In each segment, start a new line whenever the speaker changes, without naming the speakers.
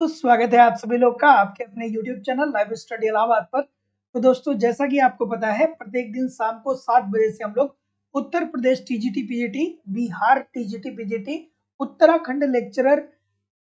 तो स्वागत है आप सभी लोग का आपके अपने YouTube channel live study Allahabad पर। तो दोस्तों, जैसा कि आपको पता है, प्रत्येक दिन शाम को 7 बजे से हम लोग Uttar Pradesh TGT PGT, Bihar TGT PGT, Uttarakhand lecturer,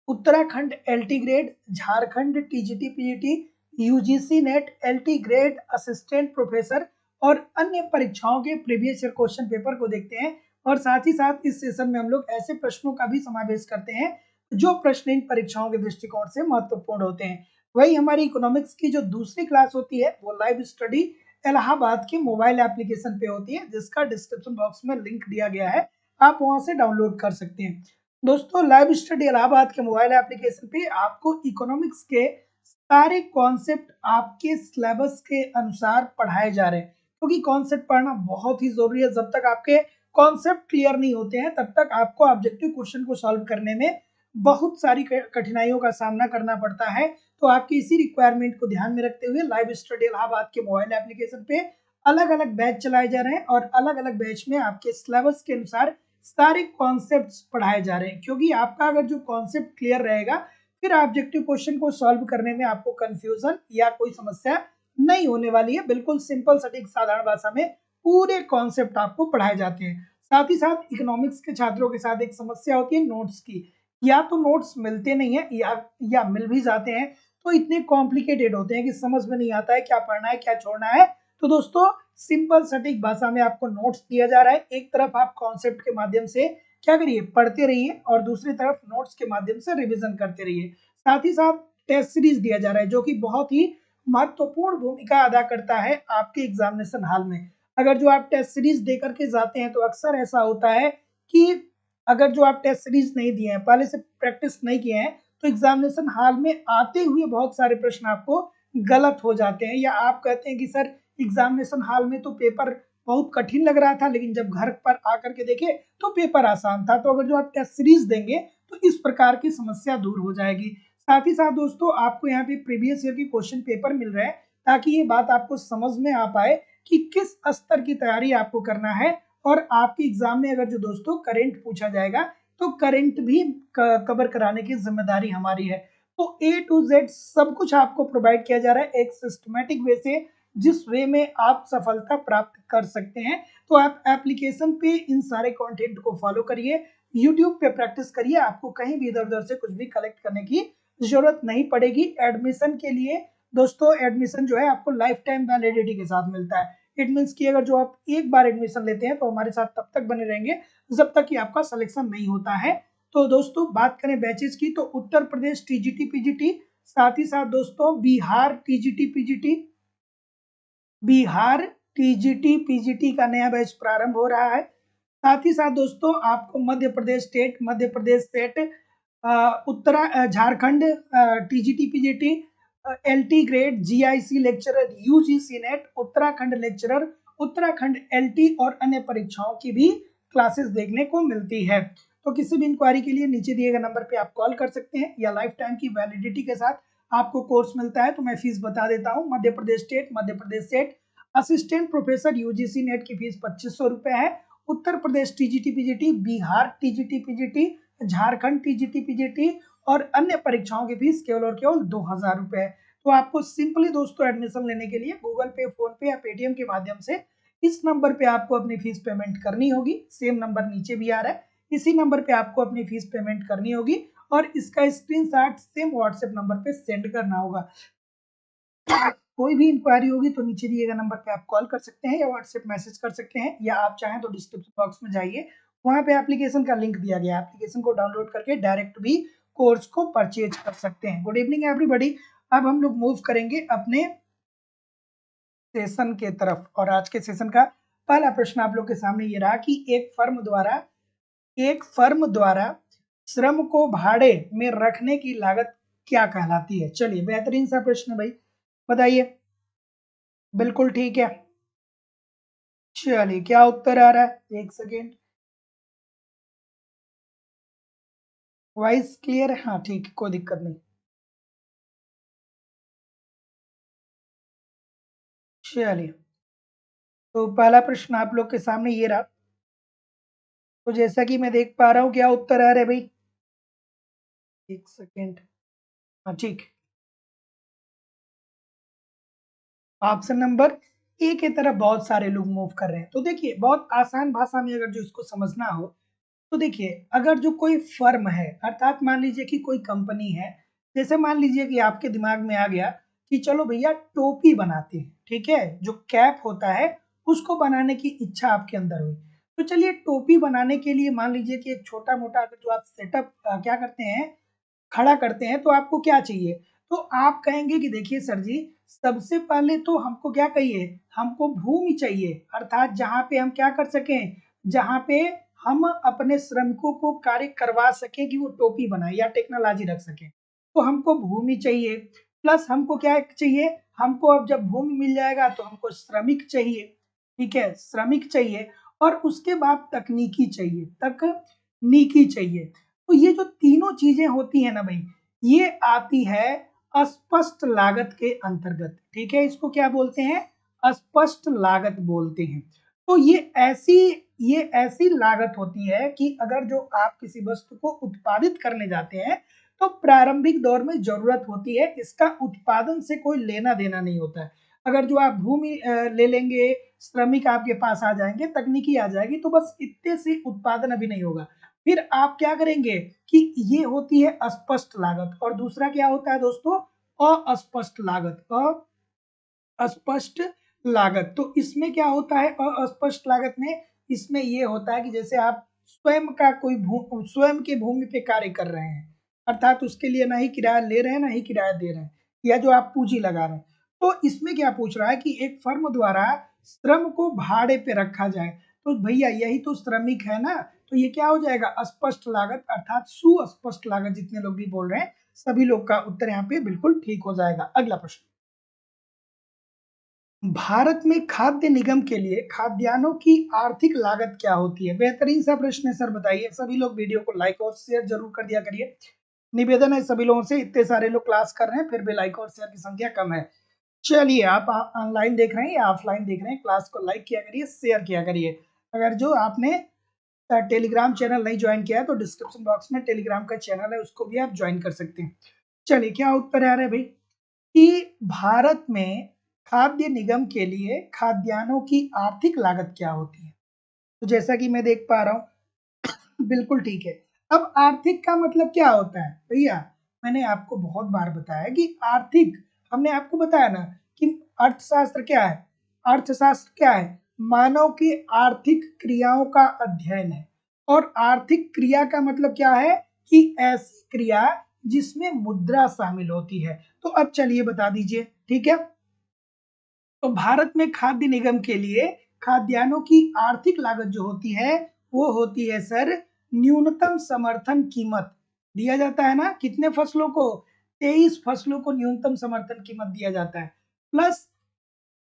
Uttarakhand LT grade, Jharkhand TGT PGT, UGC NET LT grade assistant professor और अन्य परीक्षाओं के प्रीवियस ईयर क्वेश्चन पेपर को देखते हैं। और साथ ही साथ इस सेशन में हम लोग ऐसे प्रश्नों का भी समावेश करते हैं जो प्रश्न इन परीक्षाओं के दृष्टिकोण से महत्वपूर्ण होते हैं। वही हमारी इकोनॉमिक्स की जो दूसरी क्लास होती है वो लाइव स्टडी इलाहाबाद के मोबाइल एप्लीकेशन पे होती है, जिसका डिस्क्रिप्शन बॉक्स में लिंक दिया गया है, आप वहां से डाउनलोड कर सकते हैं। दोस्तों, लाइव स्टडी इलाहाबाद के मोबाइल एप्लीकेशन पे आपको इकोनॉमिक्स के सारे कॉन्सेप्ट आपके सिलेबस के अनुसार पढ़ाए जा रहे हैं, क्योंकि कॉन्सेप्ट पढ़ना बहुत ही जरूरी है। जब तक आपके कॉन्सेप्ट क्लियर नहीं होते हैं तब तक आपको ऑब्जेक्टिव क्वेश्चन को सॉल्व करने में बहुत सारी कठिनाइयों का सामना करना पड़ता है। तो आपकी इसी रिक्वायरमेंट को ध्यान में रखते हुए लाइव स्टडी इलाहाबाद के मोबाइल एप्लीकेशन पे अलग अलग बैच चलाए जा रहे हैं और अलग अलग बैच में आपके सिलेबस के अनुसार सारे कॉन्सेप्ट पढ़ाए जा रहे हैं। क्योंकि आपका अगर जो कॉन्सेप्ट क्लियर रहेगा, फिर ऑब्जेक्टिव क्वेश्चन को सॉल्व करने में आपको कंफ्यूजन या कोई समस्या नहीं होने वाली है। बिल्कुल सिंपल सटीक साधारण भाषा में पूरे कॉन्सेप्ट आपको पढ़ाए जाते हैं। साथ ही साथ इकोनॉमिक्स के छात्रों के साथ एक समस्या होती है नोट्स की। या तो नोट्स मिलते नहीं है या मिल भी जाते हैं तो इतने कॉम्प्लिकेटेड होते हैं कि समझ में नहीं आता है क्या पढ़ना है क्या छोड़ना है। तो दोस्तों, सिंपल सटीक भाषा में आपको नोट्स दिया जा रहा है। एक तरफ आप कॉन्सेप्ट के माध्यम से क्या करिए, पढ़ते रहिए, और दूसरी तरफ नोट्स के माध्यम से रिवीजन करते रहिए। साथ ही साथ टेस्ट सीरीज दिया जा रहा है, जो कि बहुत ही महत्वपूर्ण भूमिका अदा करता है आपके एग्जामिनेशन हॉल में। अगर जो आप टेस्ट सीरीज देकर के जाते हैं तो अक्सर ऐसा होता है कि अगर जो आप टेस्ट सीरीज नहीं दिए हैं, पहले से प्रैक्टिस नहीं किए हैं, तो एग्जामिनेशन हॉल में आते हुए बहुत सारे प्रश्न आपको गलत हो जाते हैं। या आप कहते हैं कि सर, एग्जामिनेशन हॉल में तो पेपर बहुत कठिन लग रहा था, लेकिन जब घर पर आकर के देखे तो पेपर आसान था। तो अगर जो आप टेस्ट सीरीज देंगे तो इस प्रकार की समस्या दूर हो जाएगी। साथ ही साथ दोस्तों, आपको यहाँ पे प्रीवियस ईयर की क्वेश्चन पेपर मिल रहे हैं, ताकि ये बात आपको समझ में आ पाए कि किस स्तर की तैयारी आपको करना है। और आपके एग्जाम में अगर जो दोस्तों करंट पूछा जाएगा तो करंट भी कवर कराने की जिम्मेदारी हमारी है। तो A to Z सब कुछ आपको प्रोवाइड किया जा रहा है एक सिस्टमेटिक वे से, जिस वे में आप सफलता प्राप्त कर सकते हैं। तो आप एप्लीकेशन पे इन सारे कंटेंट को फॉलो करिए, यूट्यूब पे प्रैक्टिस करिए, आपको कहीं भी इधर उधर से कुछ भी कलेक्ट करने की जरूरत नहीं पड़ेगी। एडमिशन के लिए दोस्तों, एडमिशन जो है आपको लाइफ टाइम वैलिडिटी के साथ मिलता है। इट मीन्स कि अगर जो आप एक बार एडमिशन लेते हैं तो हमारे साथ तब तक बने रहेंगे जब तक कि आपका सिलेक्शन नहीं होता है। तो दोस्तों, बात करें बैचेस की, तो उत्तर प्रदेश टीजीटी पीजीटी, साथ ही साथ दोस्तों Bihar TGT PGT, Bihar TGT PGT का नया बैच प्रारंभ हो रहा है। साथ ही साथ दोस्तों, आपको Madhya Pradesh state, Madhya Pradesh SET, Jharkhand TGT PGT, LT grade, GIC lecturer, UGC NET, Uttarakhand lecturer, Uttarakhand LT और अन्य परीक्षाओं की भी क्लासेस देखने को मिलती है। तो किसी भी इंक्वायरी के लिए नीचे दिए गए नंबर पे आप कॉल कर सकते हैं, या लाइफ टाइम की वैलिडिटी के साथ आपको कोर्स मिलता है। तो मैं फीस बता देता हूँ। Madhya Pradesh state, Madhya Pradesh SET assistant professor UGC NET की फीस 2500 रुपए है। Uttar Pradesh TGT PGT, Bihar TGT PGT, Jharkhand TGT PGT और अन्य परीक्षाओं की फीस केवल और केवल 2000 रुपए है। तो आपको सिंपली दोस्तों एडमिशन लेने के लिए गूगल पे, फोन पे या पेटीएम के माध्यम से इस नंबर पे आपको अपनी फीस पेमेंट करनी होगी। सेम नंबर नीचे भी आ रहा है, इसी नंबर पे आपको अपनी फीस पेमेंट करनी होगी और इसका स्क्रीनशॉट सेम व्हाट्सएप नंबर पे सेंड करना होगा। कोई भी इंक्वायरी होगी तो नीचे दिए गए नंबर पे आप कॉल कर सकते हैं या व्हाट्सएप मैसेज कर सकते हैं, या आप चाहें तो डिस्क्रिप्शन बॉक्स में जाइए, वहां पे एप्लीकेशन का लिंक दिया गया है। एप्लीकेशन को डाउनलोड करके डायरेक्ट भी कोर्स को परचेज कर सकते हैं। Good evening everybody. अब हम लोग मूव करेंगे अपने सेशन के तरफ, और आज के सेशन का पहला प्रश्न आप लोग के सामने ये रहा कि एक फर्म द्वारा श्रम को भाड़े में रखने की लागत क्या कहलाती है। चलिए, बेहतरीन सा प्रश्न भाई, बताइए। बिल्कुल ठीक है। चलिए, क्या उत्तर आ रहा है, एक सेकेंड। वॉइस क्लियर है? हाँ ठीक है, कोई दिक्कत नहीं। चलिए, तो पहला प्रश्न आप लोग के सामने ये रहा। तो जैसा कि मैं देख पा रहा हूँ, क्या उत्तर आ रहा है भाई, एक सेकेंड। हाँ ठीक। ऑप्शन नंबर ए की तरफ बहुत सारे लोग मूव कर रहे हैं। तो देखिए बहुत आसान भाषा में अगर जो इसको समझना हो तो देखिए अगर जो कोई फर्म है अर्थात मान लीजिए कि कोई कंपनी है, जैसे मान लीजिए कि आपके दिमाग में आ गया कि चलो भैया टोपी बनाते हैं, ठीक है, जो कैप होता है उसको बनाने की इच्छा आपके अंदर हुई। तो चलिए टोपी बनाने के लिए मान लीजिए कि एक छोटा मोटा अगर जो आप सेटअप क्या करते हैं, खड़ा करते हैं, तो आपको क्या चाहिए? तो आप कहेंगे कि देखिए सर जी, सबसे पहले तो हमको क्या कहिए, हमको भूमि चाहिए, अर्थात जहाँ पे हम क्या कर सकें, जहाँ पे हम अपने श्रमिकों को कार्य करवा सकें कि वो टोपी बनाए या टेक्नोलॉजी रख सकें। तो हमको भूमि चाहिए, प्लस हमको क्या चाहिए, हमको अब जब भूमि मिल जाएगा तो हमको श्रमिक चाहिए, ठीक है, श्रमिक चाहिए और उसके बाद तकनीकी चाहिए, तकनीकी चाहिए। तो ये जो तीनों चीजें होती है ना भाई, ये आती है अस्पष्ट लागत के अंतर्गत, ठीक है, इसको क्या बोलते हैं, अस्पष्ट लागत बोलते हैं। तो ये ऐसी लागत होती है कि अगर जो आप किसी वस्तु को उत्पादित करने जाते हैं तो प्रारंभिक दौर में जरूरत होती है, इसका उत्पादन से कोई लेना देना नहीं होता है। अगर जो आप भूमि ले लेंगे, श्रमिक आपके पास आ जाएंगे, तकनीकी आ जाएगी, तो बस इतने से उत्पादन अभी नहीं होगा। फिर आप क्या करेंगे कि ये होती है अस्पष्ट लागत, और दूसरा क्या होता है दोस्तों, अस्पष्ट लागत, अस्पष्ट लागत। तो इसमें क्या होता है अस्पष्ट लागत में, इसमें ये होता है कि जैसे आप स्वयं का कोई स्वयं की भूमि पे कार्य कर रहे हैं, अर्थात उसके लिए ना ही किराया ले रहे हैं ना ही किराया दे रहे हैं, या जो आप पूंजी लगा रहे हैं। तो इसमें क्या पूछ रहा है कि एक फर्म द्वारा श्रम को भाड़े पे रखा जाए, तो भैया यही तो श्रमिक है ना, तो ये क्या हो जाएगा, अस्पष्ट लागत, अर्थात सुस्पष्ट लागत, जितने लोग भी बोल रहे हैं सभी लोग का उत्तर यहाँ पे बिल्कुल ठीक हो जाएगा। अगला प्रश्न, भारत में खाद्य निगम के लिए खाद्यान्नों की आर्थिक लागत क्या होती है? बेहतरीन सा प्रश्न है सर, बताइए। सभी लोग वीडियो को लाइक और शेयर जरूर कर दिया करिए। निवेदन है सभी लोगों से, इतने सारे लोग क्लास कर रहे हैं फिर भी लाइक और शेयर की संख्या कम है। चलिए, आप ऑनलाइन देख रहे हैं या ऑफलाइन देख रहे हैं, क्लास को लाइक किया करिए, शेयर किया करिए। अगर जो आपने टेलीग्राम चैनल नहीं ज्वाइन किया है तो डिस्क्रिप्शन बॉक्स में टेलीग्राम का चैनल है, उसको भी आप ज्वाइन कर सकते हैं। चलिए, क्या उत्तर आ रहा है भाई कि भारत में खाद्य निगम के लिए खाद्यान्नों की आर्थिक लागत क्या होती है? तो जैसा कि मैं देख पा रहा हूँ बिल्कुल ठीक है। अब आर्थिक का मतलब क्या होता है भैया, मैंने आपको बहुत बार बताया कि आर्थिक, हमने आपको बताया ना कि अर्थशास्त्र क्या है, अर्थशास्त्र क्या है, मानव की आर्थिक क्रियाओं का अध्ययन है। और आर्थिक क्रिया का मतलब क्या है कि ऐसी क्रिया जिसमें मुद्रा शामिल होती है। तो अब चलिए बता दीजिए, ठीक है। तो भारत में खाद्य निगम के लिए खाद्यान्नों की आर्थिक लागत जो होती है वो होती है सर न्यूनतम समर्थन कीमत। दिया जाता है ना, कितने फसलों को, 23 फसलों को न्यूनतम समर्थन कीमत दिया जाता है, प्लस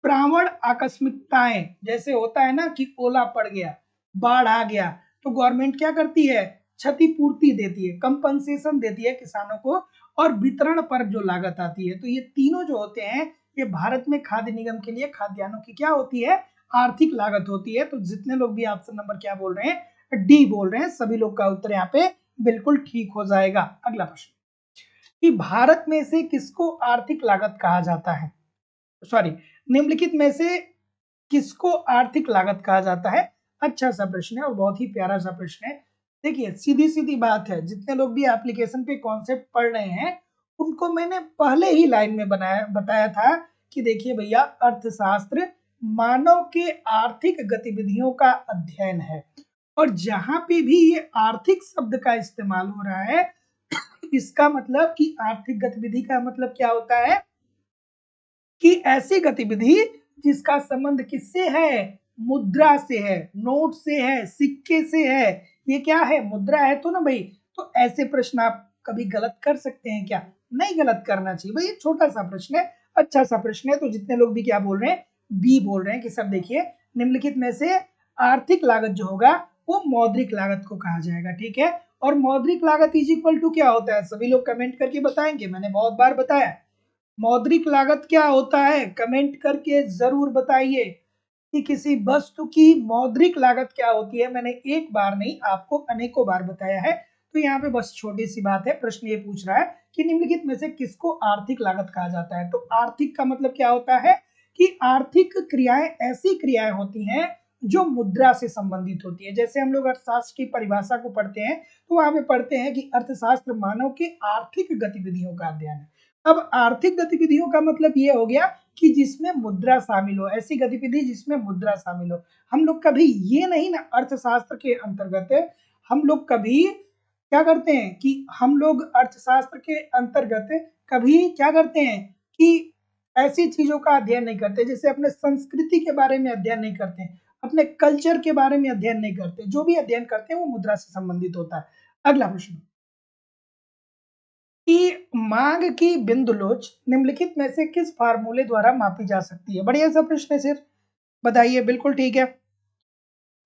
प्रावण आकस्मिकताएं, जैसे होता है ना कि ओला पड़ गया, बाढ़ आ गया, तो गवर्नमेंट क्या करती है, क्षतिपूर्ति देती है, कंपनसेशन देती है किसानों को, और वितरण पर जो लागत आती है। तो ये तीनों जो होते हैं ये भारत में खाद्य निगम के लिए खाद्यान्नों की क्या होती है, आर्थिक लागत होती है। तो जितने लोग भी ऑप्शन नंबर क्या बोल रहे हैं, डी बोल रहे हैं, सभी लोग का उत्तर यहाँ पे बिल्कुल ठीक हो जाएगा। अगला प्रश्न, कि भारत में से किसको आर्थिक लागत कहा जाता है, सॉरी, निम्नलिखित में से किसको आर्थिक लागत कहा जाता है? अच्छा सा प्रश्न है और बहुत ही प्यारा सा प्रश्न है। देखिए सीधी सीधी बात है, जितने लोग भी एप्लीकेशन पे कॉन्सेप्ट पढ़ रहे हैं उनको मैंने पहले ही लाइन में बताया था कि देखिए भैया, अर्थशास्त्र मानव के आर्थिक गतिविधियों का अध्ययन है, और जहां पे भी ये आर्थिक शब्द का इस्तेमाल हो रहा है इसका मतलब कि आर्थिक गतिविधि का मतलब क्या होता है कि ऐसी गतिविधि जिसका संबंध किससे है, मुद्रा से है, नोट से है, सिक्के से है। ये क्या है, मुद्रा है तो ना भाई। तो ऐसे प्रश्न आप कभी गलत कर सकते हैं क्या? नहीं गलत करना चाहिए भाई, ये छोटा सा प्रश्न है, अच्छा सा प्रश्न है। तो जितने लोग भी क्या बोल रहे हैं, बी बोल रहे हैं कि सर देखिए निम्नलिखित में से आर्थिक लागत जो होगा वो मौद्रिक लागत को कहा जाएगा, ठीक है। और मौद्रिक लागत इज इक्वल टू क्या होता है, सभी लोग कमेंट करके बताएंगे, मैंने बहुत बार बताया। मौद्रिक लागत क्या होता है, कमेंट करके जरूर बताइए कि किसी वस्तु की मौद्रिक लागत क्या होती है। मैंने एक बार नहीं आपको अनेकों बार बताया है। तो तो यहाँ पे बस छोटी सी बात है, प्रश्न ये पूछ रहा है कि निम्नलिखित में से किसको आर्थिक लागत कहा जाता है। तो आर्थिक का मतलब क्या होता है कि आर्थिक क्रियाएं ऐसी क्रियाएं होती हैं जो मुद्रा से संबंधित होती है। जैसे हम लोग अर्थशास्त्र की परिभाषा को पढ़ते हैं तो वहां पे पढ़ते हैं कि अर्थशास्त्र मानव के आर्थिक गतिविधियों का अध्ययन है। अब आर्थिक गतिविधियों का मतलब ये हो गया कि जिसमें मुद्रा शामिल हो, ऐसी गतिविधि जिसमें मुद्रा शामिल हो। हम लोग कभी ये नहीं ना अर्थशास्त्र के अंतर्गत हम लोग कभी क्या करते हैं कि हम लोग अर्थशास्त्र के अंतर्गत कभी क्या करते हैं कि ऐसी चीजों का अध्ययन नहीं करते, जैसे अपने संस्कृति के बारे में अध्ययन नहीं करते, अपने कल्चर के बारे में अध्ययन नहीं करते। जो भी अध्ययन करते हैं वो मुद्रा से संबंधित होता है। अगला प्रश्न कि मांग की बिंदु लोच निम्नलिखित में से किस फार्मूले द्वारा मापी जा सकती है। बढ़िया सा प्रश्न है सर, बताइए। बिल्कुल ठीक है,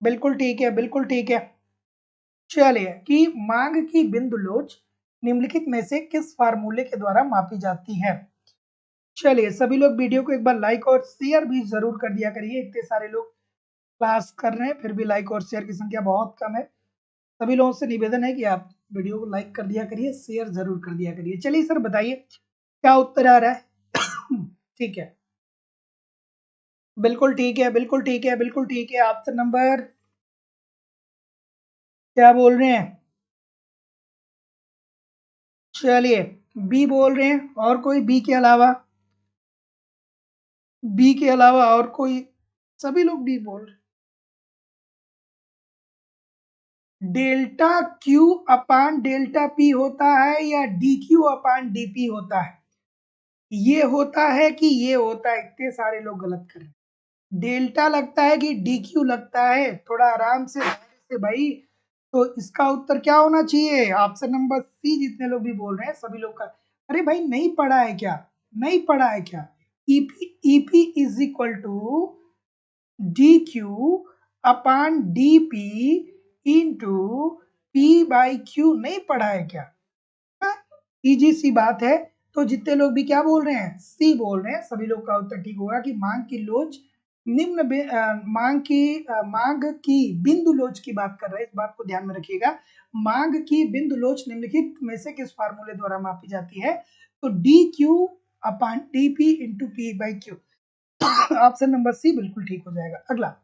बिल्कुल ठीक है, बिल्कुल ठीक है। चलिए कि मांग की बिंदु लोच निम्नलिखित में से किस फार्मूले के द्वारा मापी जाती है। चलिए सभी लोग वीडियो को एक बार लाइक और शेयर भी जरूर कर दिया करिए। इतने सारे लोग क्लास कर रहे हैं फिर भी लाइक और शेयर की संख्या बहुत कम है। सभी लोगों से निवेदन है कि आप वीडियो को लाइक कर दिया करिए, शेयर जरूर कर दिया करिए। चलिए सर बताइए क्या उत्तर आ रहा है। ठीक है, बिल्कुल ठीक है, बिल्कुल ठीक है, बिल्कुल ठीक है। ऑप्शन नंबर क्या बोल रहे हैं? चलिए बी बोल रहे हैं। और कोई बी के अलावा? बी के अलावा और कोई? सभी लोग बी बोल रहे। डेल्टा क्यू अपान डेल्टा पी होता है या D Q upon D P होता है? ये होता है कि ये होता है? इतने सारे लोग गलत कर रहे हैं। डेल्टा लगता है कि डी क्यू लगता है? थोड़ा आराम से भाई। तो इसका उत्तर क्या होना चाहिए? Option number C. जितने लोग भी बोल रहे हैं सभी लोग का। अरे भाई नहीं पढ़ा है क्या? नहीं पढ़ा है क्या? EP EP is equal to D Q upon D P into P by Q. नहीं पढ़ा है क्या? इजी सी बात है। तो जितने लोग भी क्या बोल रहे हैं? सी बोल रहे हैं। सभी लोग का उत्तर ठीक होगा कि मांग की लोच मांग की बिंदु लोच की बात कर रहे हैं। इस बात को ध्यान में रखिएगा। मांग की बिंदु लोच निम्नलिखित में से किस फार्मूले द्वारा मापी जाती है? तो D Q upon D P into P by Q. Option number C बिल्कुल ठीक हो जाएगा। अगला,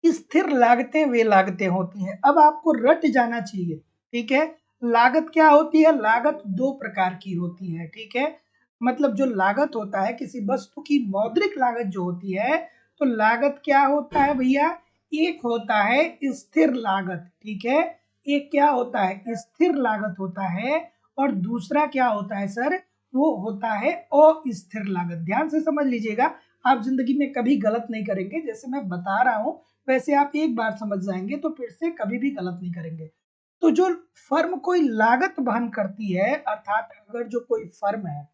स्थिर लागतें वे लागतें होती हैं। अब आपको रट जाना चाहिए, ठीक है। लागत क्या होती है? लागत दो प्रकार की होती है, ठीक है। मतलब जो लागत होता है किसी वस्तु की मौद्रिक लागत जो होती है, तो लागत क्या होता है भैया? एक होता है स्थिर लागत, ठीक है। एक क्या होता है? स्थिर लागत होता है। और दूसरा क्या होता है सर? वो होता है अस्थिर लागत। ध्यान से समझ लीजिएगा, आप जिंदगी में कभी गलत नहीं करेंगे। जैसे मैं बता रहा हूं वैसे आप एक बार समझ जाएंगे तो फिर से कभी भी गलत नहीं करेंगे। तो जो फर्म कोई लागत वहन करती है, अर्थात अगर जो कोई फर्म है,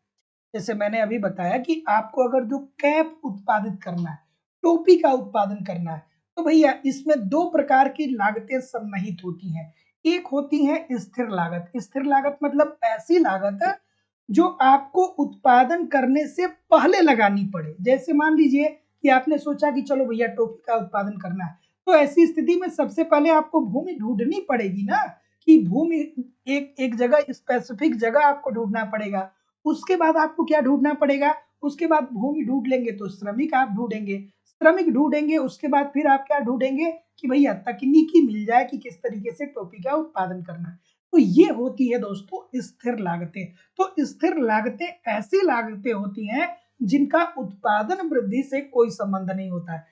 जैसे मैंने अभी बताया कि आपको अगर जो कैप उत्पादित करना है, टोपी का उत्पादन करना है, तो भैया इसमें दो प्रकार की लागतें सम्मिलित होती हैं। एक होती है स्थिर लागत। स्थिर लागत मतलब ऐसी लागत जो आपको उत्पादन करने से पहले लगानी पड़े। जैसे मान लीजिए कि आपने सोचा कि चलो भैया टोपी का उत्पादन करना है, तो ऐसी स्थिति में सबसे पहले आपको भूमि ढूंढनी पड़ेगी ना, कि भूमि एक एक जगह स्पेसिफिक जगह आपको ढूंढना पड़ेगा। उसके बाद आपको क्या ढूंढना पड़ेगा? उसके बाद भूमि ढूंढ लेंगे तो श्रमिक आप ढूंढेंगे, श्रमिक ढूंढेंगे उसके बाद फिर आप क्या ढूंढेंगे कि भैया तकनीकी मिल जाए कि किस तरीके से टोपी का उत्पादन करना है। तो ये होती है दोस्तों स्थिर लागतें। तो स्थिर लागतें ऐसी लागतें होती हैं जिनका उत्पादन वृद्धि से कोई संबंध नहीं होता है।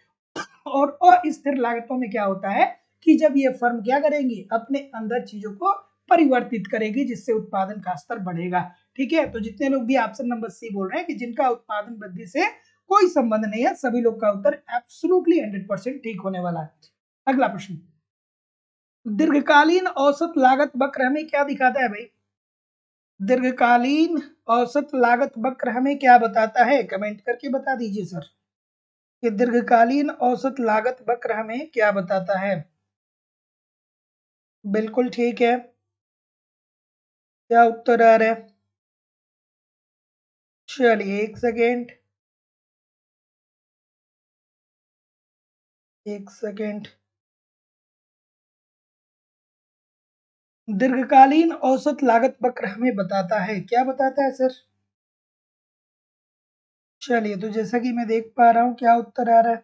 और अस्थिर लागतों में क्या होता है कि जब ये फर्म क्या करेंगी? अपने अंदर चीजों को परिवर्तित करेगी जिससे उत्पादन का स्तर बढ़ेगा, ठीक है। तो जितने लोग भी ऑप्शन नंबर सी बोल रहे हैं कि जिनका उत्पादन वृद्धि से कोई संबंध नहीं है, सभी लोग का उत्तर एब्सोल्युटली 100% ठीक होने वाला है। अगला प्रश्न, दीर्घकालीन औसत लागत वक्र हमें क्या दिखाता है भाई? दीर्घकालीन औसत लागत वक्र हमें क्या बताता है? कमेंट करके बता दीजिए सर कि दीर्घकालीन औसत लागत वक्र हमें क्या बताता है। बिल्कुल ठीक है। क्या उत्तर आ रहा है? चलिए एक सेकेंड, एक सेकेंड। दीर्घकालीन औसत लागत वक्र हमें बताता है, क्या बताता है सर? चलिए, तो जैसा कि मैं देख पा रहा हूँ, क्या उत्तर आ रहा है?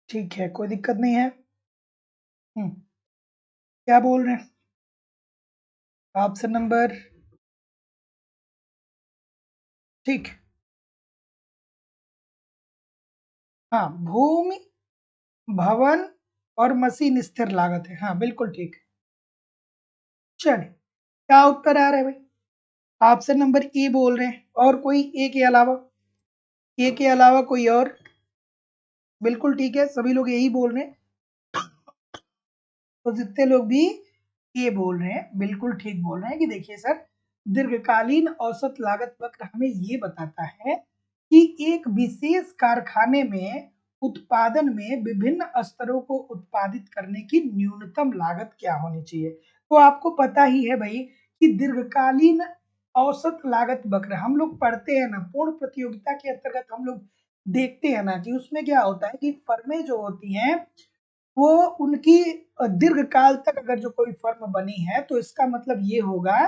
ठीक है, कोई दिक्कत नहीं है। क्या बोल रहे हैं? ऑप्शन नंबर, ठीक। हाँ, भूमि, भवन और मशीन स्थिर लागत है। हाँ, बिल्कुल ठीक। चलिए, क्या उत्तर आ रहा है भाई? ऑप्शन नंबर ए बोल रहे हैं, और कोई ए के अलावा? ए के अलावा कोई और? बिल्कुल ठीक है, सभी लोग यही बोल रहे हैं। तो जितने लोग भी ये बोल रहे हैं, बिल्कुल ठीक बोल रहे हैं कि देखिए सर, दीर्घकालीन औसत लागत वक्र हमें ये बताता है कि एक विशेष कारखाने में उत्पादन में विभिन्न स्तरों को उत्पादित करने की न्यूनतम लागत क्या होनी चाहिए। तो आपको पता ही है भाई कि दीर्घकालीन औसत लागत वक्र हम लोग पढ़ते हैं ना, पूर्ण प्रतियोगिता के अंतर्गत हम लोग देखते हैं ना कि उसमें क्या होता है कि फर्में जो होती हैं वो उनकी दीर्घकाल तक अगर जो कोई फर्म बनी है तो इसका मतलब ये होगा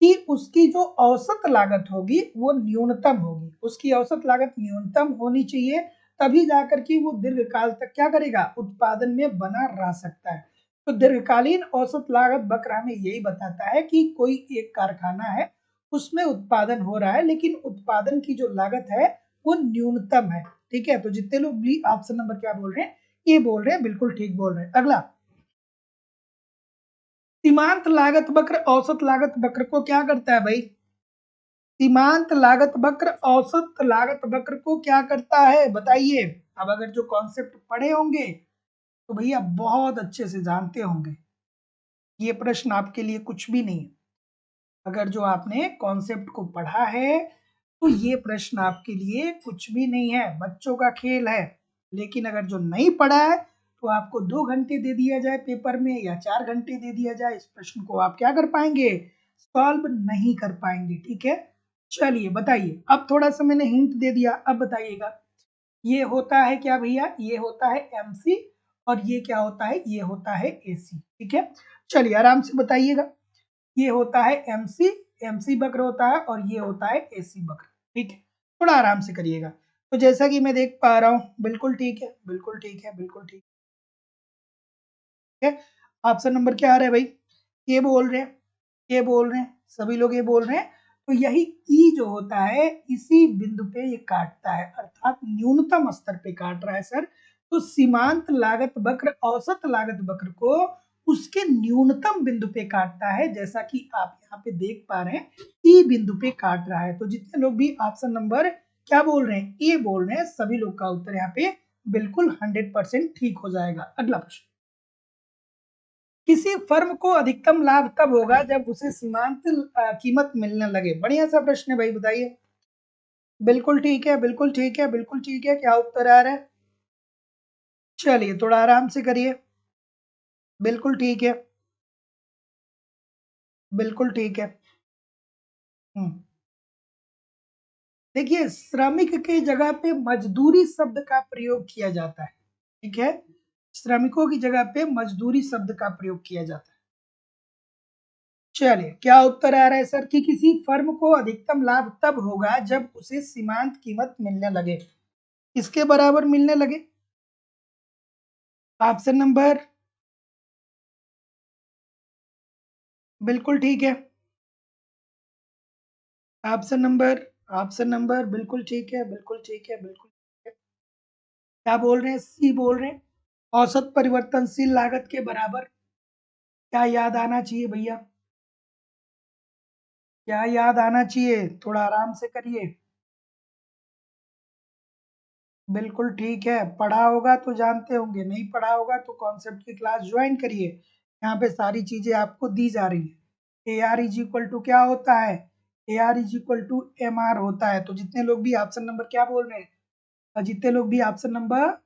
कि उसकी जो औसत लागत होगी वो न्यूनतम होगी, उसकी औसत लागत न्यूनतम होनी चाहिए, तभी जाकर के वो दीर्घकाल तक क्या करेगा, उत्पादन में बना रह सकता है। तो दीर्घकालीन औसत लागत वक्र हमें यही बताता है कि कोई एक कारखाना है, उसमें उत्पादन हो रहा है लेकिन उत्पादन की जो लागत है वो न्यूनतम है। ठीक है, तो जितने लोग भी ऑप्शन नंबर क्या बोल रहे हैं, ये बोल रहे हैं, बिल्कुल ठीक बोल रहे हैं। अगला, सीमांत लागत वक्र औसत लागत वक्र को क्या करता है भाई? सीमांत लागत वक्र औसत लागत वक्र को क्या करता है बताइए? अब अगर जो कॉन्सेप्ट पढ़े होंगे तो भैया बहुत अच्छे से जानते होंगे, ये प्रश्न आपके लिए कुछ भी नहीं है। अगर जो आपने कॉन्सेप्ट को पढ़ा है तो ये प्रश्न आपके लिए कुछ भी नहीं है, बच्चों का खेल है। लेकिन अगर जो नहीं पढ़ा है तो आपको 2 घंटे दे दिया जाए पेपर में या 4 घंटे दे दिया जाए, इस प्रश्न को आप क्या कर पाएंगे, सॉल्व नहीं कर पाएंगे। ठीक है, चलिए बताइए, अब थोड़ा सा मैंने हिंट दे दिया, अब बताइएगा। ये होता है क्या भैया, ये होता है एमसी, और ये क्या होता है, ये होता है एसी। ठीक है, चलिए आराम से बताइएगा। ये होता है एमसी, एमसी वक्र होता है, और ये होता है एसी वक्र। ठीक है, थोड़ा आराम से करिएगा। तो जैसा कि मैं देख पा रहा हूँ, बिल्कुल ठीक है, बिल्कुल ठीक है, बिल्कुल ठीक है। ऑप्शन नंबर क्या आ रहा है भाई? ये बोल रहे हैं, ये बोल रहे हैं, सभी लोग ये बोल रहे हैं। तो यही ई जो होता है इसी बिंदु पे ये काटता है, अर्थात न्यूनतम स्तर पे काट रहा है सर। तो सीमांत लागत वक्र औसत लागत वक्र को उसके न्यूनतम बिंदु पे काटता है, जैसा कि आप यहाँ पे देख पा रहे हैं, ई बिंदु पे काट रहा है। तो जितने लोग भी ऑप्शन नंबर क्या बोल रहे हैं, ए बोल रहे हैं, सभी लोग का उत्तर यहाँ पे बिल्कुल 100% ठीक हो जाएगा। अगला प्रश्न, किसी फर्म को अधिकतम लाभ तब होगा जब उसे सीमांत कीमत मिलने लगे। बढ़िया सा प्रश्न है भाई, बताइए। बिल्कुल ठीक है, बिल्कुल ठीक है, बिल्कुल ठीक है, क्या उत्तर आ रहा है? चलिए थोड़ा आराम से करिए। बिल्कुल ठीक है, बिल्कुल ठीक है। हम्म, देखिए, श्रमिक के जगह पे मजदूरी शब्द का प्रयोग किया जाता है। ठीक है, श्रमिकों की जगह पे मजदूरी शब्द का प्रयोग किया जाता है। चलिए, क्या उत्तर आ रहा है सर, कि किसी फर्म को अधिकतम लाभ तब होगा जब उसे सीमांत कीमत मिलने लगे, किसके बराबर मिलने लगे? ऑप्शन नंबर, बिल्कुल ठीक है। ऑप्शन नंबर, ऑप्शन नंबर बिल्कुल ठीक है, बिल्कुल ठीक है, बिल्कुल ठीक है। क्या बोल रहे हैं, सी बोल रहे हैं, औसत परिवर्तनशील लागत के बराबर। क्या याद आना चाहिए भैया, क्या याद आना चाहिए, थोड़ा आराम से करिए। बिल्कुल ठीक है, पढ़ा होगा तो जानते होंगे, नहीं पढ़ा होगा तो कॉन्सेप्ट की क्लास ज्वाइन करिए, यहाँ पे सारी चीजें आपको दी जा रही है। A R is equal to क्या होता है, A R is equal to M R होता है। तो जितने लोग भी ऑप्शन नंबर क्या बोल रहे हैं, और जितने लोग भी ऑप्शन नंबर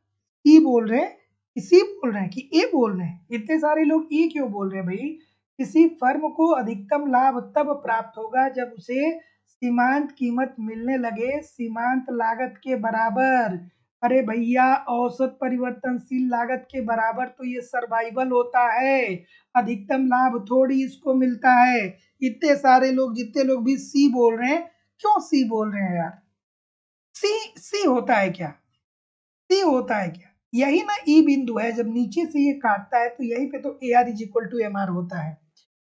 ई बोल रहे हैं, सी बोल रहे हैं कि ए बोल रहे हैं, इतने सारे लोग ई क्यों बोल रहे हैं भाई? किसी फर्म को अधिकतम लाभ तब प्राप्त होगा जब उसे सीमांत कीमत मिलने लगे सीमांत लागत के बराबर। अरे भैया, औसत परिवर्तनशील लागत के बराबर तो ये सर्वाइवल होता है, अधिकतम लाभ थोड़ी इसको मिलता है। इतने सारे लोग, जितने लोग भी सी बोल रहे हैं, क्यों सी बोल रहे हैं यार? सी सी होता है क्या? सी होता है क्या? यही ना ई बिंदु है, जब नीचे से ये काटता है तो यहीं पे तो A R is equal to M R होता है।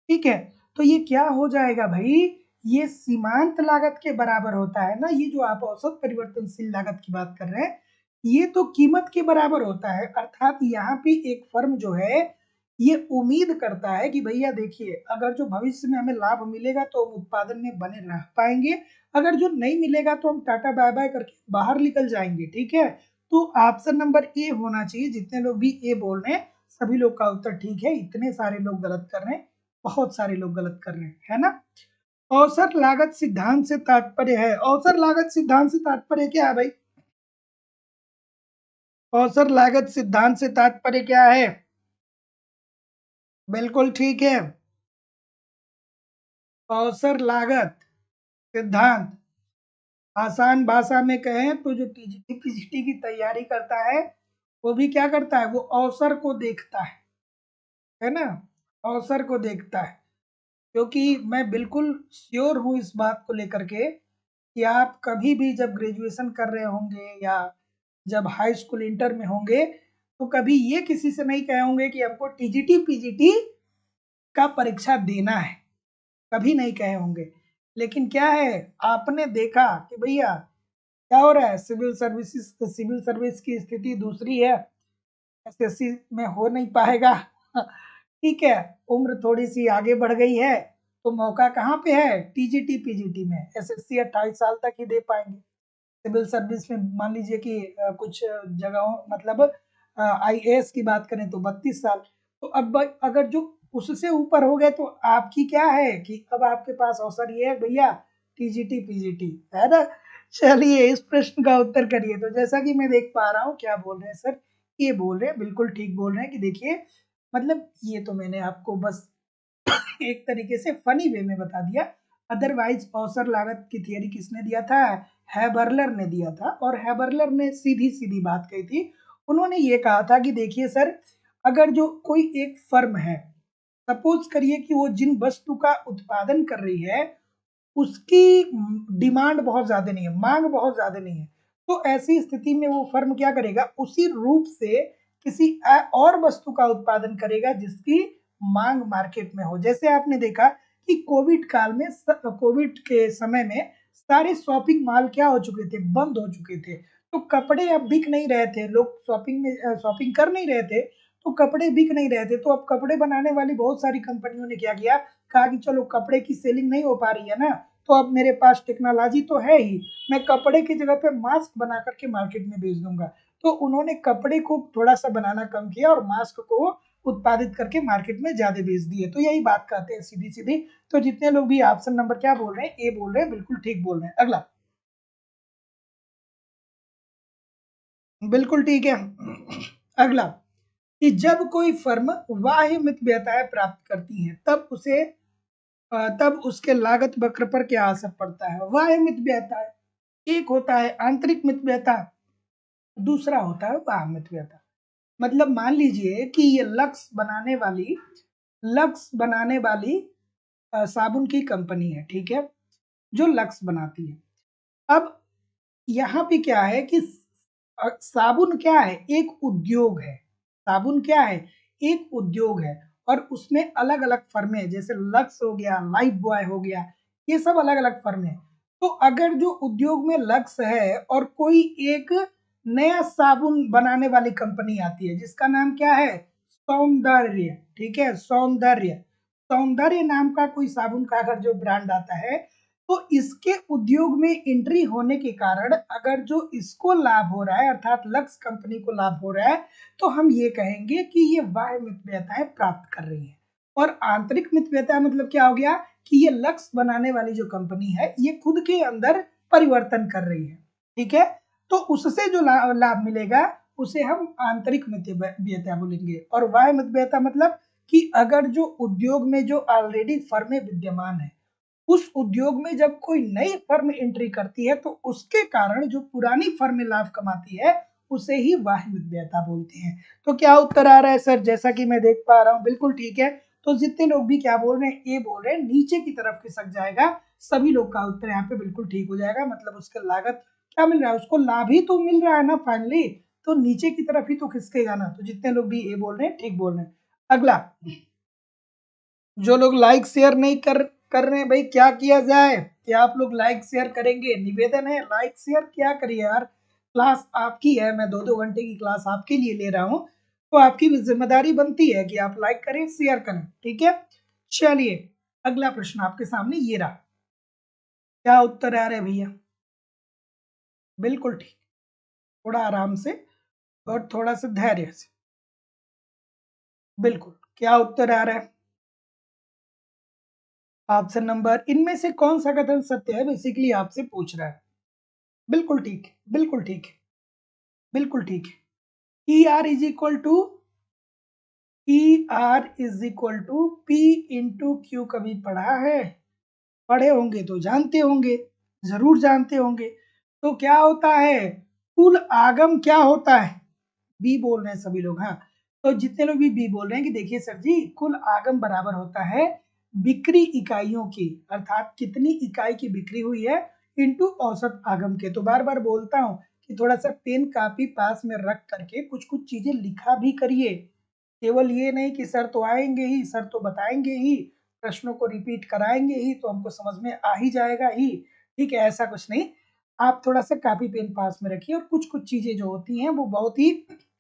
ठीक है, तो ये क्या हो जाएगा भाई? ये सीमांत लागत के बराबर होता है ना, ये जो आप औसत परिवर्तनशील लागत की बात कर रहे हैं, ये तो कीमत के बराबर होता है। अर्थात यहाँ पे एक फर्म जो है, ये उम्मीद करता है कि भैया देखिए, अगर जो भविष्य में हमें लाभ मिलेगा तो हम उत्पादन में बने रह पाएंगे, अगर जो नहीं मिलेगा तो हम टाटा बाय बाय करके बाहर निकल जाएंगे। ठीक है, तो ऑप्शन नंबर ए होना चाहिए। जितने लोग भी ए बोल रहे हैं, सभी लोग का उत्तर ठीक है। इतने सारे लोग गलत कर रहे हैं, बहुत सारे लोग गलत कर रहे हैं, है ना? औसत लागत सिद्धांत से तात्पर्य है, औसत लागत सिद्धांत से तात्पर्य क्या है भाई? औसत लागत सिद्धांत से तात्पर्य क्या है? बिल्कुल ठीक है, औसत लागत सिद्धांत आसान भाषा में कहें तो जो टीजीटी पीजीटी की तैयारी करता है, वो भी क्या करता है? वो अवसर को देखता है ना? अवसर को देखता है। क्योंकि मैं बिल्कुल श्योर हूँ इस बात को लेकर के कि आप कभी भी जब ग्रेजुएशन कर रहे होंगे या जब हाई स्कूल इंटर में होंगे, तो कभी ये किसी से नहीं कहे होंगे कि हमको टीजीटी पीजीटी का परीक्षा देना है, कभी नहीं कहे होंगे। लेकिन क्या है, आपने देखा कि भैया क्या हो रहा है, सिविल सर्विस की स्थिति दूसरी है, एसएससी में हो नहीं पाएगा। ठीक है, उम्र थोड़ी सी आगे बढ़ गई है, तो मौका कहाँ पे है? टीजीटी पीजीटी में। एसएससी 28 साल तक ही दे पाएंगे, सिविल सर्विस में मान लीजिए कि कुछ जगहों मतलब आईएएस की बात करें तो 32 साल। तो अब अगर जो उससे ऊपर हो गए तो आपकी क्या है कि अब आपके पास अवसर ये है भैया, टीजीटी पीजीटी, है ना? चलिए, इस प्रश्न का उत्तर करिए। तो जैसा कि मैं देख पा रहा हूँ, क्या बोल रहे हैं सर? ये बोल रहे हैं, बिल्कुल ठीक बोल रहे हैं कि देखिए, मतलब ये तो मैंने आपको बस एक तरीके से फनी वे में बता दिया। अदरवाइज औसत लागत की थियरी किसने दिया था? हैबरलर ने दिया था। और हैबरलर ने सीधी सीधी बात कही थी। उन्होंने ये कहा था कि देखिए सर, अगर जो कोई एक फर्म है, सपोज करिए कि वो जिन वस्तु का उत्पादन कर रही है, उसकी डिमांड बहुत ज्यादा नहीं है, मांग बहुत ज्यादा नहीं है, तो ऐसी स्थिति में वो फर्म क्या करेगा? उसी रूप से किसी और वस्तु का उत्पादन करेगा जिसकी मांग मार्केट में हो। जैसे आपने देखा कि कोविड काल में, कोविड के समय में सारे शॉपिंग मॉल क्या हो चुके थे? बंद हो चुके थे। तो कपड़े अब बिक नहीं रहे थे, लोग शॉपिंग में शॉपिंग कर नहीं रहे थे, तो कपड़े बिक नहीं रहे थे। तो अब कपड़े बनाने वाली बहुत सारी कंपनियों ने क्या किया? कहा कि चलो, कपड़े की सेलिंग नहीं हो पा रही है ना, तो अब मेरे पास टेक्नोलॉजी तो है ही, मैं कपड़े की जगह पे मास्क बना करके मार्केट में बेच दूंगा। तो उन्होंने कपड़े को थोड़ा सा बनाना कम किया और मास्क को उत्पादित करके मार्केट में ज्यादा बेच दिए। तो यही बात कहते हैं सीधी सीधी। तो जितने लोग भी ऑप्शन नंबर क्या बोल रहे हैं, ए बोल रहे हैं, बिल्कुल ठीक बोल रहे हैं। अगला, बिल्कुल ठीक है। अगला, कि जब कोई फर्म बाह्य मितव्ययताएं प्राप्त करती है, तब उसके लागत वक्र पर क्या असर पड़ता है? बाह्य मितव्ययता, एक होता है आंतरिक मितव्ययता, दूसरा होता है बाह्य मितव्ययता। मतलब मान लीजिए कि ये लक्स बनाने वाली साबुन की कंपनी है, ठीक है, जो लक्स बनाती है। अब यहाँ पे क्या है कि साबुन क्या है? एक उद्योग है। साबुन क्या है? एक उद्योग है। और उसमें अलग अलग फर्में, जैसे लक्स हो गया, लाइफ बॉय हो गया, ये सब अलग अलग फर्में। तो अगर जो उद्योग में लक्स है और कोई एक नया साबुन बनाने वाली कंपनी आती है जिसका नाम क्या है? सौंदर्य। ठीक है, सौंदर्य, सौंदर्य नाम का कोई साबुन का अगर जो ब्रांड आता है, तो इसके उद्योग में एंट्री होने के कारण अगर जो इसको लाभ हो रहा है, अर्थात लक्स कंपनी को लाभ हो रहा है, तो हम ये कहेंगे कि ये बाह्य मितव्ययताएं प्राप्त कर रही है। और आंतरिक मितव्ययता मतलब क्या हो गया? कि ये लक्स बनाने वाली जो कंपनी है, ये खुद के अंदर परिवर्तन कर रही है। ठीक है, तो उससे जो लाभ मिलेगा, उसे हम आंतरिक मितव्ययता बोलेंगे। और बाह्य मितव्ययता मतलब कि अगर जो उद्योग में जो ऑलरेडी फर्में विद्यमान है, उस उद्योग में जब कोई नई फर्म एंट्री करती है, तो उसके कारण जो पुरानी फर्म लाभ कमाती है, उसे ही वाह्य मितव्ययता बोलते हैं। तो क्या उत्तर आ रहा है सर? जैसा कि मैं देख पा रहा हूँ बिल्कुल ठीक है। तो जितने लोग भी क्या बोल रहे हैं, ए बोल रहे हैं, नीचे की तरफ खिसक जाएगा, सभी लोग का उत्तर यहाँ पे बिल्कुल ठीक हो जाएगा। मतलब उसका लागत क्या मिल रहा है, उसको लाभ ही तो मिल रहा है ना फाइनली, तो नीचे की तरफ ही तो खिसकेगा ना। तो जितने लोग भी ए बोल रहे हैं ठीक बोल रहे हैं। अगला, जो लोग लाइक शेयर नहीं कर रहे हैं भाई, क्या किया जाए? क्या आप लोग लाइक शेयर करेंगे? निवेदन है, लाइक शेयर क्या करिए यार, क्लास आपकी है, मैं 2-2 घंटे की क्लास आपके लिए ले रहा हूँ, तो आपकी भी जिम्मेदारी बनती है कि आप लाइक करें, शेयर करें, ठीक है। चलिए अगला प्रश्न आपके सामने ये रहा। क्या उत्तर आ रहा है भैया? बिल्कुल ठीक, थोड़ा आराम से और थोड़ा सा धैर्य से। बिल्कुल, क्या उत्तर आ रहा है? ऑप्शन नंबर, इनमें से कौन सा कथन सत्य है, बेसिकली आपसे पूछ रहा है। बिल्कुल ठीक है, बिल्कुल ठीक है, बिल्कुल ठीक है। E R is equal to P into Q, कभी पढ़ा है? पढ़े होंगे तो जानते होंगे, जरूर जानते होंगे। तो क्या होता है, कुल आगम क्या होता है? बी बोल रहे हैं सभी लोग, हाँ। तो जितने लोग भी बी बोल रहे हैं कि देखिए सर जी, कुल आगम बराबर होता है बिक्री इकाइयों की, अर्थात कितनी इकाई की बिक्री हुई है इनटू औसत आगम के। तो बार बार बोलता हूँ कि थोड़ा सा पेन कापी पास में रख करके कुछ कुछ चीजें लिखा भी करिए। केवल ये नहीं कि सर तो आएंगे ही, सर तो बताएंगे ही, प्रश्नों को रिपीट कराएंगे ही तो हमको समझ में आ ही जाएगा ही, ठीक है, ऐसा कुछ नहीं। आप थोड़ा सा कॉपी पेन पास में रखिए, और कुछ कुछ चीजें जो होती हैं वो बहुत ही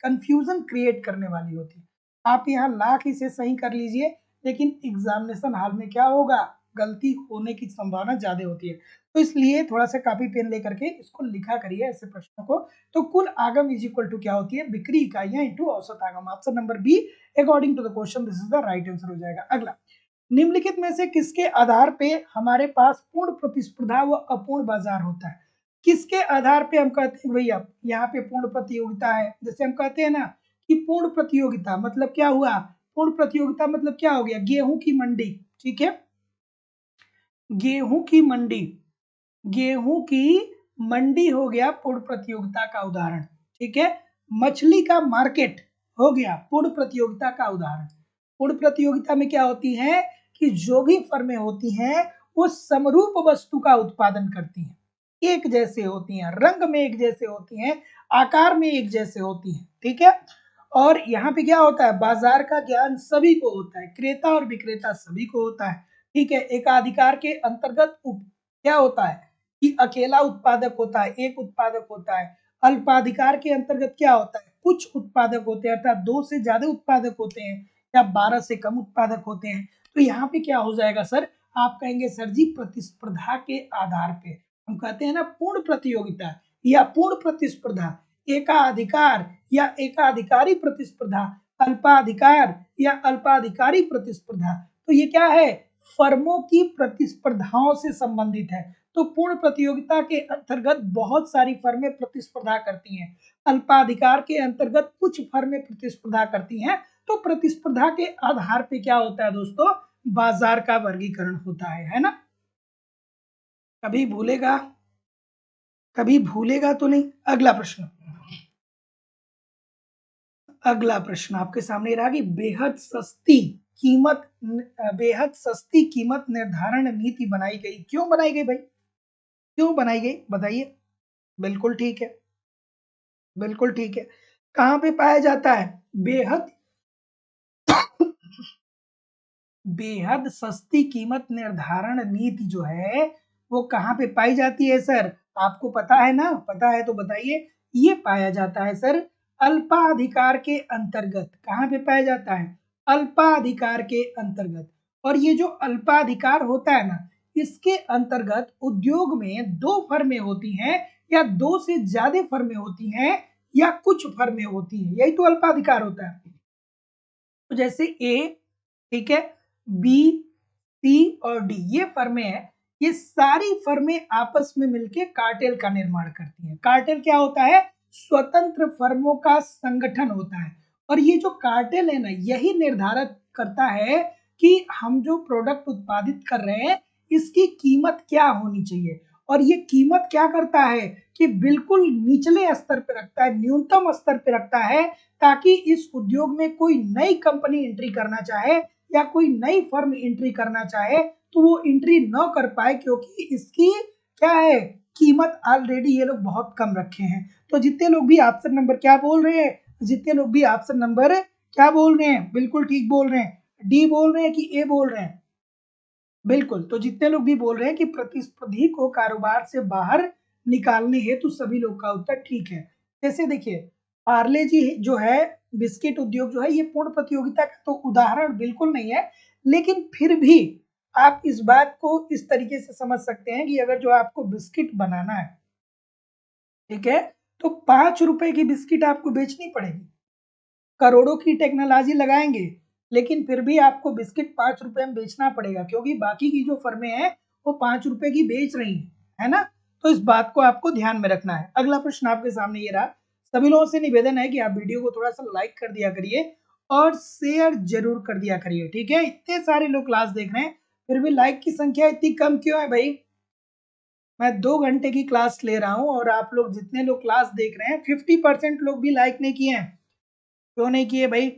कंफ्यूजन क्रिएट करने वाली होती है। आप यहाँ लाख इसे सही कर लीजिए, लेकिन एग्जामिनेशन हॉल में क्या होगा, गलती होने की संभावना ज्यादा होती है। तो इसलिए थोड़ा सा कॉपी पेन लेकर के इसको लिखा करिए ऐसे प्रश्नों को। तो कुल आगम इज इक्वल टू क्या होती है, बिक्री इकाइयां इंटू औसत आगम। Option number B according to the question this is the right answer हो जाएगा। अगला, निम्नलिखित में से किसके आधार पे हमारे पास पूर्ण प्रतिस्पर्धा व अपूर्ण बाजार होता है? किसके आधार पे हम कहते हैं भैया यहाँ पे पूर्ण प्रतियोगिता है? जैसे हम कहते हैं ना कि पूर्ण प्रतियोगिता मतलब क्या हुआ, पूर्ण प्रतियोगिता मतलब क्या हो गया, गेहूं की मंडी, ठीक है, गेहूं की मंडी, गेहूं की मंडी हो गया पूर्ण प्रतियोगिता का उदाहरण, ठीक है। मछली का मार्केट हो गया पूर्ण प्रतियोगिता का उदाहरण। पूर्ण प्रतियोगिता में क्या होती है कि जो भी फर्में होती हैं वो समरूप वस्तु का उत्पादन करती हैं, एक जैसे होती हैं, रंग में एक जैसे होती हैं, आकार में एक जैसे होती हैं, ठीक है। और यहाँ पे क्या होता है, बाजार का ज्ञान सभी को होता है, क्रेता और विक्रेता सभी को होता है, ठीक है। एकाधिकार के अंतर्गत क्या होता है कि अकेला उत्पादक होता है, एक उत्पादक होता है। अल्पाधिकार के अंतर्गत क्या होता है, कुछ उत्पादक होते हैं, अर्थात 2 से ज्यादा उत्पादक होते हैं या 12 से कम उत्पादक होते हैं। तो यहाँ पे क्या हो जाएगा सर, आप कहेंगे सर जी प्रतिस्पर्धा के आधार पे, हम कहते हैं ना पूर्ण प्रतियोगिता या पूर्ण प्रतिस्पर्धा, एकाधिकार या एकाधिकारी प्रतिस्पर्धा, अल्पाधिकार या अल्पाधिकारी प्रतिस्पर्धा। तो ये क्या है, फर्मों की प्रतिस्पर्धाओं से संबंधित है। तो पूर्ण प्रतियोगिता के अंतर्गत बहुत सारी फर्में प्रतिस्पर्धा करती हैं, अल्पाधिकार के अंतर्गत कुछ फर्में प्रतिस्पर्धा करती हैं। तो प्रतिस्पर्धा के आधार पे क्या होता है दोस्तों, बाजार का वर्गीकरण होता है ना। कभी भूलेगा, कभी भूलेगा तो नहीं। अगला प्रश्न, अगला प्रश्न आपके सामने रहा कि कीमत बेहद सस्ती कीमत निर्धारण नीति बनाई गई, क्यों बनाई गई भाई, क्यों बनाई गई बताइए? बिल्कुल ठीक है, बिल्कुल ठीक है। कहां पे पाया जाता है बेहद बेहद सस्ती कीमत निर्धारण नीति जो है वो कहाँ पे पाई जाती है सर? आपको पता है ना, पता है तो बताइए। ये पाया जाता है सर अल्पाधिकार के अंतर्गत। कहाँ पे पाया जाता है, अल्पाधिकार के अंतर्गत। और ये जो अल्पाधिकार होता है ना, इसके अंतर्गत उद्योग में 2 फर्में होती हैं या 2 से ज्यादा फर्में होती हैं या कुछ फर्में होती हैं, यही तो अल्पाधिकार होता है। तो जैसे ए, ठीक है, बी, सी और डी ये फर्में हैं, ये सारी फर्में आपस में मिलकर कार्टेल का निर्माण करती हैं। कार्टेल क्या होता है, स्वतंत्र फर्मों का संगठन होता है। और ये जो कार्टेल है ना, यही निर्धारित करता है कि हम जो प्रोडक्ट उत्पादित कर रहे हैं इसकी कीमत क्या होनी चाहिए। और ये कीमत क्या करता है कि बिल्कुल निचले स्तर पे रखता है, न्यूनतम स्तर पे रखता है, ताकि इस उद्योग में कोई नई कंपनी एंट्री करना चाहे या कोई नई फर्म एंट्री करना चाहे तो वो एंट्री न कर पाए, क्योंकि इसकी क्या है, कीमत ऑलरेडी ये लोग बहुत कम रखे हैं। तो जितने लोग भी ऑप्शन नंबर क्या बोल रहे हैं, जितने लोग भी ऑप्शन नंबर क्या बोल रहे हैं, बिल्कुल ठीक बोल रहे हैं, डी बोल रहे हैं कि ए बोल रहे हैं, बिल्कुल। तो जितने लोग भी बोल रहे हैं कि प्रतिस्पर्धी को कारोबार से बाहर निकालने हेतु सभी लोग का उत्तर ठीक है। जैसे देखिए पार्ले जी जो है, बिस्किट उद्योग जो है, ये पूर्ण प्रतियोगिता का तो उदाहरण बिल्कुल नहीं है, लेकिन फिर भी आप इस बात को इस तरीके से समझ सकते हैं कि अगर जो आपको बिस्किट बनाना है, ठीक है, तो 5 रुपए की बिस्किट आपको बेचनी पड़ेगी, करोड़ों की टेक्नोलॉजी लगाएंगे, लेकिन फिर भी आपको बिस्किट 5 रुपए में बेचना पड़ेगा, क्योंकि बाकी की जो फर्में हैं वो 5 रुपए की बेच रही हैं, है ना। तो इस बात को आपको ध्यान में रखना है। अगला प्रश्न आपके सामने ये रहा। सभी लोगों से निवेदन है कि आप वीडियो को थोड़ा सा लाइक कर दिया करिए और शेयर जरूर कर दिया करिए, ठीक है। इतने सारे लोग क्लास देख रहे हैं, फिर भी लाइक की संख्या इतनी कम क्यों है भाई? मैं 2 घंटे की क्लास ले रहा हूँ और आप लोग जितने लोग क्लास देख रहे हैं 50% लोग भी लाइक नहीं किए हैं। क्यों नहीं किए भाई?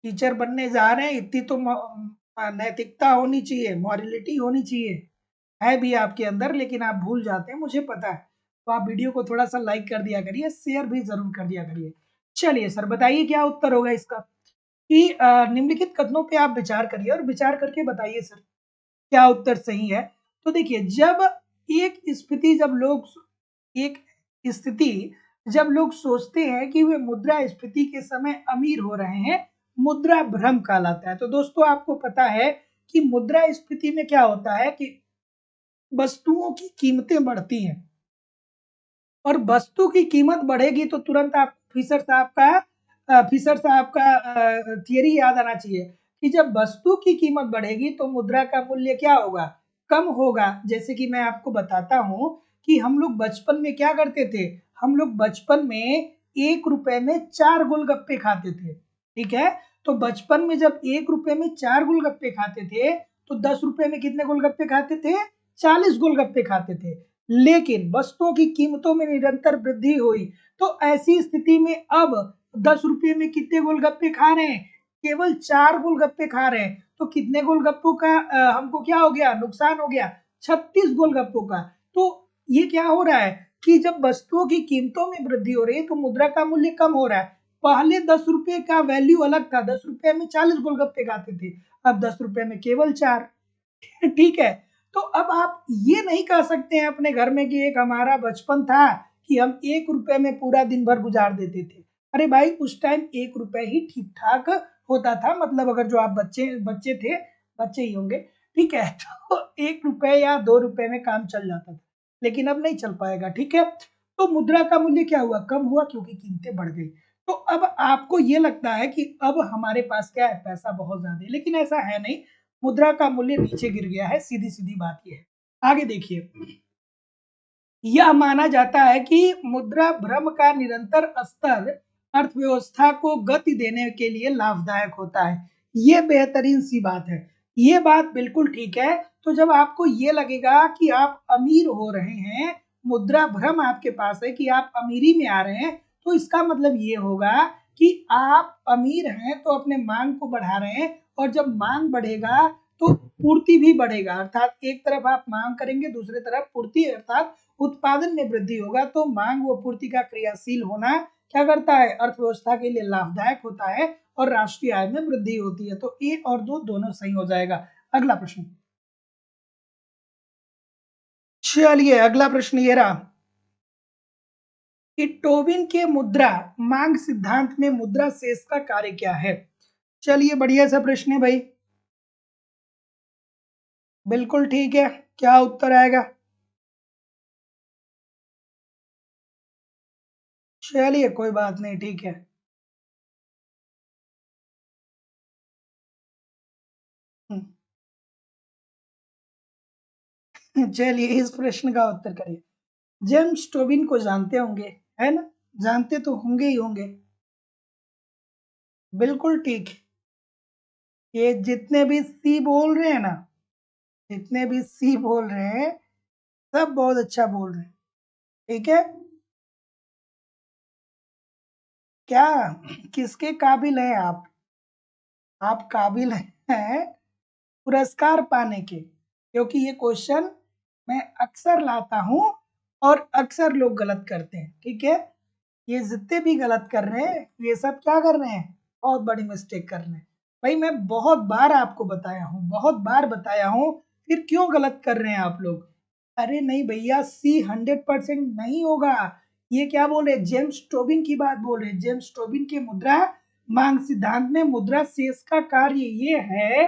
टीचर बनने जा रहे हैं, इतनी तो नैतिकता होनी चाहिए, मॉरलिटी होनी चाहिए, है भी आपके अंदर, लेकिन आप भूल जाते हैं, मुझे पता है। तो आप वीडियो को थोड़ा सा लाइक कर दिया करिए, शेयर भी जरूर कर दिया करिए। चलिए सर बताइए क्या उत्तर होगा इसका, कि निम्नलिखित कथनों पे आप विचार करिए और विचार करके बताइए सर क्या उत्तर सही है। तो देखिए एक स्थिति जब लोग एक स्थिति जब लोग सोचते हैं कि वे मुद्रास्फीति के समय अमीर हो रहे हैं, मुद्रा भ्रम कहलाता है। तो दोस्तों आपको पता है कि मुद्रास्फीति में क्या होता है कि वस्तुओं की कीमतें बढ़ती हैं, और वस्तु की कीमत बढ़ेगी तो तुरंत आप फिशर साहब का थियरी याद आना चाहिए कि जब वस्तु की कीमत बढ़ेगी तो मुद्रा का मूल्य क्या होगा, कम होगा। जैसे कि मैं आपको बताता हूं कि हम लोग बचपन में क्या करते थे, हम लोग बचपन में 1 रुपए में 4 गोलगप्पे खाते थे, ठीक है। तो बचपन में जब 1 रुपए में 4 गोलगप्पे खाते थे, तो 10 रुपए में कितने गोलगप्पे खाते थे, 40 गोलगप्पे खाते थे। लेकिन वस्तुओं की कीमतों में निरंतर वृद्धि हुई, तो ऐसी स्थिति में अब 10 रुपये में कितने गोलगप्पे खा रहे हैं, केवल 4 गोलगप्पे खा रहे हैं। तो कितने गोलगप्पों का हमको क्या हो गया, नुकसान हो गया, 36 गोलगप्पों का। तो ये क्या हो रहा है कि जब वस्तुओं की कीमतों में वृद्धि हो रही है तो मुद्रा का मूल्य कम हो रहा है। पहले 10 रुपए का वैल्यू अलग था, 10 रुपए में 40 गोलगप्पे खाते थे, अब 10 रुपए में केवल 4। ठीक है। तो अब आप ये नहीं कह सकते हैं अपने घर में कि एक हमारा बचपन था कि हम 1 रुपए में पूरा दिन भर गुजार देते थे। अरे भाई उस टाइम 1 रुपए ही ठीक ठाक होता था, मतलब अगर जो आप बच्चे बच्चे थे, बच्चे ही होंगे, ठीक है, तो 1 रुपए या 2 रुपए में काम चल जाता था, लेकिन अब नहीं चल पाएगा, ठीक है। तो मुद्रा का मूल्य क्या हुआ, कम हुआ, क्योंकि कीमतें बढ़ गई। तो अब आपको ये लगता है कि अब हमारे पास क्या है, पैसा बहुत ज्यादा है, लेकिन ऐसा है नहीं, मुद्रा का मूल्य नीचे गिर गया है, सीधी सीधी बात यह है। आगे देखिए, यह माना जाता है कि मुद्रा भ्रम का निरंतर स्तर अर्थव्यवस्था को गति देने के लिए लाभदायक होता है। ये बेहतरीन सी बात है, ये बात बिल्कुल ठीक है। तो जब आपको ये लगेगा कि आप अमीर हो रहे हैं, मुद्रा भ्रम आपके पास है कि आप अमीरी में आ रहे हैं, तो इसका मतलब ये होगा कि आप अमीर हैं तो अपने मांग को बढ़ा रहे हैं, और जब मांग बढ़ेगा तो पूर्ति भी बढ़ेगा, अर्थात एक तरफ आप मांग करेंगे, दूसरी तरफ पूर्ति, अर्थात उत्पादन में वृद्धि होगा। तो मांग व पूर्ति का क्रियाशील होना क्या करता है, अर्थव्यवस्था के लिए लाभदायक होता है और राष्ट्रीय आय में वृद्धि होती है। तो ए और दो दोनों सही हो जाएगा। अगला प्रश्न, चलिए अगला प्रश्न ये रहा कि टोबिन के मुद्रा मांग सिद्धांत में मुद्रा शेष का कार्य क्या है। चलिए बढ़िया सा प्रश्न है भाई, बिल्कुल ठीक है। क्या उत्तर आएगा? चलिए कोई बात नहीं, ठीक है। चलिए इस प्रश्न का उत्तर करिए। जेम्स टोबिन को जानते होंगे, है ना, जानते तो होंगे ही होंगे, बिल्कुल ठीक। ये जितने भी सी बोल रहे हैं ना, जितने भी सी बोल रहे हैं सब बहुत अच्छा बोल रहे हैं। ठीक है, क्या किसके काबिल हैं आप काबिल हैं पुरस्कार पाने के, क्योंकि ये क्वेश्चन मैं अक्सर लाता हूं और अक्सर लोग गलत करते हैं। ठीक है, ये जितने भी गलत कर रहे हैं ये सब क्या कर रहे हैं, बहुत बड़ी मिस्टेक कर रहे हैं। भाई मैं बहुत बार आपको बताया हूँ, बहुत बार बताया हूँ, फिर क्यों गलत कर रहे हैं आप लोग। अरे नहीं भैया, सी 100% नहीं होगा। ये क्या बोल रहे हैं, जेम्स टोबिन की बात बोल रहे हैं। जेम्स टोबिन के मुद्रा मांग सिद्धांत में मुद्रा शेष का कार्य ये है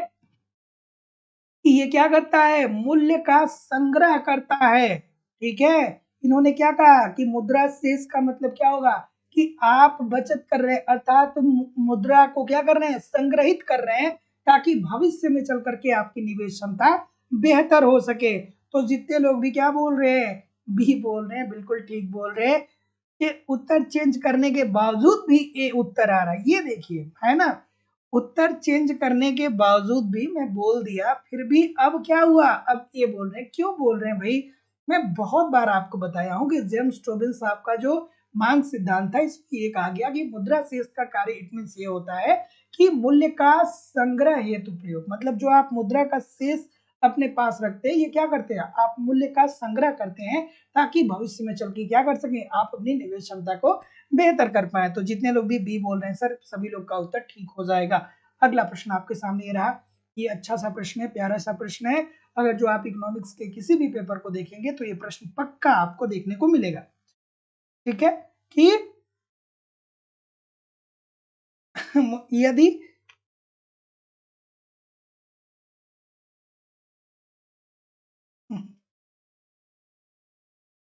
कि ये क्या करता है, मूल्य का संग्रह करता है। ठीक है, इन्होंने क्या कहा कि मुद्रा शेष का मतलब क्या होगा कि आप बचत कर रहे हैं, अर्थात मुद्रा को क्या कर रहे हैं, संग्रहित कर रहे हैं, ताकि भविष्य में चल करके आपकी निवेश क्षमता बेहतर हो सके। तो जितने लोग भी क्या बोल रहे हैं, बी बोल रहे हैं, बिल्कुल ठीक बोल रहे हैं। कि उत्तर चेंज करने के बावजूद भी ए उत्तर आ रहा है, ये देखिए है ना। उत्तर चेंज करने के बावजूद भी मैं बोल दिया, फिर भी अब क्या हुआ, अब ये बोल रहे हैं, क्यों बोल रहे हैं भाई। मैं बहुत बार आपको बताया हूं कि जेम्स टोबिन साहब का जो मांग सिद्धांत था, इसमें ये कहा गया कि मुद्रा शेष का कार्य इट मीन ये होता है कि मूल्य का संग्रह हेतु प्रयोग, मतलब जो आप मुद्रा का शेष अपने पास रखते हैं, ये क्या करते हैं, आप मूल्य का संग्रह करते हैं, ताकि भविष्य में चल के क्या कर सके, आप अपनी निवेश क्षमता को बेहतर कर पाए। तो जितने लोग भी बी बोल रहे हैं सर, सभी लोग का उत्तर ठीक हो जाएगा। अगला प्रश्न आपके सामने ये रहा। ये अच्छा सा प्रश्न है, प्यारा सा प्रश्न है। अगर जो आप इकोनॉमिक्स के किसी भी पेपर को देखेंगे तो ये प्रश्न पक्का आपको देखने को मिलेगा। ठीक है, कि यदि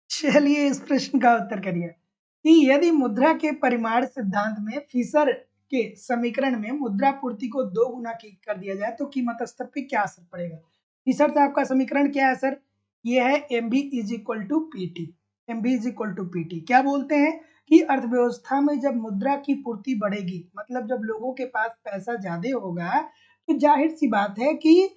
चलिए इस प्रश्न का उत्तर करिए कि यदि मुद्रा के परिमाण सिद्धांत में फिशर के समीकरण में मुद्रा पूर्ति को 2 गुना की कर दिया जाए तो कीमत स्तर पे क्या असर पड़ेगा। फिशर साहब का समीकरण क्या है सर, ये है M B is equal to P T. M B is equal to P T क्या बोलते हैं कि अर्थव्यवस्था में जब मुद्रा की पूर्ति बढ़ेगी, मतलब जब लोगों के पास पैसा ज्यादा होगा, तो जाहिर सी बात है कि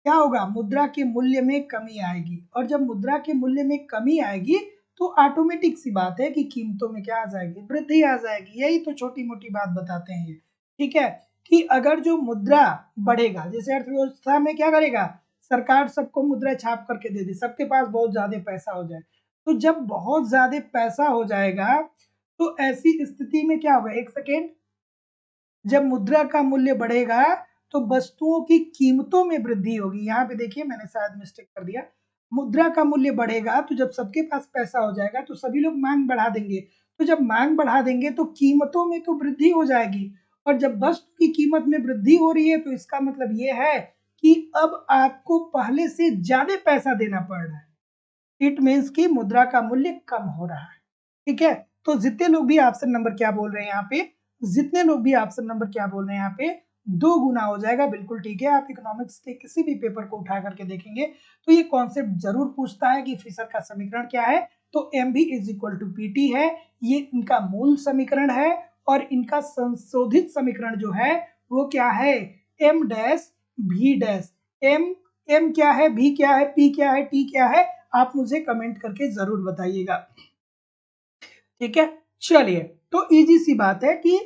क्या होगा, मुद्रा के मूल्य में कमी आएगी। और जब मुद्रा के मूल्य में कमी आएगी तो ऑटोमेटिक सी बात है कि कीमतों में क्या आ जाएगी, वृद्धि आ जाएगी। यही तो छोटी मोटी बात बताते हैं ये। ठीक है, कि अगर जो मुद्रा बढ़ेगा, जैसे अर्थव्यवस्था में क्या करेगा, सरकार सबको मुद्रा छाप करके दे दी, सबके पास बहुत ज्यादा पैसा हो जाए। तो जब बहुत ज्यादा पैसा हो जाएगा तो ऐसी स्थिति में क्या होगा, एक सेकेंड, जब मुद्रा का मूल्य बढ़ेगा तो वस्तुओं की कीमतों में वृद्धि होगी। यहाँ पे देखिए मैंने शायद मिस्टेक कर दिया, मुद्रा का मूल्य बढ़ेगा तो जब सबके पास पैसा हो जाएगा तो सभी लोग मांग बढ़ा देंगे। तो जब मांग बढ़ा देंगे तो कीमतों में तो वृद्धि हो जाएगी, और जब वस्तु की कीमत में वृद्धि हो रही है तो इसका मतलब ये है कि अब आपको पहले से ज्यादा पैसा देना पड़ रहा है। इट मीन्स कि मुद्रा का मूल्य कम हो रहा है। ठीक है, तो जितने लोग भी ऑप्शन नंबर क्या बोल रहे हैं यहाँ पे, जितने लोग भी ऑप्शन नंबर क्या बोल रहे हैं यहाँ पे, 2 गुना हो जाएगा, बिल्कुल ठीक है। आप इकोनॉमिक्स के किसी भी पेपर को उठा करके देखेंगे तो ये कॉन्सेप्ट जरूर पूछता है कि फिशर का समीकरण क्या है। तो M B is equal to P T है, ये इनका मूल समीकरण है। और इनका संशोधित समीकरण जो है वो क्या है, एम डैश भी डैश। एम एम क्या है, भी क्या है, पी क्या है, टी क्या है, आप मुझे कमेंट करके जरूर बताइएगा। ठीक है, चलिए, तो इजी सी बात है कि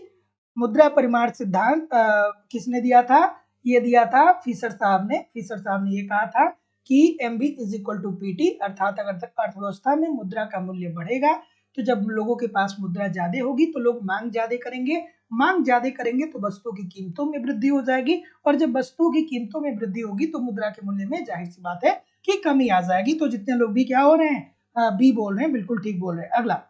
मुद्रा परिमाण सिद्धांत किसने दिया था, ये दिया था फिशर साहब ने। फिशर साहब ने ये कहा था कि M B is equal to P T, अर्थात अगर अर्थव्यवस्था में मुद्रा का मूल्य बढ़ेगा तो जब लोगों के पास मुद्रा ज्यादा होगी तो लोग मांग ज्यादा करेंगे, मांग ज्यादा करेंगे तो वस्तुओं की कीमतों में वृद्धि हो जाएगी, और जब वस्तुओं की कीमतों में वृद्धि होगी तो मुद्रा के मूल्य में जाहिर सी बात है कि कमी आ जाएगी। तो जितने लोग भी क्या हो रहे हैं, बी बोल रहे हैं, बिल्कुल ठीक बोल रहे हैं। अगला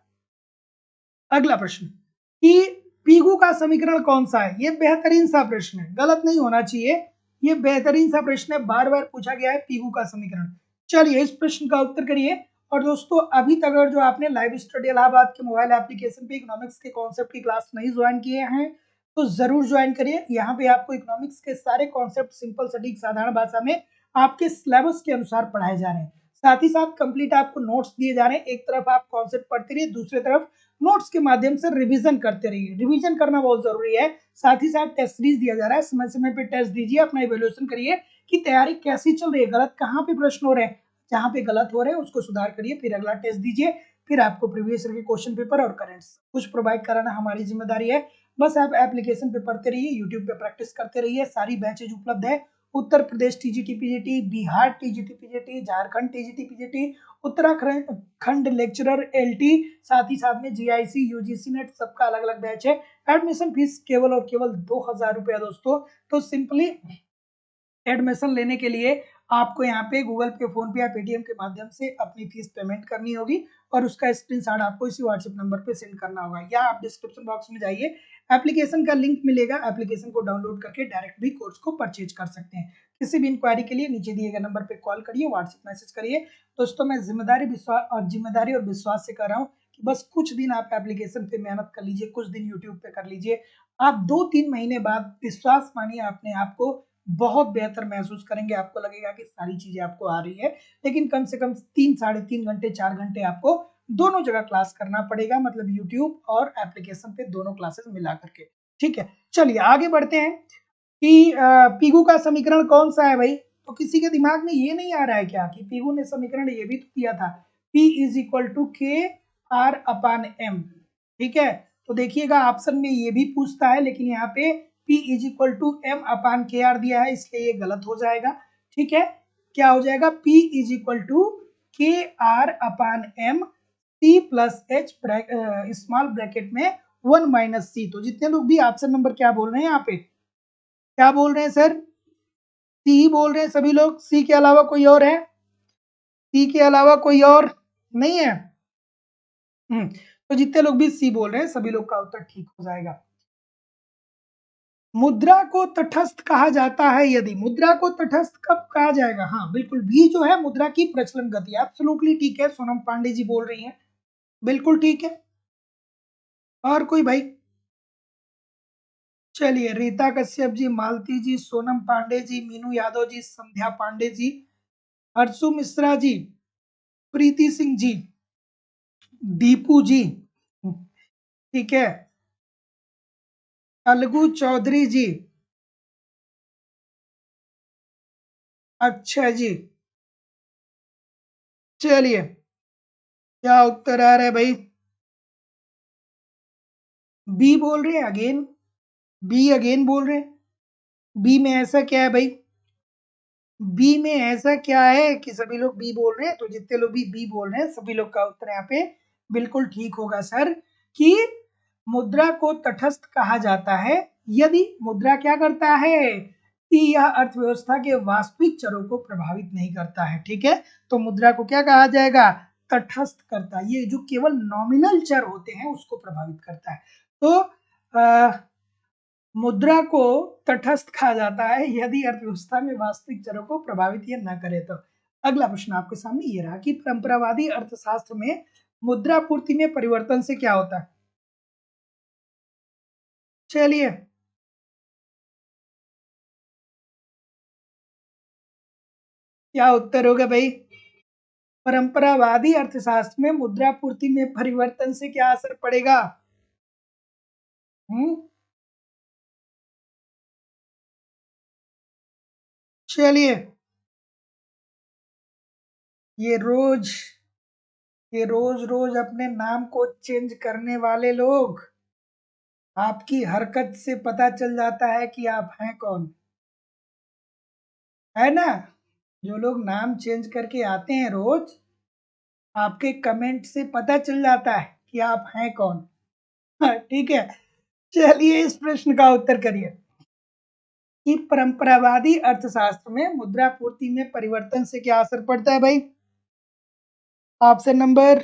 अगला प्रश्न कि पीगू का समीकरण कौन सा है। ये बेहतरीन सा प्रश्न है, गलत नहीं होना चाहिए। ये बेहतरीन सा प्रश्न है, बार बार पूछा गया है पीगू का समीकरण। चलिए इस प्रश्न का उत्तर करिए। और दोस्तों अभी तक अगर जो आपने लाइव स्टडी इलाहाबाद के मोबाइल एप्लीकेशन पे इकोनॉमिक्स के कॉन्सेप्ट की क्लास नहीं ज्वाइन किए हैं तो जरूर ज्वाइन करिए। यहाँ पे आपको इकोनॉमिक्स के सारे कॉन्सेप्ट सिंपल सटीक साधारण भाषा में आपके सिलेबस के अनुसार पढ़ाए जा रहे हैं। साथ ही साथ कंप्लीट आपको नोट्स दिए जा रहे हैं। एक तरफ आप कॉन्सेप्ट पढ़ते रहिए, दूसरी तरफ नोट्स के माध्यम से रिवीजन करते रहिए। रिवीजन करना बहुत जरूरी है। साथ ही साथ टेस्ट सीरीज दिया जा रहा है, समय समय पे टेस्ट दीजिए, अपना इवेल्युएशन करिए कि तैयारी कैसी चल रही है, गलत कहाँ पे प्रश्न हो रहे हैं, जहाँ पे गलत हो रहे हैं उसको सुधार करिए, फिर अगला टेस्ट दीजिए, फिर आपको प्रीवियस ईयर के क्वेश्चन पेपर और करेंट्स कुछ प्रोवाइड कराना हमारी जिम्मेदारी है। बस आप एप्लीकेशन पे पढ़ते रहिए, यूट्यूब पे प्रैक्टिस करते रहिए, सारी बैचेज उपलब्ध है। Uttar Pradesh TGT PGT, Bihar TGT PGT, Jharkhand TGT PGT, Uttarakhand lecturer LT, साथ ही साथ में जीआईसी यूजीसी नेट, सबका अलग अलग बैच है। एडमिशन फीस केवल और केवल 2000 रुपया दोस्तों। तो सिंपली एडमिशन लेने के लिए आपको यहाँ पे गूगल पे, फोन पे या पेटीएम के माध्यम से अपनी फीस पेमेंट करनी होगी और उसका स्क्रीनशॉट आपको इसी व्हाट्सएप नंबर पे सेंड करना होगा, या आप डिस्क्रिप्शन बॉक्स में जाइए, एप्लीकेशन का लिंक मिलेगा, एप्लीकेशन को डाउनलोड करके डायरेक्ट भी कोर्स को परचेज कर सकते हैं। किसी भी इंक्वायरी के लिए नीचे दिए गए नंबर पे कॉल करिए, व्हाट्सएप मैसेज करिए। दोस्तों मैं जिम्मेदारी और विश्वास से कर रहा हूँ कि बस कुछ दिन आप एप्लीकेशन पे मेहनत कर लीजिए, कुछ दिन यूट्यूब पे कर लीजिए, आप 2-3 महीने बाद विश्वास मानिए अपने आप को बहुत बेहतर महसूस करेंगे। आपको लगेगा कि सारी चीजें आपको आ रही है, लेकिन कम से कम 3-3.5 घंटे 4 घंटे आपको दोनों जगह क्लास करना पड़ेगा, मतलब यूट्यूब और एप्लीकेशन पे दोनों क्लासेस मिला करके। ठीक है, चलिए आगे बढ़ते हैं कि पीगू का समीकरण कौन सा है भाई। तो किसी के दिमाग में ये नहीं आ रहा है क्या कि पीगू ने समीकरण ये भी तो किया था, P is equal to K R upon M. ठीक है, तो देखिएगा ऑप्शन में ये भी पूछता है, लेकिन यहाँ पे P is equal to M upon के आर दिया है, इसलिए ये गलत हो जाएगा। ठीक है, क्या हो जाएगा, P is equal to K R upon M C plus H small bracket में 1 माइनस सी। तो जितने लोग भी ऑप्शन नंबर क्या बोल रहे हैं यहाँ पे, क्या बोल रहे हैं सर, सी ही बोल रहे हैं सभी लोग, सी के अलावा कोई और है, सी के अलावा कोई और नहीं है। तो जितने लोग भी सी बोल रहे हैं सभी लोग का उत्तर ठीक हो जाएगा। मुद्रा को तटस्थ कहा जाता है यदि, मुद्रा को तटस्थ कब कहा जाएगा, हाँ बिल्कुल, भी जो है मुद्रा की प्रचलन गति, एब्सोल्युटली ठीक है, सोनम पांडे जी बोल रही हैं, बिल्कुल ठीक है। और कोई भाई, चलिए रीता कश्यप जी, मालती जी, सोनम पांडे जी, मीनू यादव जी, संध्या पांडे जी, हर्षु मिश्रा जी, प्रीति सिंह जी, दीपू जी, ठीक है, अलगू चौधरी जी, अच्छा जी, चलिए क्या उत्तर आ रहा है भाई, बी बोल रहे हैं अगेन, बी अगेन बोल रहे हैं, बी में ऐसा क्या है भाई, बी में ऐसा क्या है कि सभी लोग बी बोल रहे हैं। तो जितने लोग भी बी बोल रहे हैं सभी लोग का उत्तर यहाँ पे बिल्कुल ठीक होगा सर, कि मुद्रा को तटस्थ कहा जाता है यदि मुद्रा क्या करता है कि यह अर्थव्यवस्था के वास्तविक चरों को प्रभावित नहीं करता है। ठीक है, तो मुद्रा को क्या कहा जाएगा, तटस्थ करता है, ये जो केवल नॉमिनल चर होते हैं उसको प्रभावित करता है। तो मुद्रा को तटस्थ कहा जाता है यदि अर्थव्यवस्था में वास्तविक चरों को प्रभावित ये न करे तो। अगला प्रश्न आपके सामने ये रहा कि परंपरावादी अर्थशास्त्र में मुद्रा पूर्ति में परिवर्तन से क्या होता है। चलिए क्या उत्तर होगा भाई, परंपरावादी अर्थशास्त्र में मुद्रा पूर्ति में परिवर्तन से क्या असर पड़ेगा। चलिए ये रोज रोज रोज अपने नाम को चेंज करने वाले लोग, आपकी हरकत से पता चल जाता है कि आप हैं कौन, है ना। जो लोग नाम चेंज करके आते हैं रोज, आपके कमेंट से पता चल जाता है कि आप हैं कौन। ठीक है, चलिए इस प्रश्न का उत्तर करिए कि परंपरावादी अर्थशास्त्र में मुद्रा पूर्ति में परिवर्तन से क्या असर पड़ता है भाई। ऑप्शन नंबर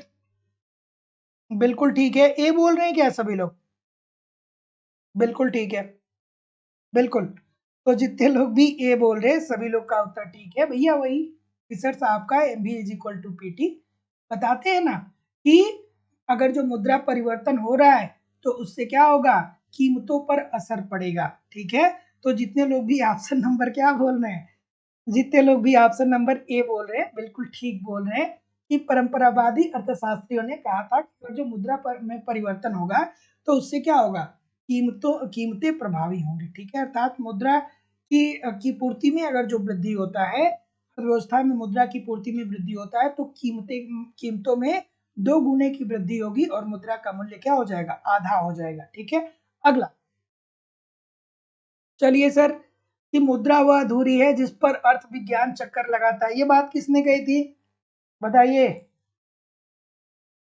बिल्कुल ठीक है, ए बोल रहे हैं क्या सभी लोग, बिल्कुल ठीक है, बिल्कुल। तो जितने लोग भी ए बोल रहे हैं सभी लोग का उत्तर ठीक है भैया, वही रिसर्च आपका M B is equal to P T बताते हैं ना कि अगर जो मुद्रा परिवर्तन हो रहा है तो उससे क्या होगा, कीमतों पर असर पड़ेगा। ठीक है, तो जितने लोग भी ऑप्शन नंबर क्या बोल रहे हैं, जितने लोग भी ऑप्शन नंबर ए बोल रहे हैं बिल्कुल ठीक बोल रहे हैं कि परंपरावादी अर्थशास्त्रियों ने कहा था कि जो मुद्रा पर में परिवर्तन होगा तो उससे क्या होगा, कीमतें प्रभावी होंगी। ठीक है, अर्थात मुद्रा की पूर्ति में अगर जो वृद्धि होता है, अर्थव्यवस्था में मुद्रा की पूर्ति में वृद्धि होता है तो कीमतों में 2 गुने की वृद्धि होगी और मुद्रा का मूल्य क्या हो जाएगा, आधा हो जाएगा। ठीक है, अगला चलिए सर, कि मुद्रा वह अधूरी है जिस पर अर्थ विज्ञान चक्कर लगाता है, ये बात किसने कही थी बताइए।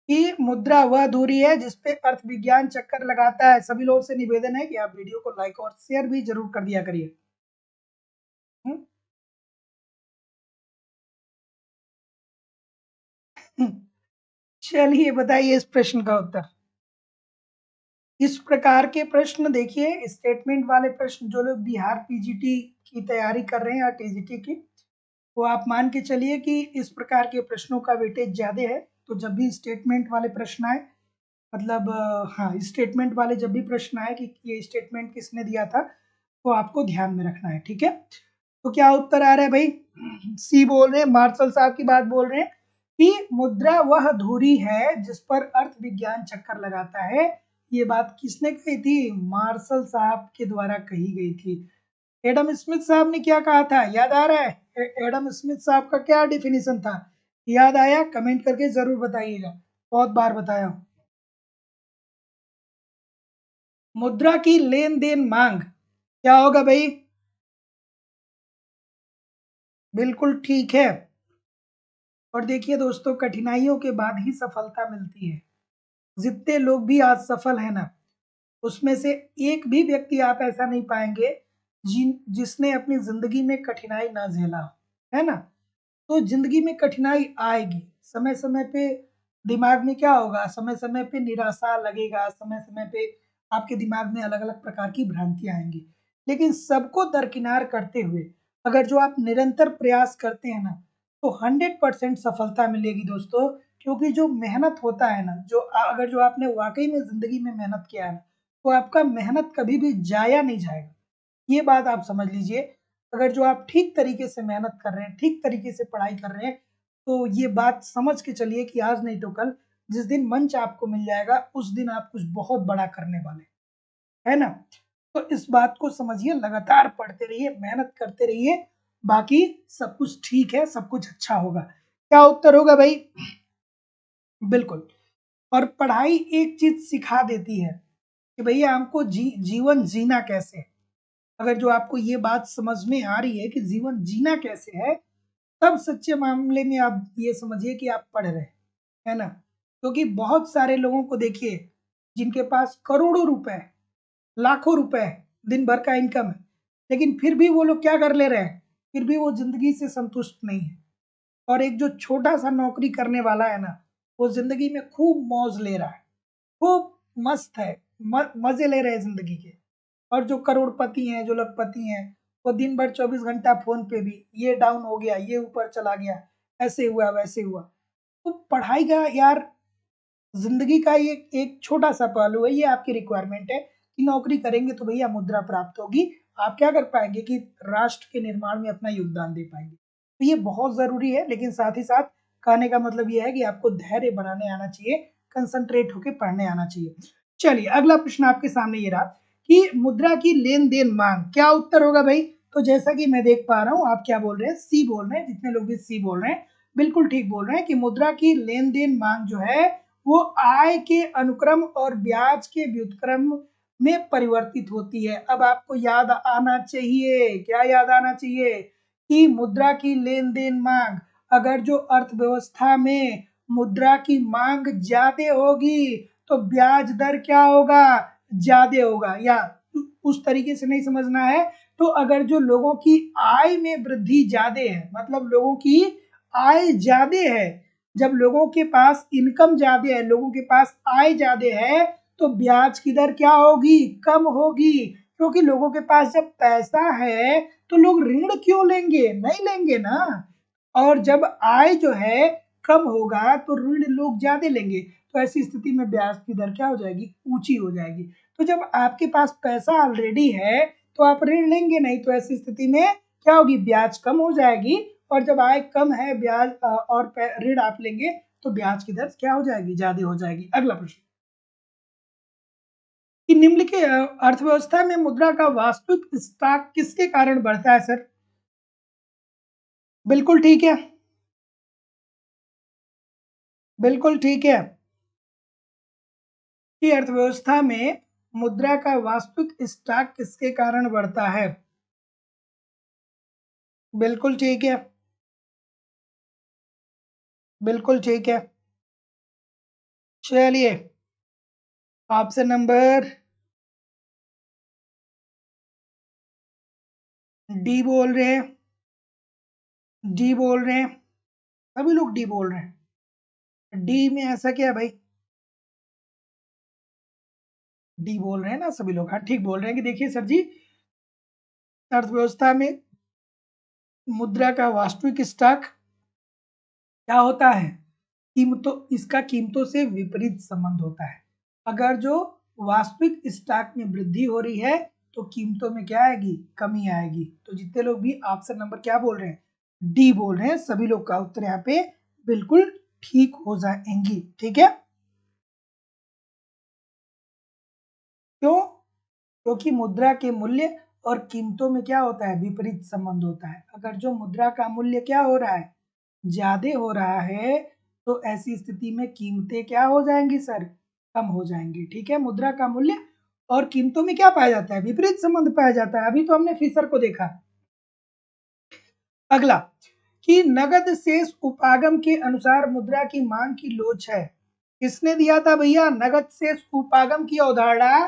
कि मुद्रा वह दूरी है जिस पे अर्थ विज्ञान चक्कर लगाता है। सभी लोगों से निवेदन है कि आप वीडियो को लाइक और शेयर भी जरूर कर दिया करिए। चलिए बताइए इस प्रश्न का उत्तर। इस प्रकार के प्रश्न देखिए, स्टेटमेंट वाले प्रश्न, जो लोग बिहार पीजीटी की तैयारी कर रहे हैं या टीजीटी की, वो आप मान के चलिए कि इस प्रकार के प्रश्नों का वेटेज ज्यादा है। तो जब भी स्टेटमेंट वाले प्रश्न आए, मतलब हाँ, स्टेटमेंट वाले जब भी प्रश्न आए कि ये स्टेटमेंट किसने दिया था, तो आपको ध्यान में रखना है। ठीक है, तो क्या उत्तर आ रहा है भाई, सी बोल रहे हैं, मार्शल साहब की बात बोल रहे हैं कि मुद्रा वह धुरी है जिस पर अर्थ विज्ञान चक्कर लगाता है। ये बात किसने कही थी, मार्शल साहब के द्वारा कही गई थी। एडम स्मिथ साहब ने क्या कहा था, याद आ रहा है? एडम स्मिथ साहब का क्या डिफिनीशन था, याद आया? कमेंट करके जरूर बताइएगा, बहुत बार बताया हूं। मुद्रा की लेन देन मांग क्या होगा भाई, बिल्कुल ठीक है। और देखिए दोस्तों, कठिनाइयों के बाद ही सफलता मिलती है। जितने लोग भी आज सफल है ना, उसमें से एक भी व्यक्ति आप ऐसा नहीं पाएंगे जिसने अपनी जिंदगी में कठिनाई ना झेला हो, है ना। तो जिंदगी में कठिनाई आएगी, समय समय पे दिमाग में क्या होगा, समय समय पे निराशा लगेगा, समय समय पे आपके दिमाग में अलग अलग प्रकार की भ्रांतियां आएंगी। लेकिन सबको दरकिनार करते हुए अगर जो आप निरंतर प्रयास करते हैं ना, तो 100% सफलता मिलेगी दोस्तों। क्योंकि जो मेहनत होता है ना, जो अगर जो आपने वाकई में जिंदगी में मेहनत किया है ना, तो आपका मेहनत कभी भी जाया नहीं जाएगा। ये बात आप समझ लीजिए। अगर जो आप ठीक तरीके से मेहनत कर रहे हैं, ठीक तरीके से पढ़ाई कर रहे हैं, तो ये बात समझ के चलिए कि आज नहीं तो कल जिस दिन मंच आपको मिल जाएगा, उस दिन आप कुछ बहुत बड़ा करने वाले, है ना। तो इस बात को समझिए, लगातार पढ़ते रहिए, मेहनत करते रहिए, बाकी सब कुछ ठीक है, सब कुछ अच्छा होगा। क्या उत्तर होगा भाई, बिल्कुल। और पढ़ाई एक चीज सिखा देती है कि भैया हमको जीवन जीना कैसे है। अगर जो आपको ये बात समझ में आ रही है कि जीवन जीना कैसे है, तब सच्चे मामले में आप ये समझिए कि आप पढ़ रहे हैं, है ना। क्योंकि बहुत सारे लोगों को देखिए जिनके पास करोड़ों रुपए, लाखों रुपए दिन भर का इनकम है, लेकिन फिर भी वो लोग क्या कर ले रहे हैं, फिर भी वो जिंदगी से संतुष्ट नहीं है। और एक जो छोटा सा नौकरी करने वाला है ना, वो जिंदगी में खूब मौज ले रहा है, खूब मस्त है, मजे ले रहे हैं जिंदगी के। और जो करोड़पति हैं, जो लखपति हैं, वो दिन भर 24 घंटा फोन पे भी, ये डाउन हो गया, ये ऊपर चला गया, ऐसे हुआ वैसे हुआ। तो पढ़ाई का यार जिंदगी का ये एक छोटा सा पहलू है, ये आपकी रिक्वायरमेंट है कि नौकरी करेंगे तो भैया मुद्रा प्राप्त होगी। आप क्या कर पाएंगे कि राष्ट्र के निर्माण में अपना योगदान दे पाएंगे। तो ये बहुत जरूरी है, लेकिन साथ ही साथ कहने का मतलब ये है कि आपको धैर्य बनाने आना चाहिए, कंसंट्रेट होकर पढ़ने आना चाहिए। चलिए अगला प्रश्न आपके सामने ये रहा कि मुद्रा की लेन देन मांग, क्या उत्तर होगा भाई। तो जैसा कि मैं देख पा रहा हूँ, आप क्या बोल रहे हैं, सी बोल रहे हैं, जितने लोग भी सी बोल रहे हैं बिल्कुल ठीक बोल रहे हैं कि मुद्रा की लेन देन मांग जो है वो आय के अनुक्रम और ब्याज के व्युत्क्रम में परिवर्तित होती है। अब आपको याद आना चाहिए, क्या याद आना चाहिए, कि मुद्रा की लेन देन मांग, अगर जो अर्थव्यवस्था में मुद्रा की मांग ज्यादा होगी तो ब्याज दर क्या होगा, ज्यादा होगा। या उस तरीके से नहीं समझना है, तो अगर जो लोगों की आय में वृद्धि ज्यादा है, मतलब लोगों की आय ज्यादा है, जब लोगों के पास इनकम ज्यादा है, लोगों के पास आय ज्यादा है, तो ब्याज की दर क्या होगी, कम होगी। क्योंकि लोगों के पास जब पैसा है तो लोग ऋण क्यों लेंगे, नहीं लेंगे ना। और जब आय जो है कम होगा तो ऋण लोग ज्यादा लेंगे, तो ऐसी स्थिति में ब्याज की दर क्या हो जाएगी, ऊंची हो जाएगी। तो जब आपके पास पैसा ऑलरेडी है तो आप ऋण लेंगे नहीं, तो ऐसी स्थिति में क्या होगी, ब्याज कम हो जाएगी और जब आय कम है ब्याज और ऋण आप लेंगे तो ब्याज की दर क्या हो जाएगी, ज्यादा हो जाएगी। अगला प्रश्न कि निम्नलिखित अर्थव्यवस्था में मुद्रा का वास्तविक स्टॉक किसके कारण बढ़ता है सर? बिल्कुल ठीक है, बिल्कुल ठीक है कि अर्थव्यवस्था में मुद्रा का वास्तविक स्टॉक किसके कारण बढ़ता है? बिल्कुल ठीक है, बिल्कुल ठीक है। चलिए, ऑप्शन नंबर डी बोल रहे हैं, डी बोल रहे हैं, सभी लोग डी बोल रहे हैं। डी में ऐसा क्या है भाई? डी बोल रहे हैं ना सभी लोग? हाँ ठीक बोल रहे हैं कि देखिए सर जी, अर्थव्यवस्था में मुद्रा का वास्तविक स्टॉक क्या होता है? कीमतों, इसका कीमतों से विपरीत संबंध होता है। अगर जो वास्तविक स्टॉक में वृद्धि हो रही है तो कीमतों में क्या आएगी, कमी आएगी। तो जितने लोग भी ऑप्शन नंबर क्या बोल रहे हैं, डी बोल रहे हैं, सभी लोग का उत्तर यहाँ पे बिल्कुल ठीक हो जाएंगी। ठीक है, क्यों? क्योंकि मुद्रा के मूल्य और कीमतों में क्या होता है, विपरीत संबंध होता है। अगर जो मुद्रा का मूल्य क्या हो रहा है, ज्यादा हो रहा है, तो ऐसी स्थिति में कीमतें क्या हो जाएंगी सर, कम हो जाएंगी। ठीक है, मुद्रा का मूल्य और कीमतों में क्या पाया जाता है, विपरीत संबंध पाया जाता है। अभी तो हमने फिशर को देखा। अगला कि नगद शेष उपागम के अनुसार मुद्रा की मांग की लोच है। किसने दिया था भैया? नगद शेष उपागम की अवधारणा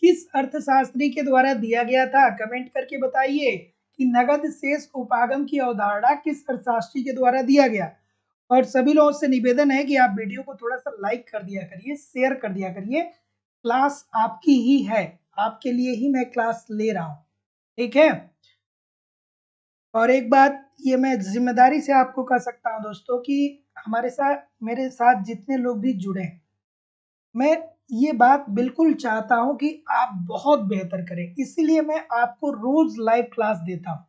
किस अर्थशास्त्री के द्वारा दिया गया था? कमेंट करके बताइए कि नगद शेष उपागम की अवधारणा किस अर्थशास्त्री के द्वारा दिया गया। और सभी लोगों से निवेदन है कि आप वीडियो को थोड़ा सा लाइक कर दिया करिए, शेयर कर दिया करिए। क्लास आपकी ही है, आपके लिए ही मैं क्लास ले रहा हूँ। ठीक है, और एक बात ये मैं जिम्मेदारी से आपको कह सकता हूँ दोस्तों कि हमारे साथ, मेरे साथ जितने लोग भी जुड़े हैं, मैं ये बात बिल्कुल चाहता हूँ कि आप बहुत बेहतर करें, इसीलिए मैं आपको रोज लाइव क्लास देता हूँ।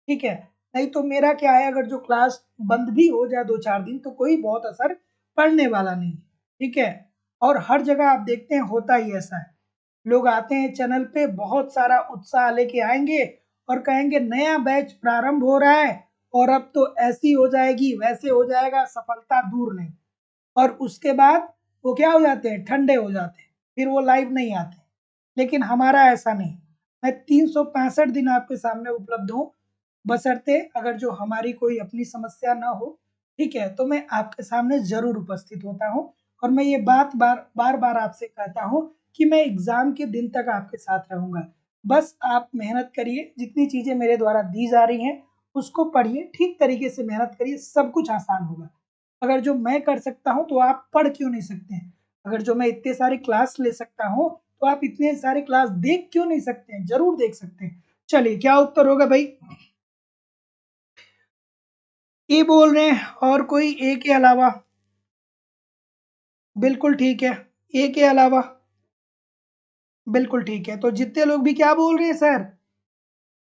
ठीक है, नहीं तो मेरा क्या है, अगर जो क्लास बंद भी हो जाए 2-4 दिन तो कोई बहुत असर पड़ने वाला नहीं। ठीक है, और हर जगह आप देखते हैं होता ही ऐसा है, लोग आते हैं चैनल पे, बहुत सारा उत्साह लेके आएंगे और कहेंगे नया बैच प्रारंभ हो रहा है और अब तो ऐसी हो जाएगी, वैसे हो जाएगा, सफलता दूर नहीं। और उसके बाद वो क्या हो जाते हैं, ठंडे हो जाते हैं, फिर वो लाइव नहीं आते। लेकिन हमारा ऐसा नहीं, मैं 365 दिन आपके सामने उपलब्ध हूँ, बशर्ते अगर जो हमारी कोई अपनी समस्या ना हो। ठीक है, तो मैं आपके सामने जरूर उपस्थित होता हूँ। और मैं ये बात बार बार आपसे कहता हूँ कि मैं एग्जाम के दिन तक आपके साथ रहूंगा। बस आप मेहनत करिए, जितनी चीजें मेरे द्वारा दी जा रही हैं उसको पढ़िए, ठीक तरीके से मेहनत करिए, सब कुछ आसान होगा। अगर जो मैं कर सकता हूँ तो आप पढ़ क्यों नहीं सकते हैं? अगर जो मैं इतने सारे क्लास ले सकता हूँ तो आप इतने सारे क्लास देख क्यों नहीं सकते हैं? जरूर देख सकते हैं। चलिए, क्या उत्तर होगा भाई? ए बोल रहे हैं, और कोई ए के अलावा? बिल्कुल ठीक है, ए के अलावा? बिल्कुल ठीक है। तो जितने लोग भी क्या बोल रहे हैं सर,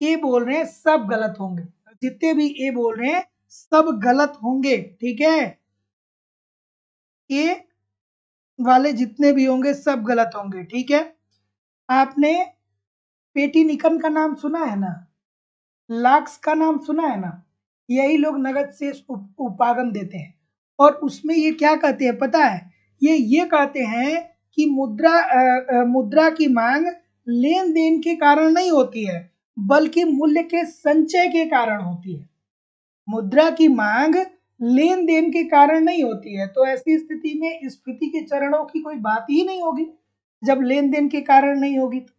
ए बोल रहे हैं, सब गलत होंगे। जितने भी ए बोल रहे हैं सब गलत होंगे। ठीक है, ए वाले जितने भी होंगे सब गलत होंगे। ठीक है, आपने पेटी निकन का नाम सुना है ना, लाक्स का नाम सुना है ना? यही लोग नगद से उपागम देते हैं। और उसमें ये क्या कहते हैं पता है? ये कहते हैं कि मुद्रा की मांग लेन देन के कारण नहीं होती है, बल्कि मूल्य के संचय के कारण होती है। मुद्रा की मांग लेन देन के कारण नहीं होती है, तो ऐसी स्थिति में स्फीति के चरणों की कोई बात ही नहीं होगी। जब लेन देन के कारण नहीं होगी तो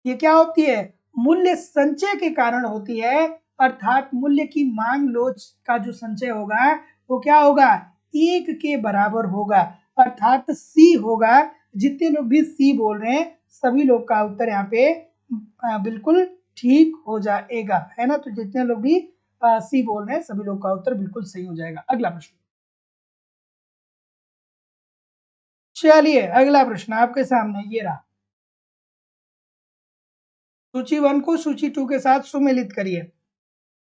ये क्या होती है, मूल्य संचय के कारण होती है। अर्थात मूल्य की मांग लोच का जो संचय होगा वो क्या होगा, एक के बराबर होगा, अर्थात सी होगा। जितने लोग भी सी बोल रहे हैं सभी लोग का उत्तर यहाँ पे बिल्कुल ठीक हो जाएगा, है ना? तो जितने लोग भी सी बोल रहे हैं सभी लोग का उत्तर बिल्कुल सही हो जाएगा। अगला प्रश्न, चलिए अगला प्रश्न आपके सामने ये रहा। सूची 1 को सूची 2 के साथ सुमेलित करिए।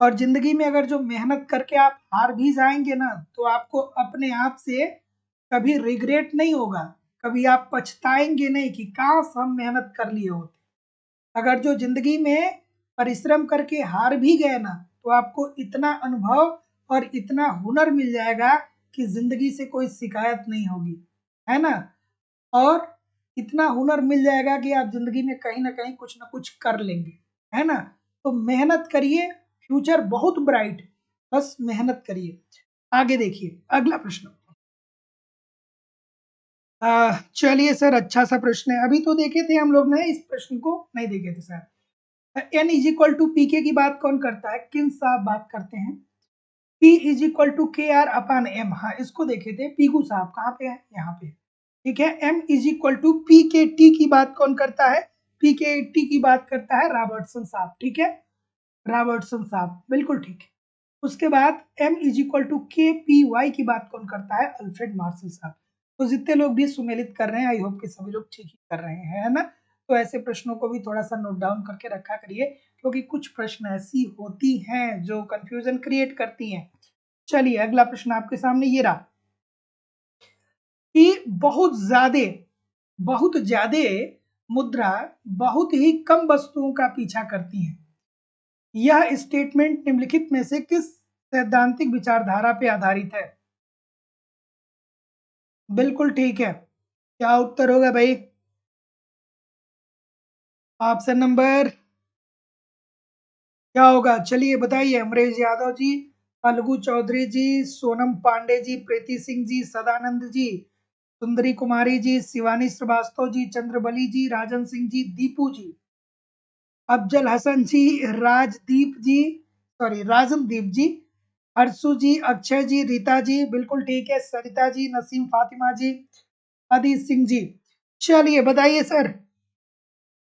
और जिंदगी में अगर जो मेहनत करके आप हार भी जाएंगे ना, तो आपको अपने आप से कभी रिग्रेट नहीं होगा, कभी आप पछताएंगे नहीं कि काश हम मेहनत कर लिए होते। अगर जो जिंदगी में परिश्रम करके हार भी गए ना, तो आपको इतना अनुभव और इतना हुनर मिल जाएगा कि जिंदगी से कोई शिकायत नहीं होगी, है ना। और इतना हुनर मिल जाएगा कि आप जिंदगी में कहीं ना कहीं कुछ ना कुछ कर लेंगे, है ना। तो मेहनत करिए, फ्यूचर बहुत ब्राइट है, बस मेहनत करिए। आगे देखिए अगला प्रश्न। चलिए सर, अच्छा सा प्रश्न है, अभी तो देखे थे हम लोग ने, इस प्रश्न को नहीं देखे थे sir. N is equal to P K की बात कौन करता है, किन साहब बात करते हैं। P is equal to K R upon M, हाँ इसको देखे थे, पीगू साहब कहाँ पे है, यहाँ पे। ठीक है, M is equal to P K T की बात कौन करता है, पी के टी की बात करता है रॉबर्टसन साहब। ठीक है, रॉबर्टसन साहब बिल्कुल ठीक है। उसके बाद एम इज इक्वल टू के पी वाई की बात कौन करता है, अल्फ्रेड मार्शल साहब। तो जितने लोग भी सुमेलित कर रहे हैं, आई होप कि सभी लोग ठीक ही कर रहे हैं, है ना। तो ऐसे प्रश्नों को भी थोड़ा सा नोट डाउन करके रखा करिए, क्योंकि कुछ प्रश्न ऐसी होती हैं जो कंफ्यूजन क्रिएट करती हैं। चलिए अगला प्रश्न आपके सामने ये रहा कि बहुत ज्यादा मुद्रा बहुत ही कम वस्तुओं का पीछा करती है। यह स्टेटमेंट निम्नलिखित में से किस सैद्धांतिक विचारधारा पे आधारित है। बिल्कुल ठीक है, क्या उत्तर होगा भाई, ऑप्शन नंबर क्या होगा, चलिए बताइए। अमरेश यादव जी, फल्गू चौधरी जी, सोनम पांडे जी, प्रीति सिंह जी, सदानंद जी, सुंदरी कुमारी जी, शिवानी श्रीवास्तव जी, चंद्रबली जी, राजन सिंह जी, दीपू जी, अफजल हसन जी, राजदीप जी, सॉरी राजनदीप जी, हर्षु जी, अक्षय जी, रीता जी, बिल्कुल ठीक है, सरिता जी, नसीम फातिमा जी, अदित सिंह जी। चलिए बताइए सर,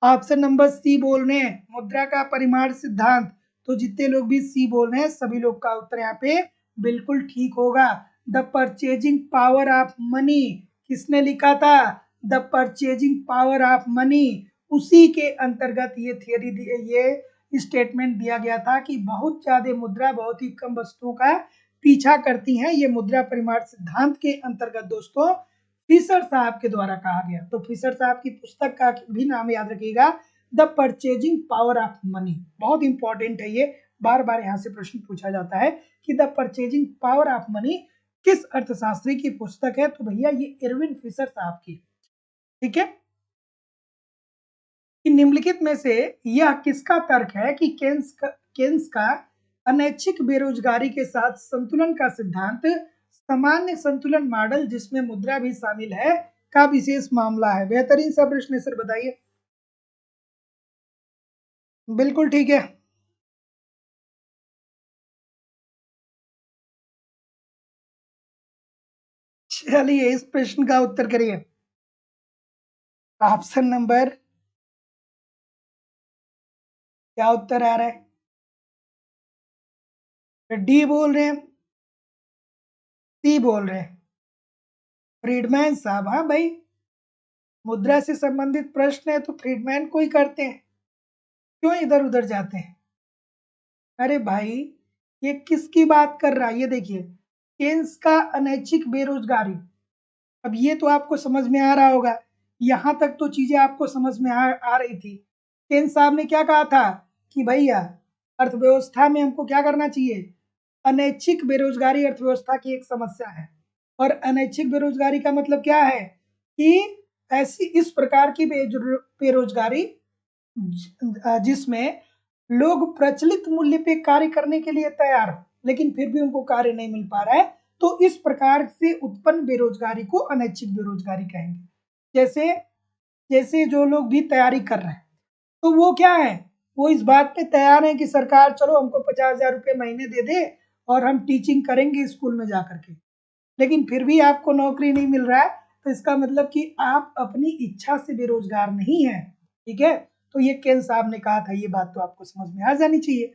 ऑप्शन नंबर सी बोल रहे हैं, मुद्रा का परिमाण सिद्धांत। तो जितने लोग भी सी बोल रहे हैं, सभी लोग का उत्तर यहाँ पे बिल्कुल ठीक होगा। The purchasing power of money, किसने लिखा था, the purchasing power of money. उसी के अंतर्गत ये थियरी, ये स्टेटमेंट दिया गया था कि बहुत ज्यादा मुद्रा बहुत ही कम वस्तुओं का पीछा करती हैं। ये मुद्रा परिमाण सिद्धांत के अंतर्गत दोस्तों फिशर साहब के द्वारा कहा गया। तो फिशर साहब की पुस्तक का भी नाम याद रखिएगा, the purchasing power of money. बहुत इंपॉर्टेंट है ये, बार बार यहाँ से प्रश्न पूछा जाता है कि the purchasing power of money किस अर्थशास्त्री की पुस्तक है। तो भैया ये इरविन फिशर साहब की। ठीक है, कि निम्नलिखित में से यह किसका तर्क है कि केन्स का अनैच्छिक बेरोजगारी के साथ संतुलन का सिद्धांत सामान्य संतुलन मॉडल जिसमें मुद्रा भी शामिल है का विशेष मामला है। बेहतरीन सा प्रश्न है सर, बताइए। बिल्कुल ठीक है, चलिए इस प्रश्न का उत्तर करिए। ऑप्शन नंबर क्या उत्तर आ रहा है, डी बोल रहे हैं, सी बोल रहे हैं, फ्रीडमैन साहब। हाँ भाई, मुद्रा से संबंधित प्रश्न है तो फ्रीडमैन को ही करते हैं, क्यों इधर उधर जाते हैं। अरे भाई, ये किसकी बात कर रहा है, ये देखिए, केन्स का अनैच्छिक बेरोजगारी। अब ये तो आपको समझ में आ रहा होगा, यहां तक तो चीजें आपको समझ में आ रही थी। केन्स साहब ने क्या कहा था कि भैया अर्थव्यवस्था में हमको क्या करना चाहिए, अनैच्छिक बेरोजगारी अर्थव्यवस्था की एक समस्या है। और अनैच्छिक बेरोजगारी का मतलब क्या है कि ऐसी इस प्रकार की बेरोजगारी जिसमें लोग प्रचलित मूल्य पे कार्य करने के लिए तैयार हो, लेकिन फिर भी उनको कार्य नहीं मिल पा रहा है। तो इस प्रकार से उत्पन्न बेरोजगारी को अनैच्छिक बेरोजगारी कहेंगे। जैसे जैसे जो लोग भी तैयारी कर रहे हैं, तो वो क्या है, वो इस बात पे तैयार है कि सरकार चलो हमको 50,000 रुपये महीने दे दे और हम टीचिंग करेंगे स्कूल में जाकर के, लेकिन फिर भी आपको नौकरी नहीं मिल रहा है। तो इसका मतलब कि आप अपनी इच्छा से बेरोजगार नहीं है। ठीक है, तो ये केन साहब ने कहा था, ये बात तो आपको समझ में आ जानी चाहिए।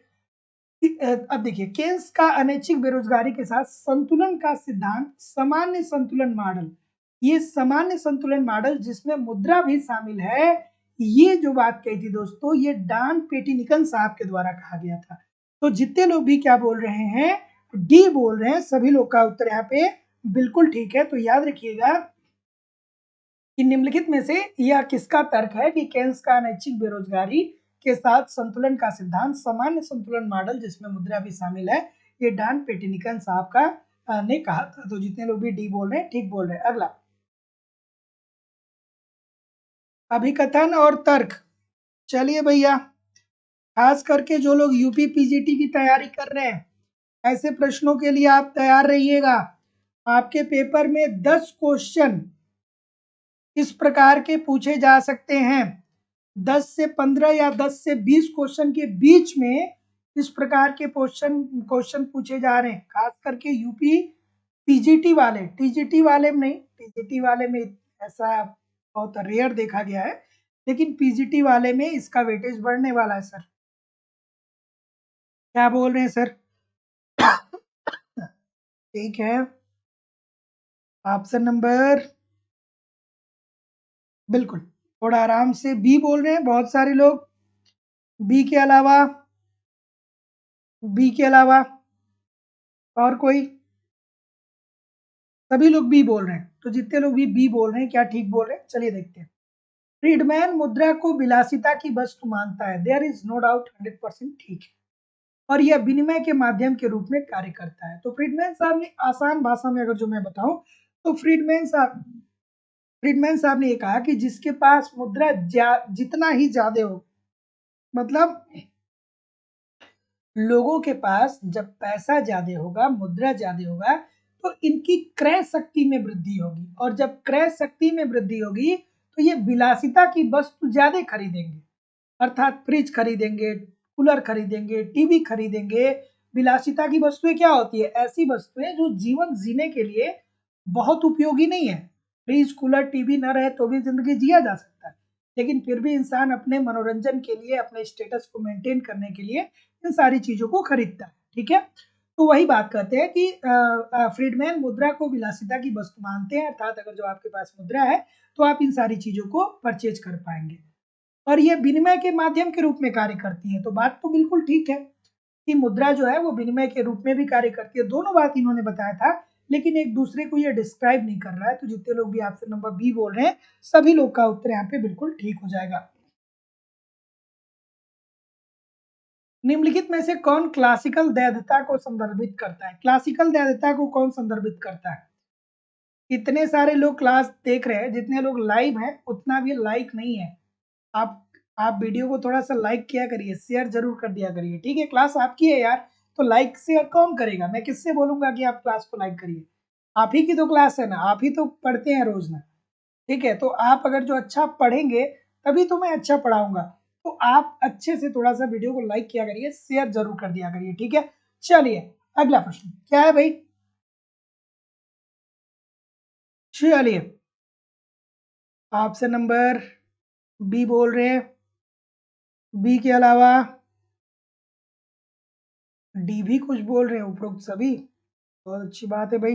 अब देखिए, केन्स का अनैच्छिक बेरोजगारी के साथ संतुलन का सिद्धांत सामान्य संतुलन मॉडल, ये सामान्य संतुलन मॉडल जिसमें मुद्रा भी शामिल है, ये जो बात कही थी दोस्तों, ये डॉन पेटिनिकन साहब के द्वारा कहा गया था। तो जितने लोग भी क्या बोल रहे हैं, डी बोल रहे हैं, सभी लोग का उत्तर यहाँ पे बिल्कुल ठीक है। तो याद रखिएगा कि निम्नलिखित में से यह किसका तर्क है कि केन्स का अनैच्छिक बेरोजगारी के साथ संतुलन का सिद्धांत सामान्य संतुलन मॉडल जिसमें मुद्रा भी शामिल है, ये डॉन पेटिनिकन साहब का ने कहा था। तो जितने लोग भी डी बोल रहे हैं ठीक बोल रहे हैं। अगला, अभिकथन और तर्क। चलिए भैया, खास करके जो लोग यूपी पीजीटी की तैयारी कर रहे हैं, ऐसे प्रश्नों के लिए आप तैयार रहिएगा। आपके पेपर में 10 क्वेश्चन इस प्रकार के पूछे जा सकते हैं। 10 से 15 या 10 से 20 क्वेश्चन के बीच में इस प्रकार के क्वेश्चन पूछे जा रहे हैं। खास करके यूपी पीजीटी वाले, टीजीटी वाले में नहीं, टीजीटी वाले में ऐसा बहुत रेयर देखा गया है, लेकिन पीजीटी वाले में इसका वेटेज बढ़ने वाला है। सर क्या बोल रहे हैं सर? ठीक है, ऑप्शन नंबर बिल्कुल, थोड़ा आराम से बी बोल रहे हैं बहुत सारे लोग। बी के अलावा, बी के अलावा और कोई? सभी लोग बी बोल रहे हैं। तो जितने लोग भी बी बोल रहे हैं, क्या ठीक बोल रहे हैं? चलिए देखते हैं। फ्रीडमैन मुद्रा को विलासिता की वस्तु मानता है, देयर इज नो डाउट, 100% ठीक है, और यह विनिमय के माध्यम के रूप में कार्य करता है। तो फ्रीडमैन साहब ने आसान भाषा में अगर जो मैं बताऊं, तो फ्रीडमैन साहब ने ये कहा कि जिसके पास मुद्रा जितना ही ज्यादा हो, मतलब लोगों के पास जब पैसा ज्यादा होगा, मुद्रा ज्यादा होगा, तो इनकी क्रय शक्ति में वृद्धि होगी, और जब क्रय शक्ति में वृद्धि होगी तो ये विलासिता की वस्तु ज्यादा खरीदेंगे, अर्थात फ्रिज खरीदेंगे, कूलर खरीदेंगे, टीवी खरीदेंगे। विलासिता की वस्तुएं क्या होती है? ऐसी वस्तुएं जो जीवन जीने के लिए बहुत उपयोगी नहीं है। फ्रिज, कूलर, टीवी न रहे तो भी जिंदगी जिया जा सकता है, लेकिन फिर भी इंसान अपने मनोरंजन के लिए, अपने स्टेटस को मेंटेन करने के लिए इन सारी चीजों को खरीदता है। ठीक है, तो वही बात कहते हैं कि फ्रीडमैन मुद्रा को विलासिता की वस्तु मानते हैं, अर्थात अगर जो आपके पास मुद्रा है तो आप इन सारी चीजों को परचेज कर पाएंगे, और ये विनिमय के माध्यम के रूप में कार्य करती है। तो बात तो बिल्कुल ठीक है कि मुद्रा जो है वो विनिमय के रूप में भी कार्य करती है। दोनों बात इन्होंने बताया था, लेकिन एक दूसरे को ये डिस्क्राइब नहीं कर रहा है। तो जितने लोग भी ऑप्शन नंबर बी बोल रहे हैं, सभी लोग का उत्तर यहाँ पे बिल्कुल ठीक हो जाएगा। निम्नलिखित में से कौन क्लासिकल वैधता को संदर्भित करता है? क्लासिकल वैधता को कौन संदर्भित करता है? इतने सारे लोग क्लास देख रहे हैं, जितने लोग लाइव हैं उतना भी लाइक नहीं है। आप वीडियो को थोड़ा सा लाइक किया करिए, शेयर जरूर कर दिया करिए। ठीक है, क्लास आपकी है यार, तो लाइक शेयर कौन करेगा? मैं किससे बोलूंगा कि आप क्लास को लाइक करिए? आप ही की तो क्लास है ना, आप ही तो पढ़ते हैं रोज ना। ठीक है, तो आप अगर जो अच्छा पढ़ेंगे तभी तो मैं अच्छा पढ़ाऊंगा। तो आप अच्छे से थोड़ा सा वीडियो को लाइक किया करिए, शेयर जरूर कर दिया करिए। ठीक है, चलिए अगला प्रश्न क्या है भाई? चलिए, ऑप्शन नंबर बी बोल रहे हैं, बी के अलावा डी भी कुछ बोल रहे हैं, उपरोक्त सभी। बहुत अच्छी बात है भाई।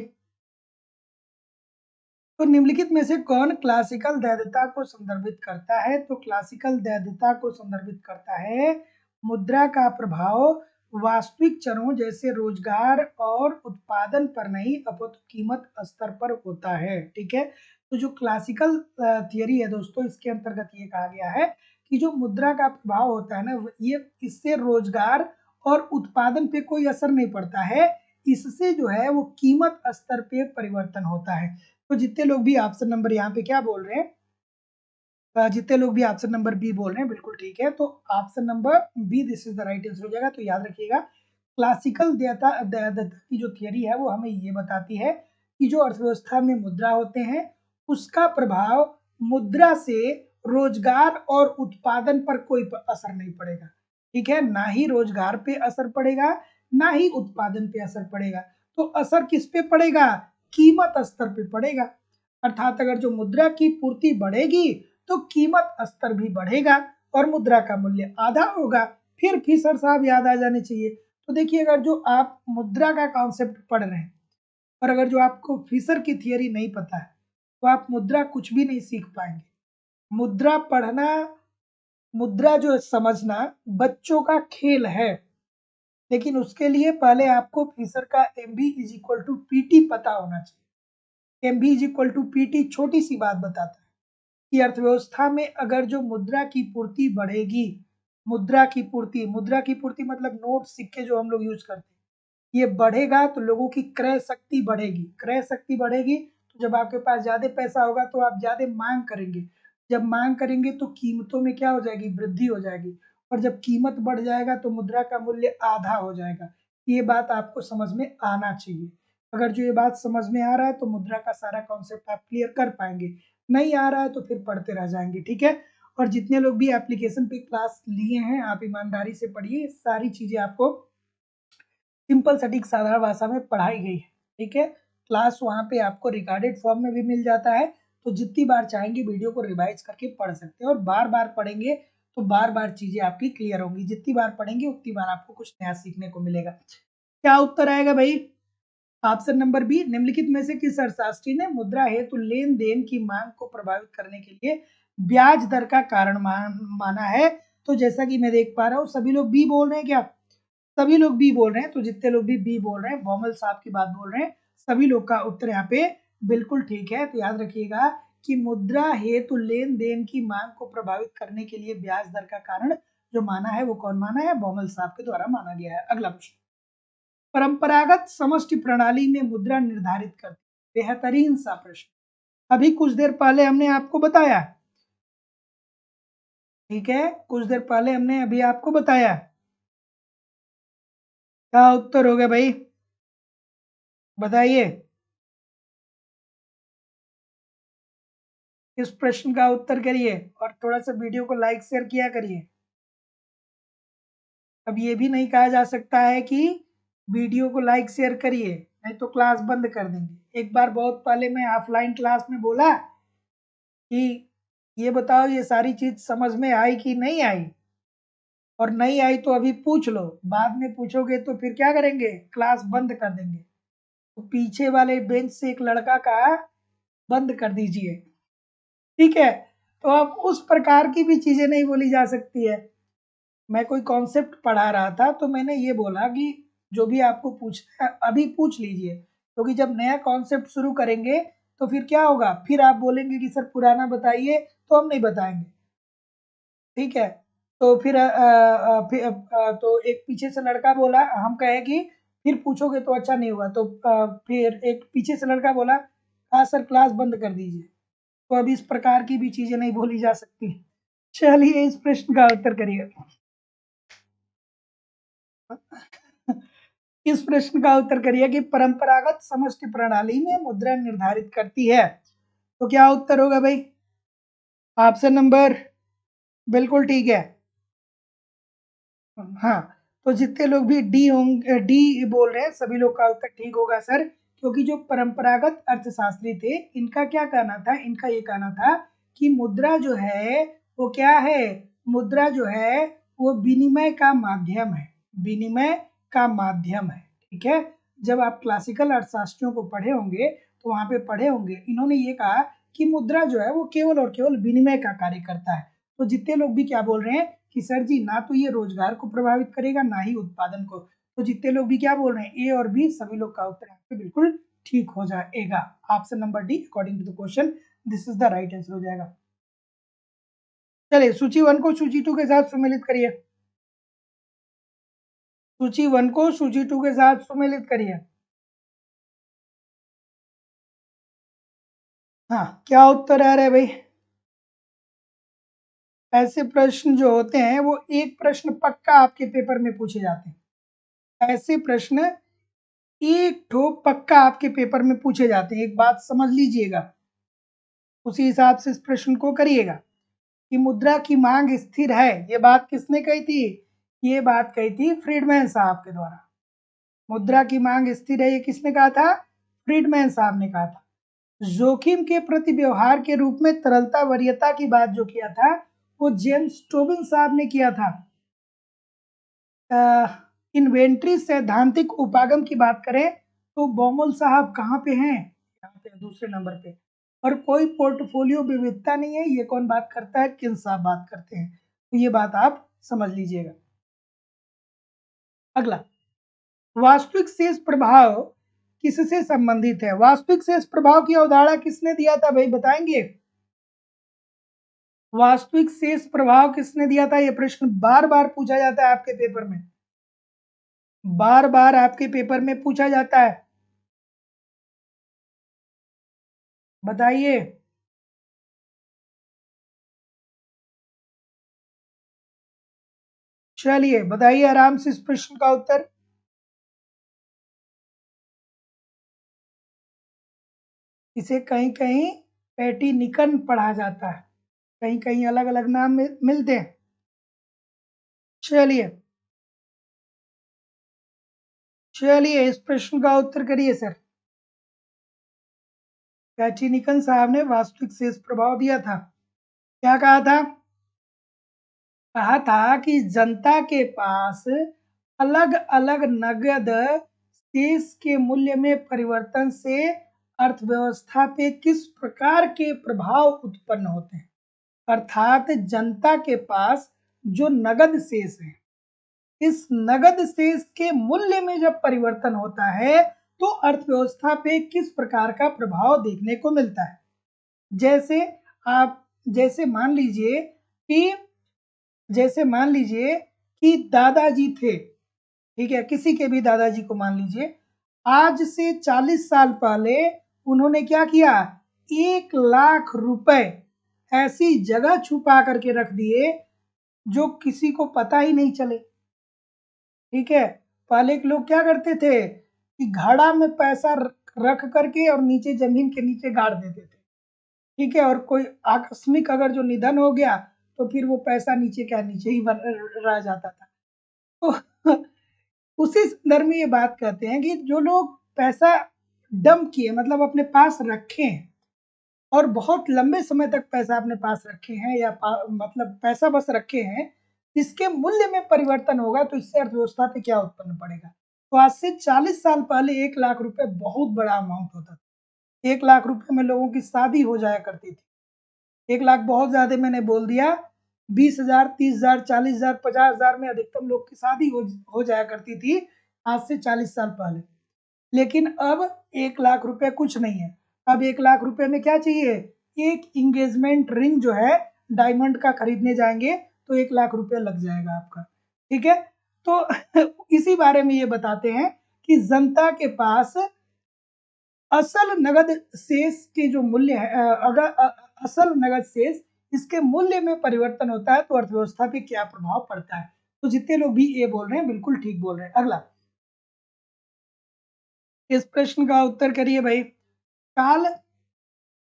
तो निम्नलिखित में से कौन क्लासिकल वैधता को संदर्भित करता है? तो क्लासिकल वैधता को संदर्भित करता है मुद्रा का प्रभाव वास्तविक चरों जैसे रोजगार और उत्पादन पर नहीं अपितु कीमत स्तर पर होता है। ठीक है, तो जो क्लासिकल थियरी है दोस्तों, इसके अंतर्गत ये कहा गया है कि जो मुद्रा का प्रभाव होता है ना, ये इससे रोजगार और उत्पादन पे कोई असर नहीं पड़ता है, इससे जो है वो कीमत स्तर पे परिवर्तन होता है। तो जितने लोग भी ऑप्शन नंबर यहाँ पे क्या बोल रहे हैं, जितने लोग भी ऑप्शन नंबर बी बोल रहे हैं बिल्कुल ठीक है। तो option number B this is the right answer हो जाएगा। तो याद रखिएगा, क्लासिकल दत्ता की जो थियरी है वो हमें ये बताती है कि जो अर्थव्यवस्था में मुद्रा होते हैं उसका प्रभाव मुद्रा से रोजगार और उत्पादन पर कोई असर नहीं पड़ेगा। ठीक है, ना ही रोजगार पे असर पड़ेगा, ना ही उत्पादन पे असर पड़ेगा। तो असर किस पे पड़ेगा? कीमत स्तर पे पड़ेगा। अर्थात अगर जो मुद्रा की पूर्ति बढ़ेगी तो कीमत स्तर भी बढ़ेगा और मुद्रा का मूल्य आधा होगा। फिर फिशर साहब याद आ जाने चाहिए। तो देखिए, अगर जो आप मुद्रा का कॉन्सेप्ट पढ़ रहे हैं और अगर जो आपको फिशर की थियरी नहीं पता है, तो आप मुद्रा कुछ भी नहीं सीख पाएंगे। मुद्रा पढ़ना, मुद्रा जो समझना बच्चों का खेल है, लेकिन उसके लिए पहले आपको फिशर का MB is equal to PT पता होना चाहिए। MB is equal to PT छोटी सी बात बताता है कि अर्थव्यवस्था में अगर जो मुद्रा की पूर्ति बढ़ेगी, मुद्रा की पूर्ति मतलब नोट सिक्के जो हम लोग यूज करते हैं, ये बढ़ेगा तो लोगों की क्रय शक्ति बढ़ेगी। क्रय शक्ति बढ़ेगी तो जब आपके पास ज्यादा पैसा होगा तो आप ज्यादा मांग करेंगे। जब मांग करेंगे तो कीमतों में क्या हो जाएगी, वृद्धि हो जाएगी। और जब कीमत बढ़ जाएगा तो मुद्रा का मूल्य आधा हो जाएगा। ये बात आपको समझ में आना चाहिए। अगर जो ये बात समझ में आ रहा है तो मुद्रा का सारा कॉन्सेप्ट आप क्लियर कर पाएंगे, नहीं आ रहा है तो फिर पढ़ते रह जाएंगे, ठीक है। और जितने लोग भी एप्लीकेशन पे क्लास लिए हैं आप ईमानदारी से पढ़िए, सारी चीजें आपको सिंपल सटीक साधारण भाषा में पढ़ाई गई है, ठीक है। क्लास वहाँ पे आपको रिकॉर्डेड फॉर्म में भी मिल जाता है, तो जितनी बार चाहेंगे वीडियो को रिवाइज करके पढ़ सकते हैं। और बार बार पढ़ेंगे तो बार बार चीजें आपकी क्लियर होंगी। जितनी बार पढ़ेंगे उतनी बार आपको कुछ नया सीखने को मिलेगा। क्या उत्तर आएगा भाई? ऑप्शन नंबर बी, निम्नलिखित में से किस अर्थशास्त्री ने मुद्रा हेतु लेन देन की मांग को प्रभावित करने के लिए ब्याज दर का कारण माना है? तो जैसा कि मैं देख पा रहा हूँ सभी लोग बी बोल रहे हैं। क्या सभी लोग बी बोल रहे हैं? तो जितने लोग भी बी बोल रहे हैं, बॉमल साहब की बात बोल रहे हैं, सभी लोग का उत्तर यहाँ पे बिल्कुल ठीक है। तो याद रखिएगा कि मुद्रा हेतु लेन देन की मांग को प्रभावित करने के लिए ब्याज दर का कारण जो माना है वो कौन माना है? बॉमल साहब के द्वारा माना गया है। अगला प्रश्न, परंपरागत समष्टि प्रणाली में मुद्रा निर्धारित करती, बेहतरीन सा प्रश्न। अभी कुछ देर पहले हमने आपको बताया, ठीक है, कुछ देर पहले हमने अभी आपको बताया। क्या उत्तर होगा भाई, बताइए। इस प्रश्न का उत्तर करिए और थोड़ा सा वीडियो को लाइक शेयर किया करिए। अब ये भी नहीं कहा जा सकता है कि वीडियो को लाइक शेयर करिए नहीं तो क्लास बंद कर देंगे। एक बार बहुत पहले मैं ऑफलाइन क्लास में बोला कि ये बताओ ये सारी चीज समझ में आई कि नहीं आई, और नहीं आई तो अभी पूछ लो, बाद में पूछोगे तो फिर क्या करेंगे, क्लास बंद कर देंगे। तो पीछे वाले बेंच से एक लड़का का बंद कर दीजिए, ठीक है। तो अब उस प्रकार की भी चीजें नहीं बोली जा सकती है। मैं कोई कॉन्सेप्ट पढ़ा रहा था तो मैंने ये बोला कि जो भी आपको पूछना है अभी पूछ लीजिए, क्योंकि जब नया कॉन्सेप्ट शुरू करेंगे तो फिर क्या होगा, फिर आप बोलेंगे कि सर पुराना बताइए, तो हम नहीं बताएंगे, ठीक है। तो फिर तो एक पीछे से लड़का बोला, हम कहे कि फिर पूछोगे तो अच्छा नहीं होगा, तो फिर एक पीछे से लड़का बोला हाँ सर क्लास बंद कर दीजिए। तो अब इस प्रकार की भी चीजें नहीं बोली जा सकती। चलिए इस प्रश्न का उत्तर करिए। इस प्रश्न का उत्तर करिए कि परंपरागत समष्टि प्रणाली में मुद्रा निर्धारित करती है। तो क्या उत्तर होगा भाई? ऑप्शन नंबर बिल्कुल ठीक है। हाँ, तो जितने लोग भी डी होंगे, डी बोल रहे हैं, सभी लोग का उत्तर ठीक होगा सर। क्योंकि जो परंपरागत अर्थशास्त्री थे इनका क्या कहना था, इनका ये कहना था कि मुद्रा जो है वो क्या है, मुद्रा जो है वो विनिमय का माध्यम है, विनिमय का माध्यम है, ठीक है। जब आप क्लासिकल अर्थशास्त्रियों को पढ़े होंगे तो वहां पे पढ़े होंगे, इन्होंने ये कहा कि मुद्रा जो है वो केवल और केवल विनिमय का कार्य करता है। तो जितने लोग भी क्या बोल रहे हैं कि सर जी ना तो ये रोजगार को प्रभावित करेगा ना ही उत्पादन को, तो जितने लोग भी क्या बोल रहे हैं, ए और बी सभी लोग का उत्तर यहाँ पे बिल्कुल ठीक हो जाएगा। Option number D according to the question this is the right answer हो जाएगा। चलिए सूची 1 को सूची 2 के साथ सुमेलित करिए, सूची 1 को सूची 2 के साथ सुमेलित करिए। हाँ, क्या उत्तर आ रहा है भाई? ऐसे प्रश्न जो होते हैं वो एक प्रश्न पक्का आपके पेपर में पूछे जाते हैं। ऐसे प्रश्न एक ठो पक्का आपके पेपर में पूछे जाते हैं, एक बात समझ लीजिएगा, उसी हिसाब से इस प्रश्न को करिएगा कि मुद्रा की मांग स्थिर है, ये बात किसने कही थी? ये बात कही थी फ्रीडमैन साहब के द्वारा। मुद्रा की मांग स्थिर है ये किसने कहा था? फ्रीडमैन साहब ने कहा था। जोखिम के प्रति व्यवहार के रूप में तरलता वरीयता की बात जो किया था वो जेम्स टोबिन साहब ने किया था। इन्वेंट्री सैद्धांतिक उपागम की बात करें तो बॉमल साहब कहाँ पे हैं? यहाँ पे दूसरे नंबर पे। और कोई पोर्टफोलियो विविधता नहीं है, ये कौन बात करता है? किन साहब बात करते हैं। तो ये बात आप समझ लीजिएगा। अगला, वास्तविक शेष प्रभाव किससे संबंधित है? वास्तविक शेष प्रभाव की अवधारणा किसने दिया था भाई, बताएंगे? वास्तविक शेष प्रभाव किसने दिया था? यह प्रश्न बार बार पूछा जाता है आपके पेपर में, बार बार आपके पेपर में पूछा जाता है, बताइए। चलिए बताइए आराम से इस प्रश्न का उत्तर। इसे कहीं कहीं पैटिनिकन पढ़ा जाता है, कहीं कहीं अलग अलग नाम मिलते हैं। चलिए चलिए इस प्रश्न का उत्तर करिए सर। पैटिनिकन साहब ने वास्तविक शेष प्रभाव दिया था। क्या कहा था? कहा था कि जनता के पास अलग अलग नगद शेष के मूल्य में परिवर्तन से अर्थव्यवस्था पे किस प्रकार के प्रभाव उत्पन्न होते हैं। अर्थात जनता के पास जो नगद शेष है, इस नगद शेष के मूल्य में जब परिवर्तन होता है तो अर्थव्यवस्था पे किस प्रकार का प्रभाव देखने को मिलता है। जैसे आप जैसे मान लीजिए कि दादाजी थे, ठीक है, किसी के भी दादाजी को मान लीजिए, आज से 40 साल पहले उन्होंने क्या किया, 1 लाख रुपए ऐसी जगह छुपा करके रख दिए जो किसी को पता ही नहीं चले। ठीक है, पहले के लोग क्या करते थे कि घड़ा में पैसा रख करके और नीचे जमीन के नीचे गाड़ देते थे। ठीक है, और कोई आकस्मिक अगर जो निधन हो गया तो फिर वो पैसा नीचे क्या नीचे ही रह जाता था। तो उसी संदर्भ में ये बात कहते हैं कि जो लोग पैसा डंप किए, मतलब अपने पास रखे हैं और बहुत लंबे समय तक पैसा अपने पास रखे हैं या मतलब पैसा बस रखे हैं, इसके मूल्य में परिवर्तन होगा तो इससे अर्थव्यवस्था पे क्या उत्पन्न पड़ेगा। तो आज से 40 साल पहले 1 लाख रुपए बहुत बड़ा अमाउंट होता था। 1 लाख रुपए में लोगों की शादी हो जाया करती थी। 1 लाख बहुत ज्यादा मैंने बोल दिया, 20,000, 30,000, 40,000, 50,000 में अधिकतम लोग की शादी हो जाया करती थी आज से 40 साल पहले। लेकिन अब 1 लाख रुपए कुछ नहीं है। अब 1 लाख रुपए में क्या चाहिए, एक इंगेजमेंट रिंग जो है डायमंड का खरीदने जाएंगे तो 1 लाख रुपए लग जाएगा आपका। ठीक है, तो इसी बारे में ये बताते हैं कि जनता के पास असल नगद शेष के जो मूल्य है, अगर असल नगद शेष इसके मूल्य में परिवर्तन होता है तो अर्थव्यवस्था पे क्या प्रभाव पड़ता है। तो जितने लोग भी ये बोल रहे हैं बिल्कुल ठीक बोल रहे हैं। अगला, इस प्रश्न का उत्तर करिए भाई। काल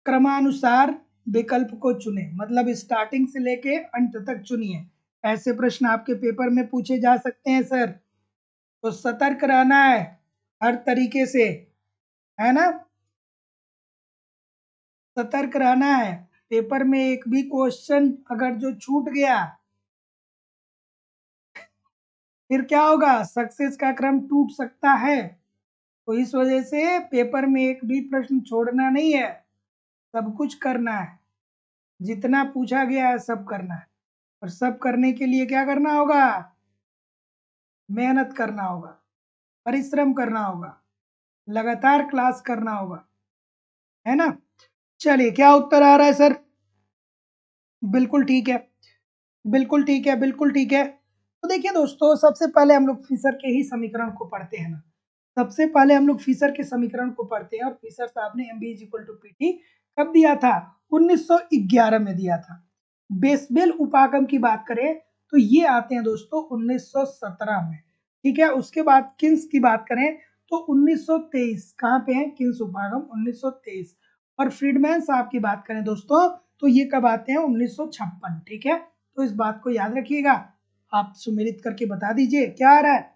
क्रमानुसार विकल्प को चुने, मतलब स्टार्टिंग से लेके अंत तक चुनिए। ऐसे प्रश्न आपके पेपर में पूछे जा सकते हैं सर, तो सतर्क रहना है हर तरीके से, है ना, सतर्क रहना है। पेपर में एक भी क्वेश्चन अगर जो छूट गया फिर क्या होगा, सक्सेस का क्रम टूट सकता है। तो इस वजह से पेपर में एक भी प्रश्न छोड़ना नहीं है, सब कुछ करना है, जितना पूछा गया है सब करना है। और सब करने के लिए क्या करना होगा, मेहनत करना होगा, परिश्रम करना होगा, लगातार क्लास करना होगा, है ना। चलिए क्या उत्तर आ रहा है सर? बिल्कुल ठीक है, बिल्कुल ठीक है, बिल्कुल ठीक है। तो देखिए दोस्तों, सबसे पहले हम लोग फिशर के ही समीकरण को पढ़ते हैं ना। सबसे पहले हम लोग फिशर के समीकरण को पढ़ते हैं, और फिशर साहब ने M B is equal to P T कब दिया था, 1911 में दिया था। बेसबेल उपागम की बात करें तो ये आते हैं दोस्तों 1917 में। ठीक है, उसके बाद किन्स की बात करें तो 1923, कहाँ पे है किन्स उपागम, 1923। और फ्रीडमैन साहब की बात करें दोस्तों तो ये कब आते हैं, 1956। ठीक है, तो इस बात को याद रखिएगा। आप सुमेलित करके बता दीजिए क्या आ रहा है।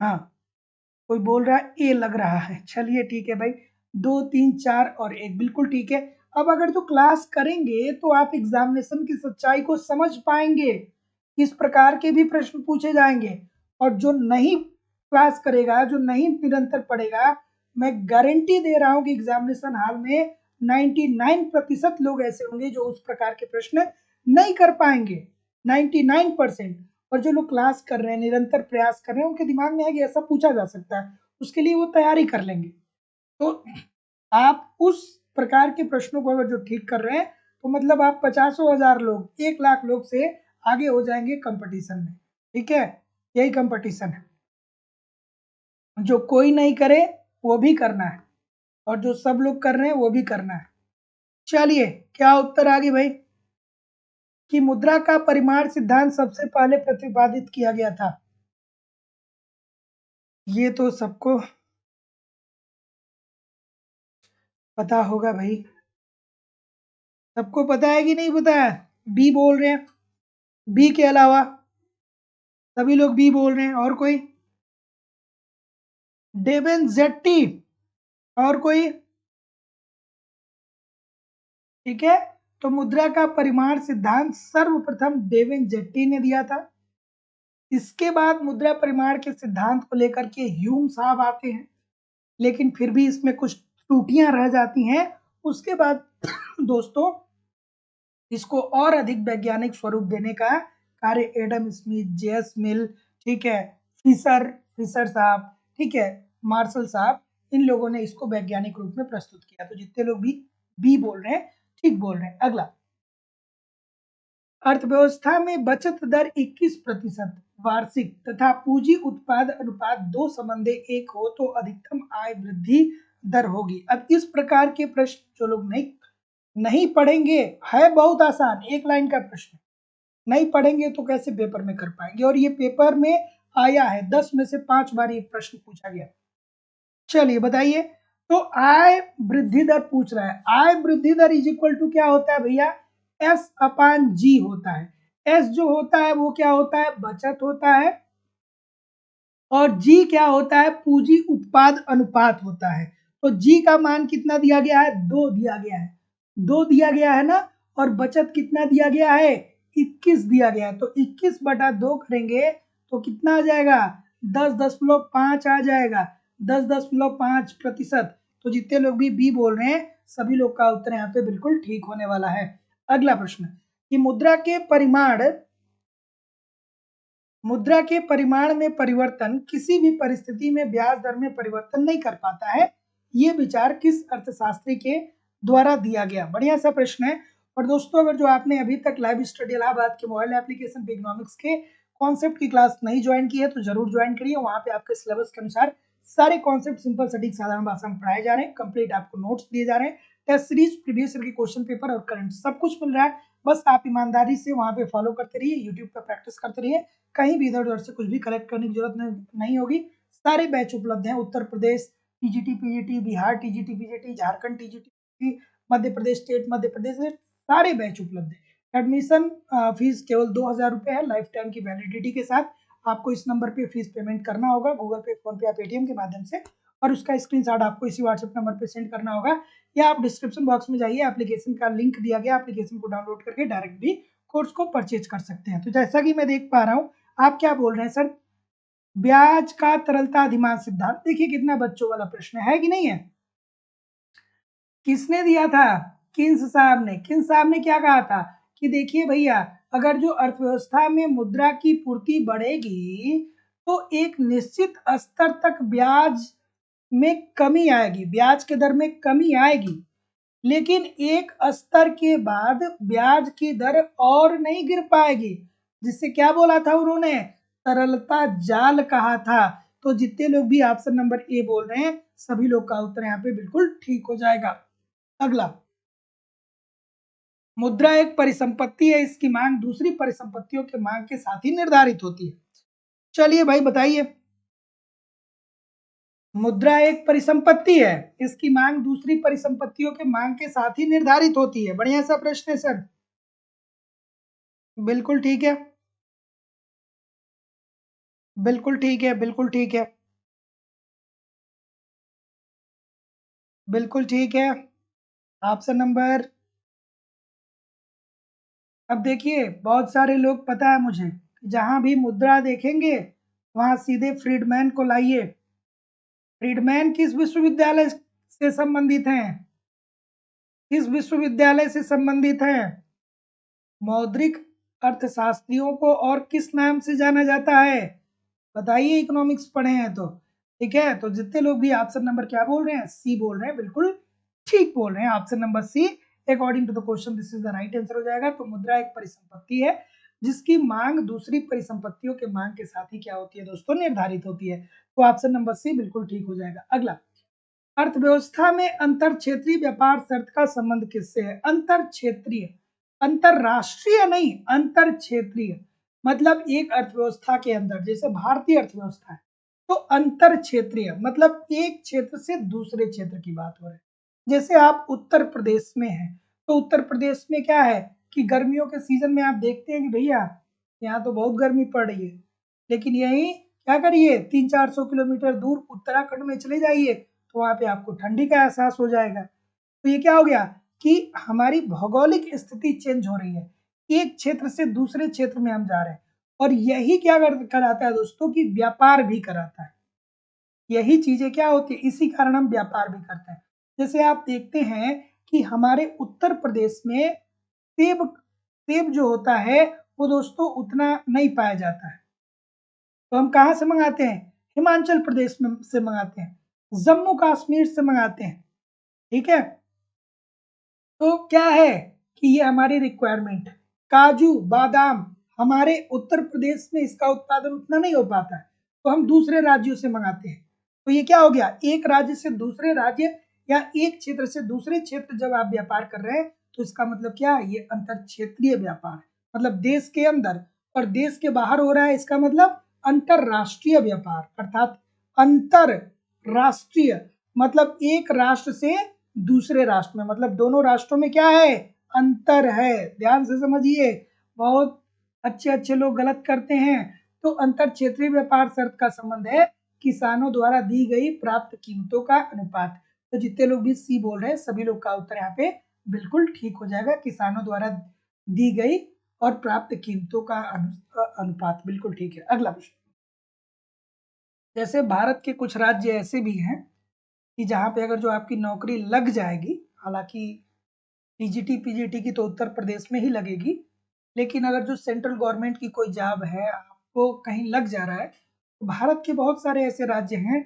हाँ, कोई बोल रहा है ए लग रहा है, चलिए ठीक है भाई, 2, 3, 4 और 1, बिल्कुल ठीक है। अब अगर जो क्लास करेंगे तो आप एग्जामिनेशन की सच्चाई को समझ पाएंगे, किस प्रकार के भी प्रश्न पूछे जाएंगे। और जो नहीं क्लास करेगा, जो नहीं निरंतर पढ़ेगा, मैं गारंटी दे रहा हूं कि एग्जामिनेशन हॉल में 99% लोग ऐसे होंगे जो उस प्रकार के प्रश्न नहीं कर पाएंगे, 99%। और जो लोग क्लास कर रहे हैं, निरंतर प्रयास कर रहे हैं, उनके दिमाग में है कि ऐसा पूछा जा सकता है, उसके लिए वो तैयारी कर लेंगे। तो आप उस प्रकार के प्रश्नों को अगर जो ठीक कर रहे हैं, तो मतलब आप 50,000 लोग, 1 लाख लोग से आगे हो जाएंगे कंपटीशन में। ठीक है, यही कंपटीशन है। जो कोई नहीं करे वो भी करना है, और जो सब लोग कर रहे हैं वो भी करना है। चलिए, क्या उत्तर आ गई भाई? कि मुद्रा का परिमाण सिद्धांत सबसे पहले प्रतिपादित किया गया था। ये तो सबको पता होगा भाई। सबको पता है कि नहीं पता है? बी बोल रहे हैं। बी के अलावा सभी लोग बी बोल रहे हैं। और कोई? डेवेन जेट्टी। और कोई? ठीक है, तो मुद्रा का परिमाण सिद्धांत सर्वप्रथम डेवेन जेट्टी ने दिया था। इसके बाद मुद्रा परिमाण के सिद्धांत को लेकर के ह्यूम साहब आते हैं, लेकिन फिर भी इसमें कुछ त्रुटियां रह जाती हैं। उसके बाद दोस्तों, इसको और अधिक वैज्ञानिक स्वरूप देने का कार्य एडम स्मिथ, जेएस मिल, ठीक है, फिशर फिशर साहब, ठीक है, मार्शल साहब, इन लोगों ने इसको वैज्ञानिक रूप में प्रस्तुत किया। तो जितने लोग भी बी बोल रहे हैं, ठीक बोल रहे हैं। अगला, अर्थव्यवस्था में बचत दर 21% वार्षिक तथा पूंजी उत्पाद अनुपात 2 संबंधी 1 हो तो अधिकतम आय वृद्धि दर होगी। अब इस प्रकार के प्रश्न जो लोग नहीं नहीं पढ़ेंगे, है बहुत आसान, एक लाइन का प्रश्न, नहीं पढ़ेंगे तो कैसे पेपर में कर पाएंगे? और ये पेपर में आया है, 10 में से 5 बार ये प्रश्न पूछा गया। चलिए बताइए, तो आय वृद्धि दर पूछ रहा है। आय वृद्धि दर इज इक्वल टू क्या होता है भैया? एस अपान जी होता है। एस जो होता है वो क्या होता है? बचत होता है। और जी क्या होता है? पूंजी उत्पाद अनुपात होता है। तो जी का मान कितना दिया गया है? 2 दिया गया है। 2 दिया गया है ना। और बचत कितना दिया गया है? 21 दिया गया है। तो 21/2 करेंगे तो कितना आ जाएगा? 10.5 आ जाएगा। 10.5%। तो जितने लोग भी बी बोल रहे हैं, सभी लोग का उत्तर यहाँ पे बिल्कुल ठीक होने वाला है। अगला प्रश्न, कि मुद्रा के परिमाण में परिवर्तन किसी भी परिस्थिति में ब्याज दर में परिवर्तन नहीं कर पाता है। ये विचार किस अर्थशास्त्री के द्वारा दिया गया? बढ़िया सा प्रश्न है। और दोस्तों, अगर जो आपने अभी तक लाइव स्टडी इलाहाबाद के मोबाइल एप्लीकेशन पे इकोनॉमिक्स के कॉन्सेप्ट की क्लास नहीं ज्वाइन की है तो जरूर ज्वाइन करिए। वहां पे आपके सिलेबस के अनुसार सारे कॉन्सेप्ट सिंपल, सटीक, साधारण भाषा में पढ़ाए जा रहे हैं। कंप्लीट आपको नोट्स दिए जा रहे हैं। टेस्ट सीरीज, प्रीवियस ईयर के क्वेश्चन पेपर और करंट सब कुछ मिल रहा है। बस आप ईमानदारी से वहां पे फॉलो करते रहिए, यूट्यूब पर प्रैक्टिस करते रहिए। कहीं भी इधर उधर से कुछ भी कलेक्ट करने की जरूरत नहीं होगी। सारे बैच उपलब्ध हैं। Uttar Pradesh TGT PGT, Bihar TGT PGT, Jharkhand TGT, Madhya Pradesh state, Madhya Pradesh state, सारे बैच उपलब्ध है। एडमिशन फीस केवल 2,000 रुपये है, लाइफ टाइम की वैलिडिटी के साथ। आपको इस नंबर पे फीस पेमेंट करना होगा, गूगल पे, फोन पे या पेटीएम के माध्यम से, और उसका स्क्रीनशॉट आपको इसी व्हाट्सएप नंबर पे सेंड करना होगा। या आप डिस्क्रिप्शन बॉक्स में जाइए, एप्लीकेशन का लिंक दिया गया, एप्लीकेशन को डाउनलोड करके डायरेक्ट भी कोर्स को परचेज कर सकते हैं। तो जैसा कि मैं देख पा रहा हूँ, आप क्या बोल रहे हैं सर? ब्याज का तरलता अधिमान सिद्धांत। देखिए कितना बच्चों वाला प्रश्न है कि नहीं है? किसने दिया था? किन्स साहब ने। किन्स साहब ने क्या कहा था? कि देखिए भैया, अगर जो अर्थव्यवस्था में मुद्रा की पूर्ति बढ़ेगी तो एक निश्चित स्तर तक ब्याज में कमी आएगी, ब्याज के दर में कमी आएगी, लेकिन एक स्तर के बाद ब्याज की दर और नहीं गिर पाएगी। जिससे क्या बोला था उन्होंने? तरलता जाल कहा था। तो जितने लोग भी ऑप्शन नंबर ए बोल रहे हैं, सभी लोग का उत्तर यहाँ पे बिल्कुल ठीक हो जाएगा। अगला, मुद्रा एक परिसंपत्ति है, इसकी मांग दूसरी परिसंपत्तियों के मांग के साथ ही निर्धारित होती है। चलिए भाई बताइए, मुद्रा एक परिसंपत्ति है, इसकी मांग दूसरी परिसंपत्तियों के मांग के साथ ही निर्धारित होती है। बढ़िया सा प्रश्न है सर, बिल्कुल ठीक है, बिल्कुल ठीक है, बिल्कुल ठीक है, बिल्कुल ठीक है। ऑप्शन नंबर, अब देखिए बहुत सारे लोग, पता है मुझे, जहां भी मुद्रा देखेंगे वहां सीधे फ्रीडमैन को लाइए। फ्रीडमैन किस विश्वविद्यालय से संबंधित हैं? किस विश्वविद्यालय से संबंधित हैं? मौद्रिक अर्थशास्त्रियों को और किस नाम से जाना जाता है? बताइए, इकोनॉमिक्स पढ़े हैं तो। ठीक है, तो जितने लोग भी ऑप्शन नंबर क्या बोल रहे हैं, सी बोल रहे हैं, बिल्कुल ठीक बोल रहे हैं। Option number C according to the question this is the right answer हो जाएगा। तो मुद्रा एक परिसंपत्ति है जिसकी मांग दूसरी परिसंपत्तियों के मांग के साथ ही क्या होती है दोस्तों, निर्धारित होती है। तो ऑप्शन नंबर सी बिल्कुल ठीक हो जाएगा। अगला, अर्थव्यवस्था में अंतर क्षेत्रीय व्यापार शर्त का संबंध किससे है? अंतर क्षेत्रीय, अंतरराष्ट्रीय नहीं, अंतर क्षेत्रीय मतलब एक अर्थव्यवस्था के अंदर, जैसे भारतीय अर्थव्यवस्था है तो अंतर क्षेत्रीय मतलब एक क्षेत्र से दूसरे क्षेत्र की बात हो रही है। जैसे आप उत्तर प्रदेश में हैं तो उत्तर प्रदेश में क्या है कि गर्मियों के सीजन में आप देखते हैं कि भैया यहाँ तो बहुत गर्मी पड़ रही है, लेकिन यही क्या करिए 300-400 किलोमीटर दूर उत्तराखंड में चले जाइए तो वहां पे आपको ठंडी का एहसास हो जाएगा। तो ये क्या हो गया कि हमारी भौगोलिक स्थिति चेंज हो रही है, एक क्षेत्र से दूसरे क्षेत्र में हम जा रहे हैं। और यही क्या कराता है दोस्तों कि व्यापार भी कराता है। यही चीजें क्या होती है, इसी कारण हम व्यापार भी करते हैं। जैसे आप देखते हैं कि हमारे उत्तर प्रदेश में सेब सेब जो होता है वो दोस्तों उतना नहीं पाया जाता है, तो हम कहाँ से मंगाते हैं, हिमाचल प्रदेश में से मंगाते हैं, जम्मू कश्मीर से मंगाते हैं। ठीक है, तो क्या है कि ये हमारी रिक्वायरमेंट है। काजू बादाम हमारे उत्तर प्रदेश में इसका उत्पादन उतना नहीं हो पाता है तो हम दूसरे राज्यों से मंगाते हैं। तो ये क्या हो गया, एक राज्य से दूसरे राज्य या एक क्षेत्र से दूसरे क्षेत्र जब आप व्यापार कर रहे हैं तो इसका मतलब क्या है, ये अंतर क्षेत्रीय व्यापार है। मतलब देश के अंदर और देश के बाहर हो रहा है, इसका मतलब अंतरराष्ट्रीय व्यापार। अर्थात अंतरराष्ट्रीय मतलब एक राष्ट्र से दूसरे राष्ट्र में, मतलब दोनों राष्ट्रों में क्या है, अंतर है। ध्यान से समझिए, बहुत अच्छे अच्छे लोग गलत करते हैं। तो अंतर क्षेत्रीय व्यापार शर्त का संबंध है किसानों द्वारा दी गई प्राप्त कीमतों का अनुपात। तो जितने लोग भी सी बोल रहे हैं सभी लोग का उत्तर यहाँ पे बिल्कुल ठीक हो जाएगा। किसानों द्वारा दी गई और प्राप्त कीमतों का अनुपात बिल्कुल ठीक है। अगला प्रश्न, जैसे भारत के कुछ राज्य ऐसे भी हैं कि जहाँ पे अगर जो आपकी नौकरी लग जाएगी, हालांकि टीजीटी पीजीटी की तो उत्तर प्रदेश में ही लगेगी, लेकिन अगर जो सेंट्रल गवर्नमेंट की कोई जॉब है आपको कहीं लग जा रहा है, तो भारत के बहुत सारे ऐसे राज्य हैं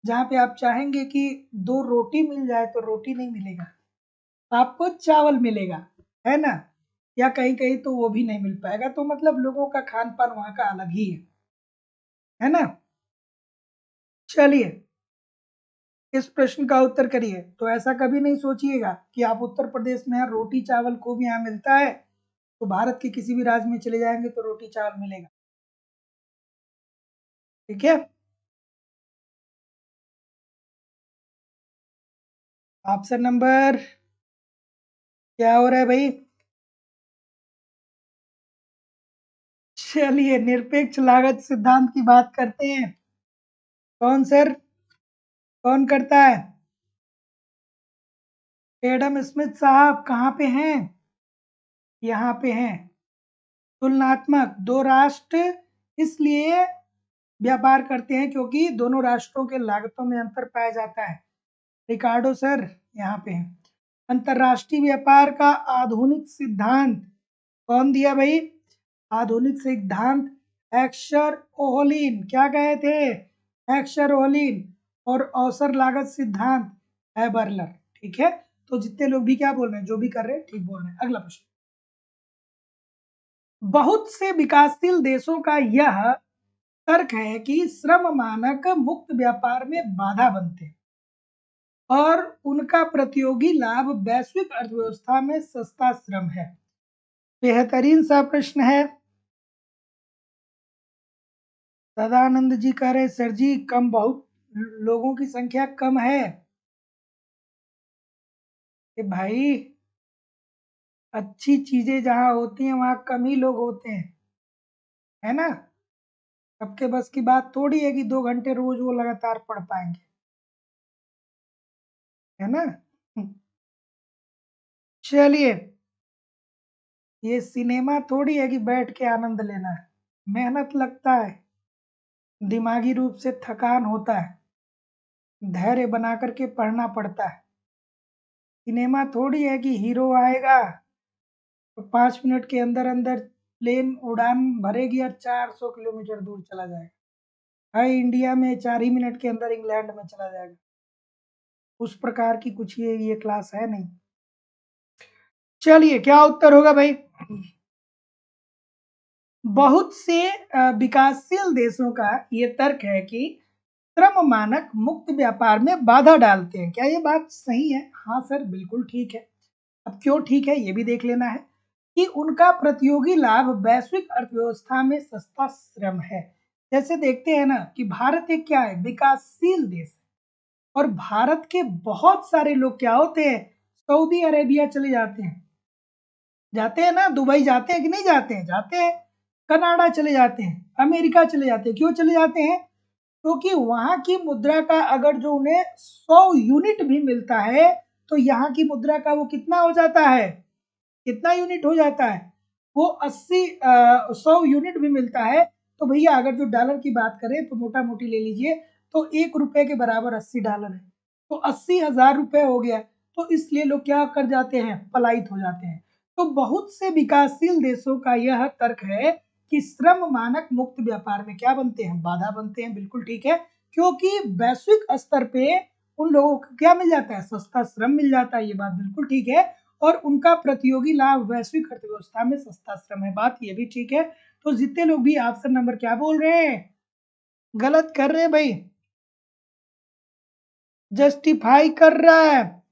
जहाँ पे आप चाहेंगे कि दो रोटी मिल जाए तो रोटी नहीं मिलेगा, आपको चावल मिलेगा, है ना, या कहीं कहीं तो वो भी नहीं मिल पाएगा। तो मतलब लोगों का खान पान वहाँ का अलग ही है ना। चलिए इस प्रश्न का उत्तर करिए। तो ऐसा कभी नहीं सोचिएगा कि आप उत्तर प्रदेश में हैं, रोटी चावल खूब यहाँ मिलता है, तो भारत के किसी भी राज्य में चले जाएंगे तो रोटी चावल मिलेगा। ठीक है, ऑप्शन नंबर क्या हो रहा है भाई? चलिए निरपेक्ष लागत सिद्धांत की बात करते हैं। कौन सर, कौन करता है? एडम स्मिथ साहब कहाँ पे हैं? यहाँ पे हैं। तुलनात्मक, दो राष्ट्र इसलिए व्यापार करते हैं क्योंकि दोनों राष्ट्रों के लागतों में अंतर पाया जाता है। रिकार्डो सर यहाँ पे हैं। अंतरराष्ट्रीय व्यापार का आधुनिक सिद्धांत कौन दिया भाई? आधुनिक सिद्धांत एक्शर ओहलिन, क्या कहे थे, एक्शर ओहलिन। और अवसर लागत सिद्धांत एबरलर। ठीक है, तो जितने लोग भी क्या बोल रहे हैं, जो भी कर रहे हैं ठीक बोल रहे हैं। अगला प्रश्न, बहुत से विकासशील देशों का यह तर्क है कि श्रम मानक मुक्त व्यापार में बाधा बनते हैं और उनका प्रतियोगी लाभ वैश्विक अर्थव्यवस्था में सस्ता श्रम है। बेहतरीन सा प्रश्न है। सदानंद जी कह रहे सर जी कम, बहुत लोगों की संख्या कम है। कि भाई अच्छी चीजें जहाँ होती हैं वहां कम ही लोग होते हैं, है ना। सबके बस की बात थोड़ी है कि 2 घंटे रोज वो लगातार पढ़ पाएंगे, है ना। चलिए, ये सिनेमा थोड़ी है कि बैठ के आनंद लेना है, मेहनत लगता है, दिमागी रूप से थकान होता है, धैर्य बना करके पढ़ना पड़ता है। सिनेमा थोड़ी है कि हीरो आएगा तो 5 मिनट के अंदर अंदर प्लेन उड़ान भरेगी और 400 किलोमीटर दूर चला जाएगा। हाई इंडिया में 4 ही मिनट के अंदर इंग्लैंड में चला जाएगा। उस प्रकार की कुछ ये क्लास है नहीं। चलिए क्या उत्तर होगा भाई? बहुत से विकासशील देशों का ये तर्क है कि श्रम मानक मुक्त व्यापार में बाधा डालते हैं। क्या ये बात सही है? हाँ सर, बिल्कुल ठीक है। अब क्यों ठीक है ये भी देख लेना है कि उनका प्रतियोगी लाभ वैश्विक अर्थव्यवस्था में सस्ता श्रम है। जैसे देखते हैं ना कि भारत एक क्या है, विकासशील देश है, और भारत के बहुत सारे लोग क्या होते हैं, सऊदी अरेबिया चले जाते हैं ना, दुबई जाते हैं कि नहीं जाते हैं? जाते हैं। कनाडा चले जाते हैं, अमेरिका चले जाते हैं। क्यों चले जाते हैं? क्योंकि वहां की मुद्रा का अगर जो उन्हें 100 यूनिट भी मिलता है तो यहाँ की मुद्रा का वो कितना हो जाता है, कितना यूनिट हो जाता है, वो 100 यूनिट भी मिलता है तो भैया अगर जो डॉलर की बात करें तो मोटा मोटी ले लीजिए तो 1 रुपए के बराबर 80 डॉलर है, तो 80,000 रुपए हो गया। तो इसलिए लोग क्या कर जाते हैं, पलायित हो जाते हैं। तो बहुत से विकासशील देशों का यह तर्क है कि श्रम मानक मुक्त व्यापार में क्या बनते हैं, बाधा बनते हैं। बिल्कुल ठीक है, क्योंकि वैश्विक स्तर पे उन लोगों को क्या मिल जाता है, सस्ता श्रम मिल जाता है। ये बात बिल्कुल ठीक है। और उनका प्रतियोगी लाभ वैश्विक अर्थव्यवस्था में सस्ता श्रम है, बात ये भी ठीक है। तो जितने लोग भी ऑप्शन नंबर क्या बोल रहे हैं, गलत कर रहे हैं भाई, जस्टिफाई कर रहा है,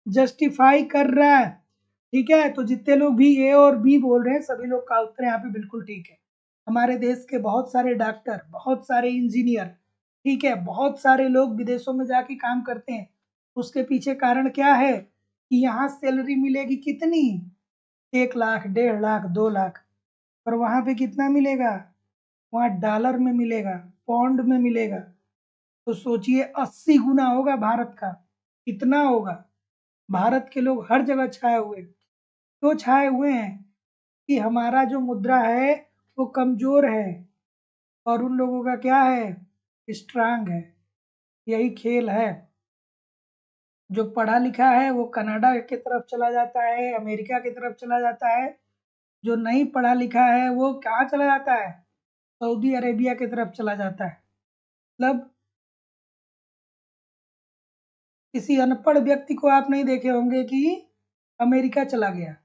जस्टिफाई कर रहा है। ठीक है, तो जितने लोग भी ए और बी बोल रहे हैं सभी लोग का उत्तर यहाँ पे बिल्कुल ठीक है। हमारे देश के बहुत सारे डॉक्टर, बहुत सारे इंजीनियर, ठीक है, बहुत सारे लोग विदेशों में जाके काम करते हैं। उसके पीछे कारण क्या है कि यहाँ सैलरी मिलेगी कितनी, 1 लाख, 1.5 लाख, 2 लाख, और वहां पे कितना मिलेगा, वहां डॉलर में मिलेगा, पौंड में मिलेगा। तो सोचिए 80 गुना होगा भारत का। कितना होगा? भारत के लोग हर जगह छाए हुए, तो छाए हुए हैं कि हमारा जो मुद्रा है वो कमजोर है और उन लोगों का क्या है, स्ट्रांग है। यही खेल है। जो पढ़ा लिखा है वो कनाडा की तरफ चला जाता है, अमेरिका की तरफ चला जाता है। जो नहीं पढ़ा लिखा है वो कहाँ चला जाता है, सऊदी अरेबिया की तरफ चला जाता है। मतलब किसी अनपढ़ व्यक्ति को आप नहीं देखे होंगे कि अमेरिका चला गया,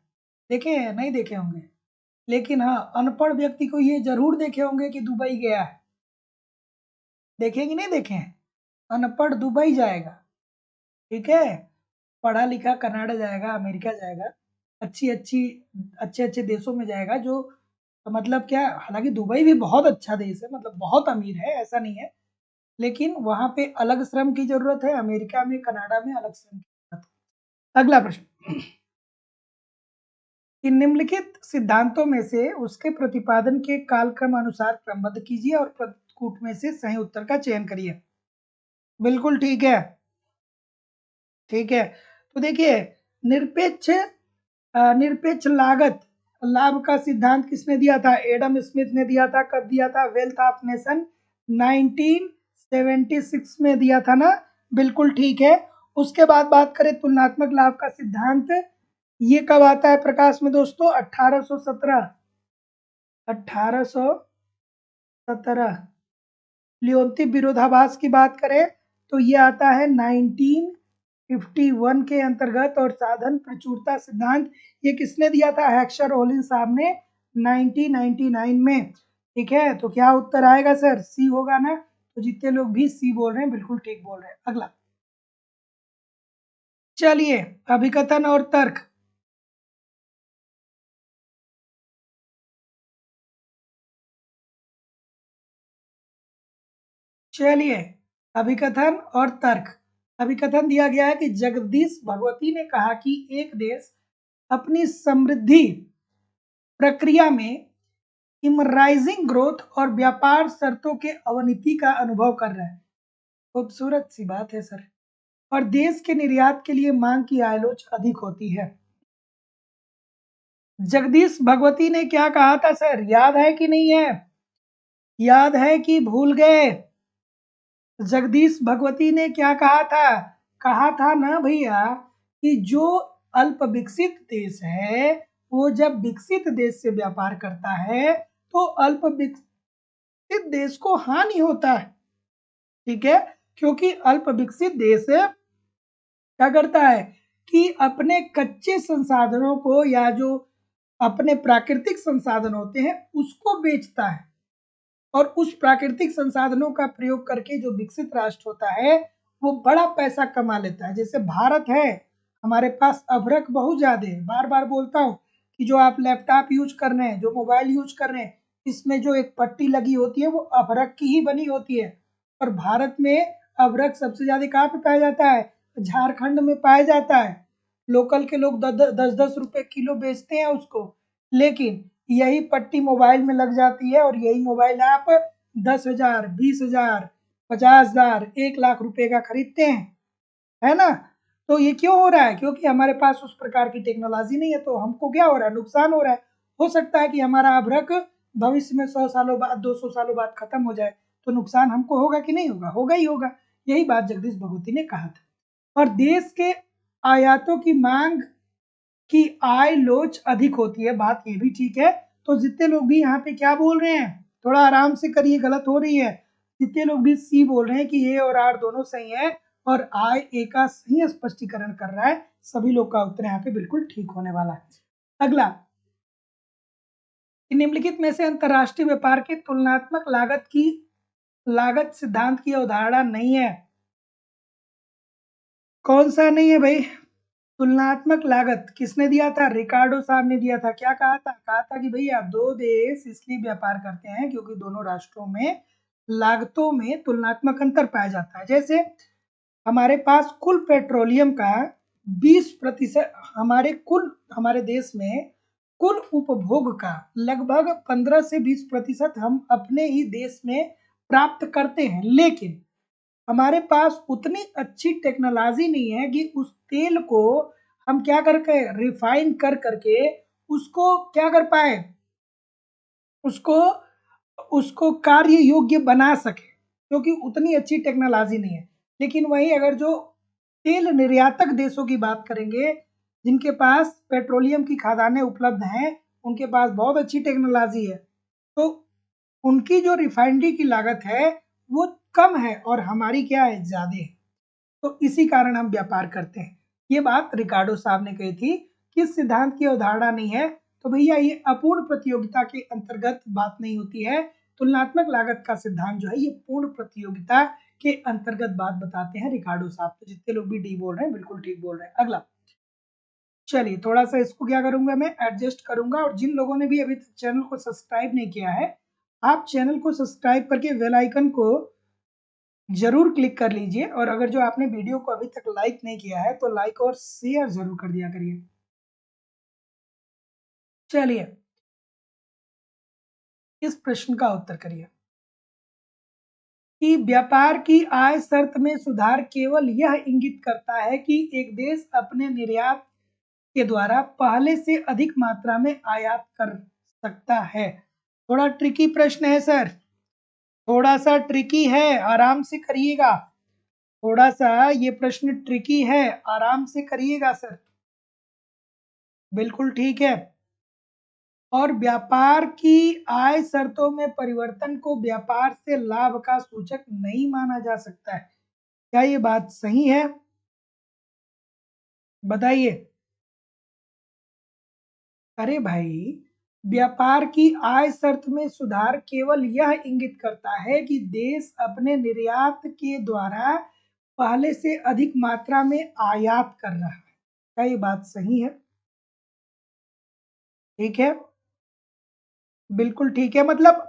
देखे हैं? नहीं देखे होंगे। लेकिन हाँ, अनपढ़ व्यक्ति को ये जरूर देखे होंगे कि दुबई गया है। देखे कि नहीं देखे हैं? अनपढ़ दुबई जाएगा, ठीक है, पढ़ा लिखा कनाडा जाएगा, अमेरिका जाएगा, अच्छी अच्छी अच्छे अच्छे देशों में जाएगा। जो मतलब क्या, हालांकि दुबई भी बहुत अच्छा देश है, मतलब बहुत अमीर है, ऐसा नहीं है, लेकिन वहां पे अलग श्रम की जरूरत है, अमेरिका में, कनाडा में अलग श्रम की जरूरत है। अगला प्रश्न कि निम्नलिखित सिद्धांतों में से उसके प्रतिपादन के कालक्रम अनुसार क्रमबद्ध कीजिए और प्रतिकूट में से सही उत्तर का चयन करिए। बिल्कुल ठीक है, ठीक है। तो देखिए, निरपेक्ष निरपेक्ष लागत लाभ का सिद्धांत किसने दिया था, एडम स्मिथ ने दिया था। कब दिया था, वेल्थ ऑफ नेशन 1976 में दिया था ना, बिल्कुल ठीक है। उसके बाद बात करें तुलनात्मक लाभ का सिद्धांत, ये कब आता है प्रकाश में दोस्तों, 1817, 1817। लियोन्ती विरोधाभास की बात करें तो ये आता है 1951 के अंतर्गत। और साधन प्रचुरता सिद्धांत ये किसने दिया था, हेक्सर ओलिन साहब ने 1999 में। ठीक है, तो क्या उत्तर आएगा सर, सी होगा ना। तो जितने लोग भी सी बोल रहे हैं बिल्कुल ठीक बोल रहे हैं। अगला चलिए, अभिकथन और तर्क। चलिए, अभिकथन और तर्क। अभिकथन दिया गया है कि जगदीश भगवती ने कहा कि एक देश अपनी समृद्धि प्रक्रिया में इमराइजिंग ग्रोथ और व्यापार शर्तों के अवनति का अनुभव कर रहा है। खूबसूरत सी बात है सर। और देश के निर्यात के लिए मांग की आलोच अधिक होती है। जगदीश भगवती ने क्या कहा था सर, याद है कि नहीं है, याद है कि भूल गए? जगदीश भगवती ने क्या कहा था ना भैया, कि जो अल्प विकसित देश है वो जब विकसित देश से व्यापार करता है तो अल्प विकसित देश को हानि होता है। ठीक है, क्योंकि अल्प विकसित देश क्या करता है कि अपने कच्चे संसाधनों को या जो अपने प्राकृतिक संसाधन होते हैं उसको बेचता है, और उस प्राकृतिक संसाधनों का प्रयोग करके जो विकसित राष्ट्र होता है वो बड़ा पैसा कमा लेता है। जैसे भारत है, हमारे पास अभ्रक बहुत ज्यादा है। बार बार बोलता हूँ कि जो आप लैपटॉप यूज कर रहे हैं, जो मोबाइल यूज कर रहे हैं, इसमें जो एक पट्टी लगी होती है वो अभ्रक की ही बनी होती है। और भारत में अभ्रक सबसे ज्यादा कहाँ पे पाया जाता है? झारखंड में पाया जाता है। लोकल के लोग 10-10 रुपए किलो बेचते हैं उसको, लेकिन यही पट्टी मोबाइल में लग जाती है और यही मोबाइल आप 10,000, 20,000, 50,000, 1 लाख रुपए का खरीदते हैं, है ना। तो ये क्यों हो रहा है? क्योंकि हमारे पास उस प्रकार की टेक्नोलॉजी नहीं है, तो हमको क्या हो रहा है? नुकसान हो रहा है। हो सकता है कि हमारा अभ्रक भविष्य में 100 सालों बाद, 200 सालों बाद खत्म हो जाए, तो नुकसान हमको होगा कि नहीं होगा? होगा ही होगा। यही बात जगदीश भगवती ने कहा था। और देश के आयातों की मांग की आय लोच अधिक होती है, बात ये भी ठीक है। तो जितने लोग भी यहाँ पे क्या बोल रहे हैं, थोड़ा आराम से करिए, गलत हो रही है। जितने लोग भी सी बोल रहे हैं कि ए और आर दोनों सही है और आय ए का सही स्पष्टीकरण कर रहा है, सभी लोग का उत्तर यहाँ पे बिल्कुल ठीक होने वाला है। अगला, निम्नलिखित में से अंतरराष्ट्रीय व्यापार के तुलनात्मक लागत सिद्धांत की अवधारणा नहीं है। कौन सा नहीं है भाई? तुलनात्मक लागत किसने दिया था? रिकार्डो साहब ने दिया था। क्या कहा था? कहा था कि भैया दो देश इसलिए व्यापार करते हैं क्योंकि दोनों राष्ट्रों में लागतों में तुलनात्मक अंतर पाया जाता है। जैसे हमारे पास कुल पेट्रोलियम का 20%, हमारे देश में कुल उपभोग का लगभग 15 से 20% हम अपने ही देश में प्राप्त करते हैं, लेकिन हमारे पास उतनी अच्छी टेक्नोलॉजी नहीं है कि उस तेल को हम क्या करके रिफाइन कर करके उसको क्या कर पाए, उसको उसको कार्य योग्य बना सके, क्योंकि उतनी अच्छी टेक्नोलॉजी नहीं है। लेकिन वही अगर जो तेल निर्यातक देशों की बात करेंगे, जिनके पास पेट्रोलियम की खदानें उपलब्ध हैं, उनके पास बहुत अच्छी टेक्नोलॉजी है, तो उनकी जो रिफाइनरी की लागत है वो कम है और हमारी क्या है? ज्यादा है। तो इसी कारण हम व्यापार करते हैं। ये बात रिकार्डो साहब ने कही थी। किस सिद्धांत की अवधारणा नहीं है? तो भैया ये अपूर्ण प्रतियोगिता के अंतर्गत बात नहीं होती है। तुलनात्मक लागत का सिद्धांत जो है ये पूर्ण प्रतियोगिता के अंतर्गत बात बताते हैं रिकार्डो साहब। तो जितने लोग भी डी बोल रहे हैं बिल्कुल ठीक बोल रहे हैं। अगला, चलिए थोड़ा सा इसको क्या करूंगा, मैं एडजस्ट करूंगा। और जिन लोगों ने भी अभी तक चैनल को सब्सक्राइब नहीं किया है, आप चैनल को सब्सक्राइब करके बेल आइकन को जरूर क्लिक कर लीजिए। और अगर जो आपने वीडियो को अभी तक लाइक नहीं किया है तो लाइक और शेयर जरूर कर दिया करिए। चलिए इस प्रश्न का उत्तर करिए कि व्यापार की आय शर्त में सुधार केवल यह इंगित करता है कि एक देश अपने निर्यात के द्वारा पहले से अधिक मात्रा में आयात कर सकता है। थोड़ा ट्रिकी प्रश्न है सर, थोड़ा सा ट्रिकी है, आराम से करिएगा। थोड़ा सा ये प्रश्न ट्रिकी है, आराम से करिएगा सर। बिल्कुल ठीक है। और व्यापार की आय शर्तों में परिवर्तन को व्यापार से लाभ का सूचक नहीं माना जा सकता है। क्या ये बात सही है? बताइए। अरे भाई, व्यापार की आय शर्त में सुधार केवल यह इंगित करता है कि देश अपने निर्यात के द्वारा पहले से अधिक मात्रा में आयात कर रहा है। क्या ये बात सही है? ठीक है, बिल्कुल ठीक है। मतलब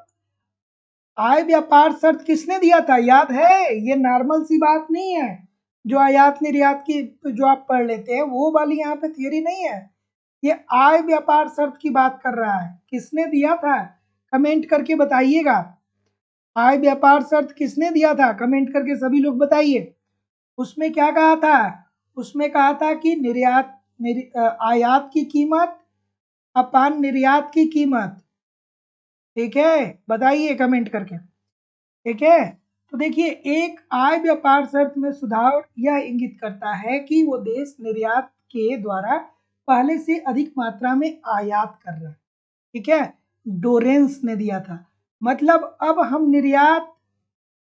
आय व्यापार शर्त किसने दिया था? याद है? ये नॉर्मल सी बात नहीं है जो आयात निर्यात की जो आप पढ़ लेते हैं वो वाली यहाँ पे थियरी नहीं है। ये आय व्यापार शर्त की बात कर रहा है। किसने दिया था? कमेंट करके बताइएगा। आय व्यापार शर्त किसने दिया था? कमेंट करके सभी लोग बताइए। उसमें क्या कहा था? उसमें कहा था कि आयात की कीमत अपान निर्यात की कीमत। ठीक है, बताइए कमेंट करके। ठीक है, तो देखिए एक आय व्यापार शर्त में सुधार यह इंगित करता है कि वो देश निर्यात के द्वारा पहले से अधिक मात्रा में आयात कर रहा है, ठीक है, डोरेंस ने दिया था। मतलब अब हम निर्यात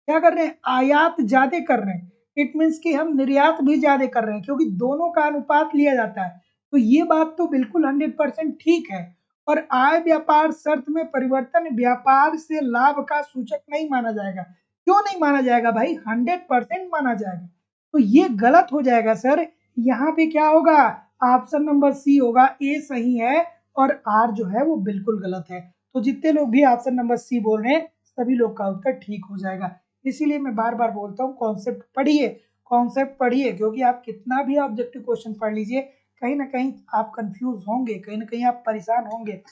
क्या कर रहे हैं, आयात ज्यादा कर रहे हैं। इट मीन्स कि हम निर्यात भी ज्यादा कर रहे हैं, क्योंकि दोनों का अनुपात लिया जाता है। तो ये बात तो बिल्कुल 100% ठीक है। और आय व्यापार शर्त में परिवर्तन व्यापार से लाभ का सूचक नहीं माना जाएगा। क्यों नहीं माना जाएगा भाई, 100% माना जाएगा। तो ये गलत हो जाएगा सर। यहाँ पे क्या होगा, ऑप्शन नंबर सी होगा, ए सही है और आर जो है वो बिल्कुल गलत है। तो जितने लोग भी ऑप्शन नंबर सी बोल रहे हैं सभी लोग का उत्तर ठीक हो जाएगा। इसीलिए मैं बार बार बोलता हूँ कॉन्सेप्ट पढ़िए, कॉन्सेप्ट पढ़िए, क्योंकि आप कितना भी ऑब्जेक्टिव क्वेश्चन पढ़ लीजिए कहीं ना कहीं आप कंफ्यूज होंगे, कहीं ना कहीं आप परेशान होंगे।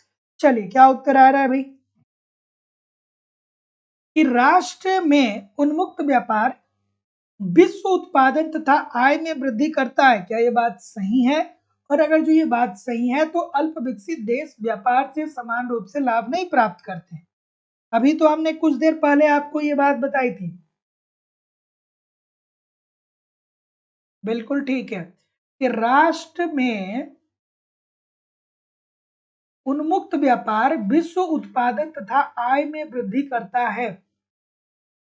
चलिए क्या उत्तर आ रहा है भाई, कि राष्ट्र में उन्मुक्त व्यापार विश्व उत्पादन तथा आय में वृद्धि करता है। क्या ये बात सही है? और अगर जो ये बात सही है तो अल्प विकसित देश व्यापार से समान रूप से लाभ नहीं प्राप्त करते। अभी तो हमने कुछ देर पहले आपको ये बात बताई थी। बिल्कुल ठीक है कि राष्ट्र में उन्मुक्त व्यापार विश्व उत्पादन तथा आय में वृद्धि करता है।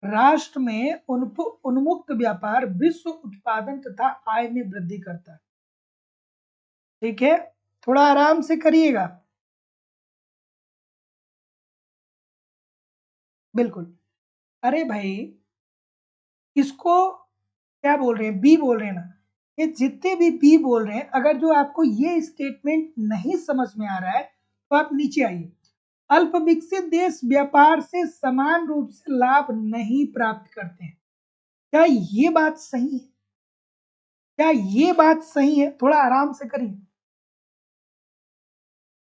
राष्ट्र में उन्मुक्त व्यापार विश्व उत्पादन तथा आय में वृद्धि करता है। ठीक है, थोड़ा आराम से करिएगा। बिल्कुल। अरे भाई, इसको क्या बोल रहे हैं, बी बोल रहे हैं ना। ये जितने भी बी बोल रहे हैं, अगर जो आपको ये स्टेटमेंट नहीं समझ में आ रहा है तो आप नीचे आइए। अल्प विकसित देश व्यापार से समान रूप से लाभ नहीं प्राप्त करते हैं। क्या ये बात सही है? क्या ये बात सही है? थोड़ा आराम से करिए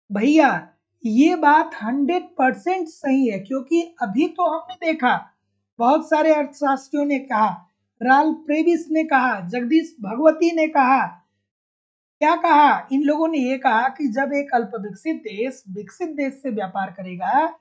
भैया। ये बात 100% सही है, क्योंकि अभी तो हमने देखा बहुत सारे अर्थशास्त्रियों ने कहा, राल प्रेविस ने कहा, जगदीश भगवती ने कहा, क्या कहा, इन लोगों ने ये कहा कि जब एक अल्प विकसित देश से व्यापार करेगा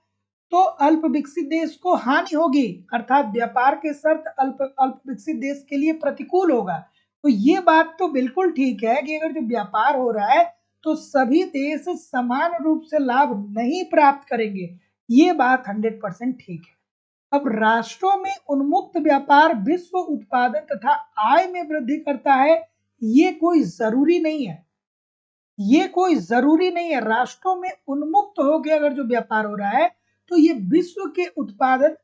तो अल्प विकसित देश को हानि होगी, अर्थात व्यापार के शर्त अल्प अल्प विकसित देश के लिए प्रतिकूल होगा। तो ये बात तो बिल्कुल ठीक है कि अगर जो व्यापार हो रहा है तो सभी देश समान रूप से लाभ नहीं प्राप्त करेंगे। ये बात 100% ठीक है। अब राष्ट्रों में उन्मुक्त व्यापार विश्व उत्पादन तथा आय में वृद्धि करता है, ये कोई जरूरी नहीं है। ये कोई जरूरी नहीं है। राष्ट्रों में उन्मुक्त होकर अगर जो व्यापार हो रहा है तो ये विश्व के उत्पादन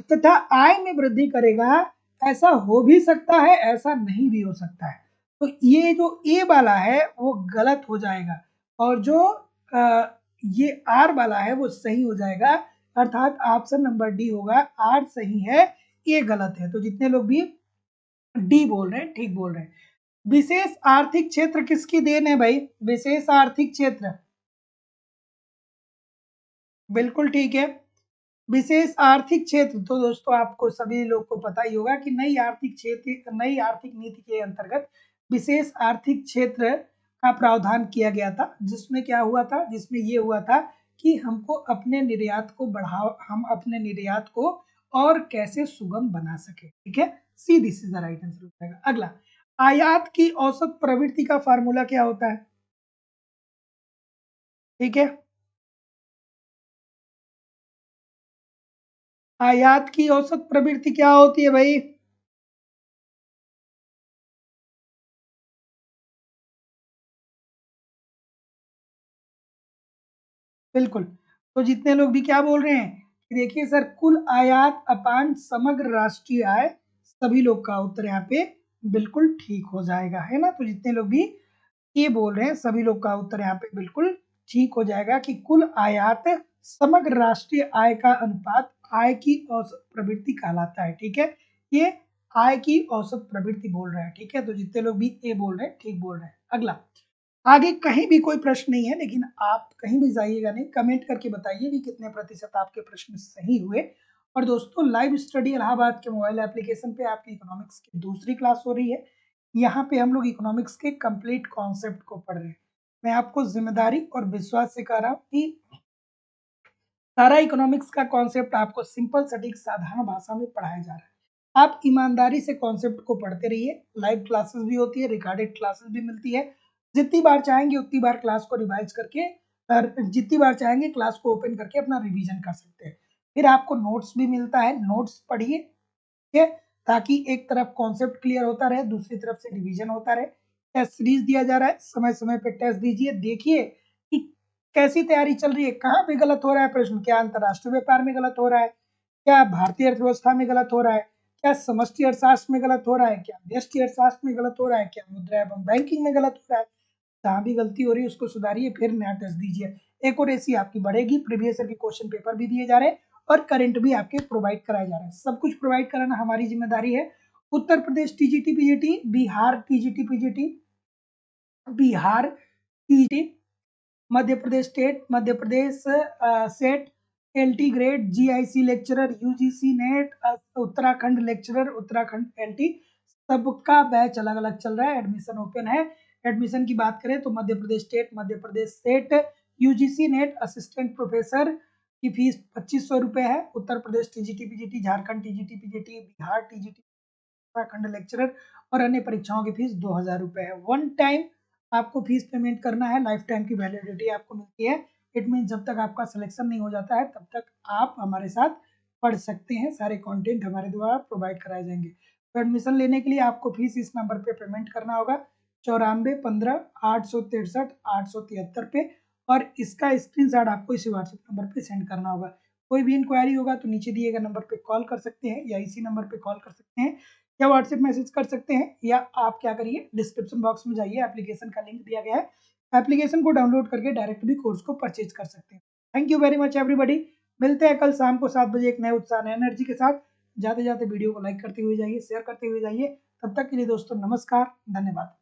तथा आय में वृद्धि करेगा। ऐसा हो भी सकता है, ऐसा नहीं भी हो सकता है। तो ये जो ए वाला है वो गलत हो जाएगा, और जो ये आर वाला है वो सही हो जाएगा। अर्थात ऑप्शन नंबर डी होगा, आर सही है, ए गलत है। तो जितने लोग भी डी बोल रहे हैं ठीक बोल रहे हैं। विशेष आर्थिक क्षेत्र किसकी देन है भाई? विशेष आर्थिक क्षेत्र बिल्कुल ठीक है। विशेष आर्थिक क्षेत्र तो दोस्तों आपको सभी लोग को पता ही होगा कि नई आर्थिक नीति के अंतर्गत विशेष आर्थिक क्षेत्र का प्रावधान किया गया था, जिसमें क्या हुआ था, जिसमें ये हुआ था कि हम अपने निर्यात को और कैसे सुगम बना सके। ठीक है, see this is the right answer हो जाएगा। अगला, आयात की औसत प्रवृत्ति का फार्मूला क्या होता है? ठीक है, आयात की औसत प्रवृत्ति क्या होती है भाई? बिल्कुल। तो जितने लोग भी क्या बोल रहे हैं कि देखिए सर, कुल आयात अपान समग्र राष्ट्रीय आय, सभी लोग का उत्तर यहाँ पे बिल्कुल ठीक हो जाएगा, है ना। तो जितने लोग भी ये बोल रहे हैं सभी लोग का उत्तर यहाँ पे बिल्कुल ठीक हो जाएगा कि कुल आयात समग्र राष्ट्रीय आय का अनुपात आय की औसत प्रवृत्ति कहलाता है। ठीक है, ये आय की औसत प्रवृत्ति बोल रहा है। ठीक है, तो जितने लोग भी ए बोल रहे हैं ठीक बोल रहे हैं। अगला, आगे कहीं भी कोई प्रश्न नहीं है, लेकिन आप कहीं भी जाइएगा नहीं, कमेंट करके बताइए कि कितने प्रतिशत आपके प्रश्न सही हुए। और दोस्तों, लाइव स्टडी इलाहाबाद के मोबाइल एप्लीकेशन पे आपकी इकोनॉमिक्स की दूसरी क्लास हो रही है। यहाँ पे हम लोग इकोनॉमिक्स के कंप्लीट कॉन्सेप्ट को पढ़ रहे हैं। मैं आपको जिम्मेदारी और विश्वास से कह रहा हूँ कि सारा इकोनॉमिक्स का कॉन्सेप्ट आपको सिंपल सटीक साधारण भाषा में पढ़ाया जा रहा है। आप ईमानदारी से कॉन्सेप्ट को पढ़ते रहिए। लाइव क्लासेस भी होती है, रिकॉर्डेड क्लासेस भी मिलती है। जितनी बार चाहेंगे उतनी बार क्लास को रिवाइज करके और जितनी बार चाहेंगे क्लास को ओपन करके अपना रिवीजन कर सकते हैं। फिर आपको नोट्स भी मिलता है, नोट्स पढ़िए, ठीक है, ताकि एक तरफ कॉन्सेप्ट क्लियर होता रहे, दूसरी तरफ से रिवीजन होता रहे। टेस्ट सीरीज दिया जा रहा है, समय समय पे टेस्ट दीजिए, देखिए कि कैसी तैयारी चल रही है, कहाँ पे गलत हो रहा है प्रश्न, क्या अंतरराष्ट्रीय व्यापार में गलत हो रहा है, क्या भारतीय अर्थव्यवस्था में गलत हो रहा है, क्या समष्टि अर्थशास्त्र में गलत हो रहा है, क्या व्यष्टि अर्थशास्त्र में गलत हो रहा है, क्या मुद्रा एवं बैंकिंग में गलत हो रहा है। जहाँ भी गलती हो रही है उसको सुधारिए, फिर नया टेस्ट दीजिए। एक्यूरेसी आपकी बढ़ेगी, प्रीवियस ईयर के क्वेश्चन पेपर भी दिए जा रहे हैं और करंट भी आपके प्रोवाइड कराए जा रहे हैं। सब कुछ प्रोवाइड कराना हमारी जिम्मेदारी है। Uttar Pradesh TGT PGT, Bihar TGT PGT, Bihar TGT, Madhya Pradesh state, Madhya Pradesh SET, LT grade, GIC lecturer, UGC NET, Uttarakhand lecturer, Uttarakhand LT, सबका बैच अलग अलग चल रहा है, एडमिशन ओपन है। एडमिशन की बात करें तो Madhya Pradesh state, Madhya Pradesh SET, UGC NET assistant professor की फीस 2500 रुपये है। Uttar Pradesh TGT PGT, Jharkhand TGT PGT, Bihar TGT, Uttarakhand lecturer और अन्य परीक्षाओं की फीस 2000 रुपये है। वन टाइम आपको फीस पेमेंट करना है, लाइफ टाइम की वैलिडिटी आपको मिलती है। इट मीन जब तक आपका सिलेक्शन नहीं हो जाता है तब तक आप हमारे साथ पढ़ सकते हैं, सारे कंटेंट हमारे द्वारा प्रोवाइड कराए जाएंगे। तो एडमिशन लेने के लिए आपको फीस इस नंबर पे पेमेंट करना होगा, 9415 863 873 पे, और इसका स्क्रीनशॉट आपको इसी व्हाट्सएप नंबर पे सेंड करना होगा। कोई भी इंक्वायरी होगा तो नीचे दिए गए नंबर पे कॉल कर सकते हैं या इसी नंबर पे कॉल कर सकते हैं या व्हाट्सएप मैसेज कर सकते हैं, या आप क्या करिए डिस्क्रिप्शन बॉक्स में जाइए, एप्लीकेशन का लिंक दिया गया है, एप्लीकेशन को डाउनलोड करके डायरेक्ट भी कोर्स को परचेज कर सकते हैं। Thank you very much everybody. मिलते हैं कल शाम को 7 बजे एक नए उत्साह नए एनर्जी के साथ। जाते जाते वीडियो को लाइक करते हुए जाइए, शेयर करते हुए जाइए। तब तक के लिए दोस्तों नमस्कार, धन्यवाद।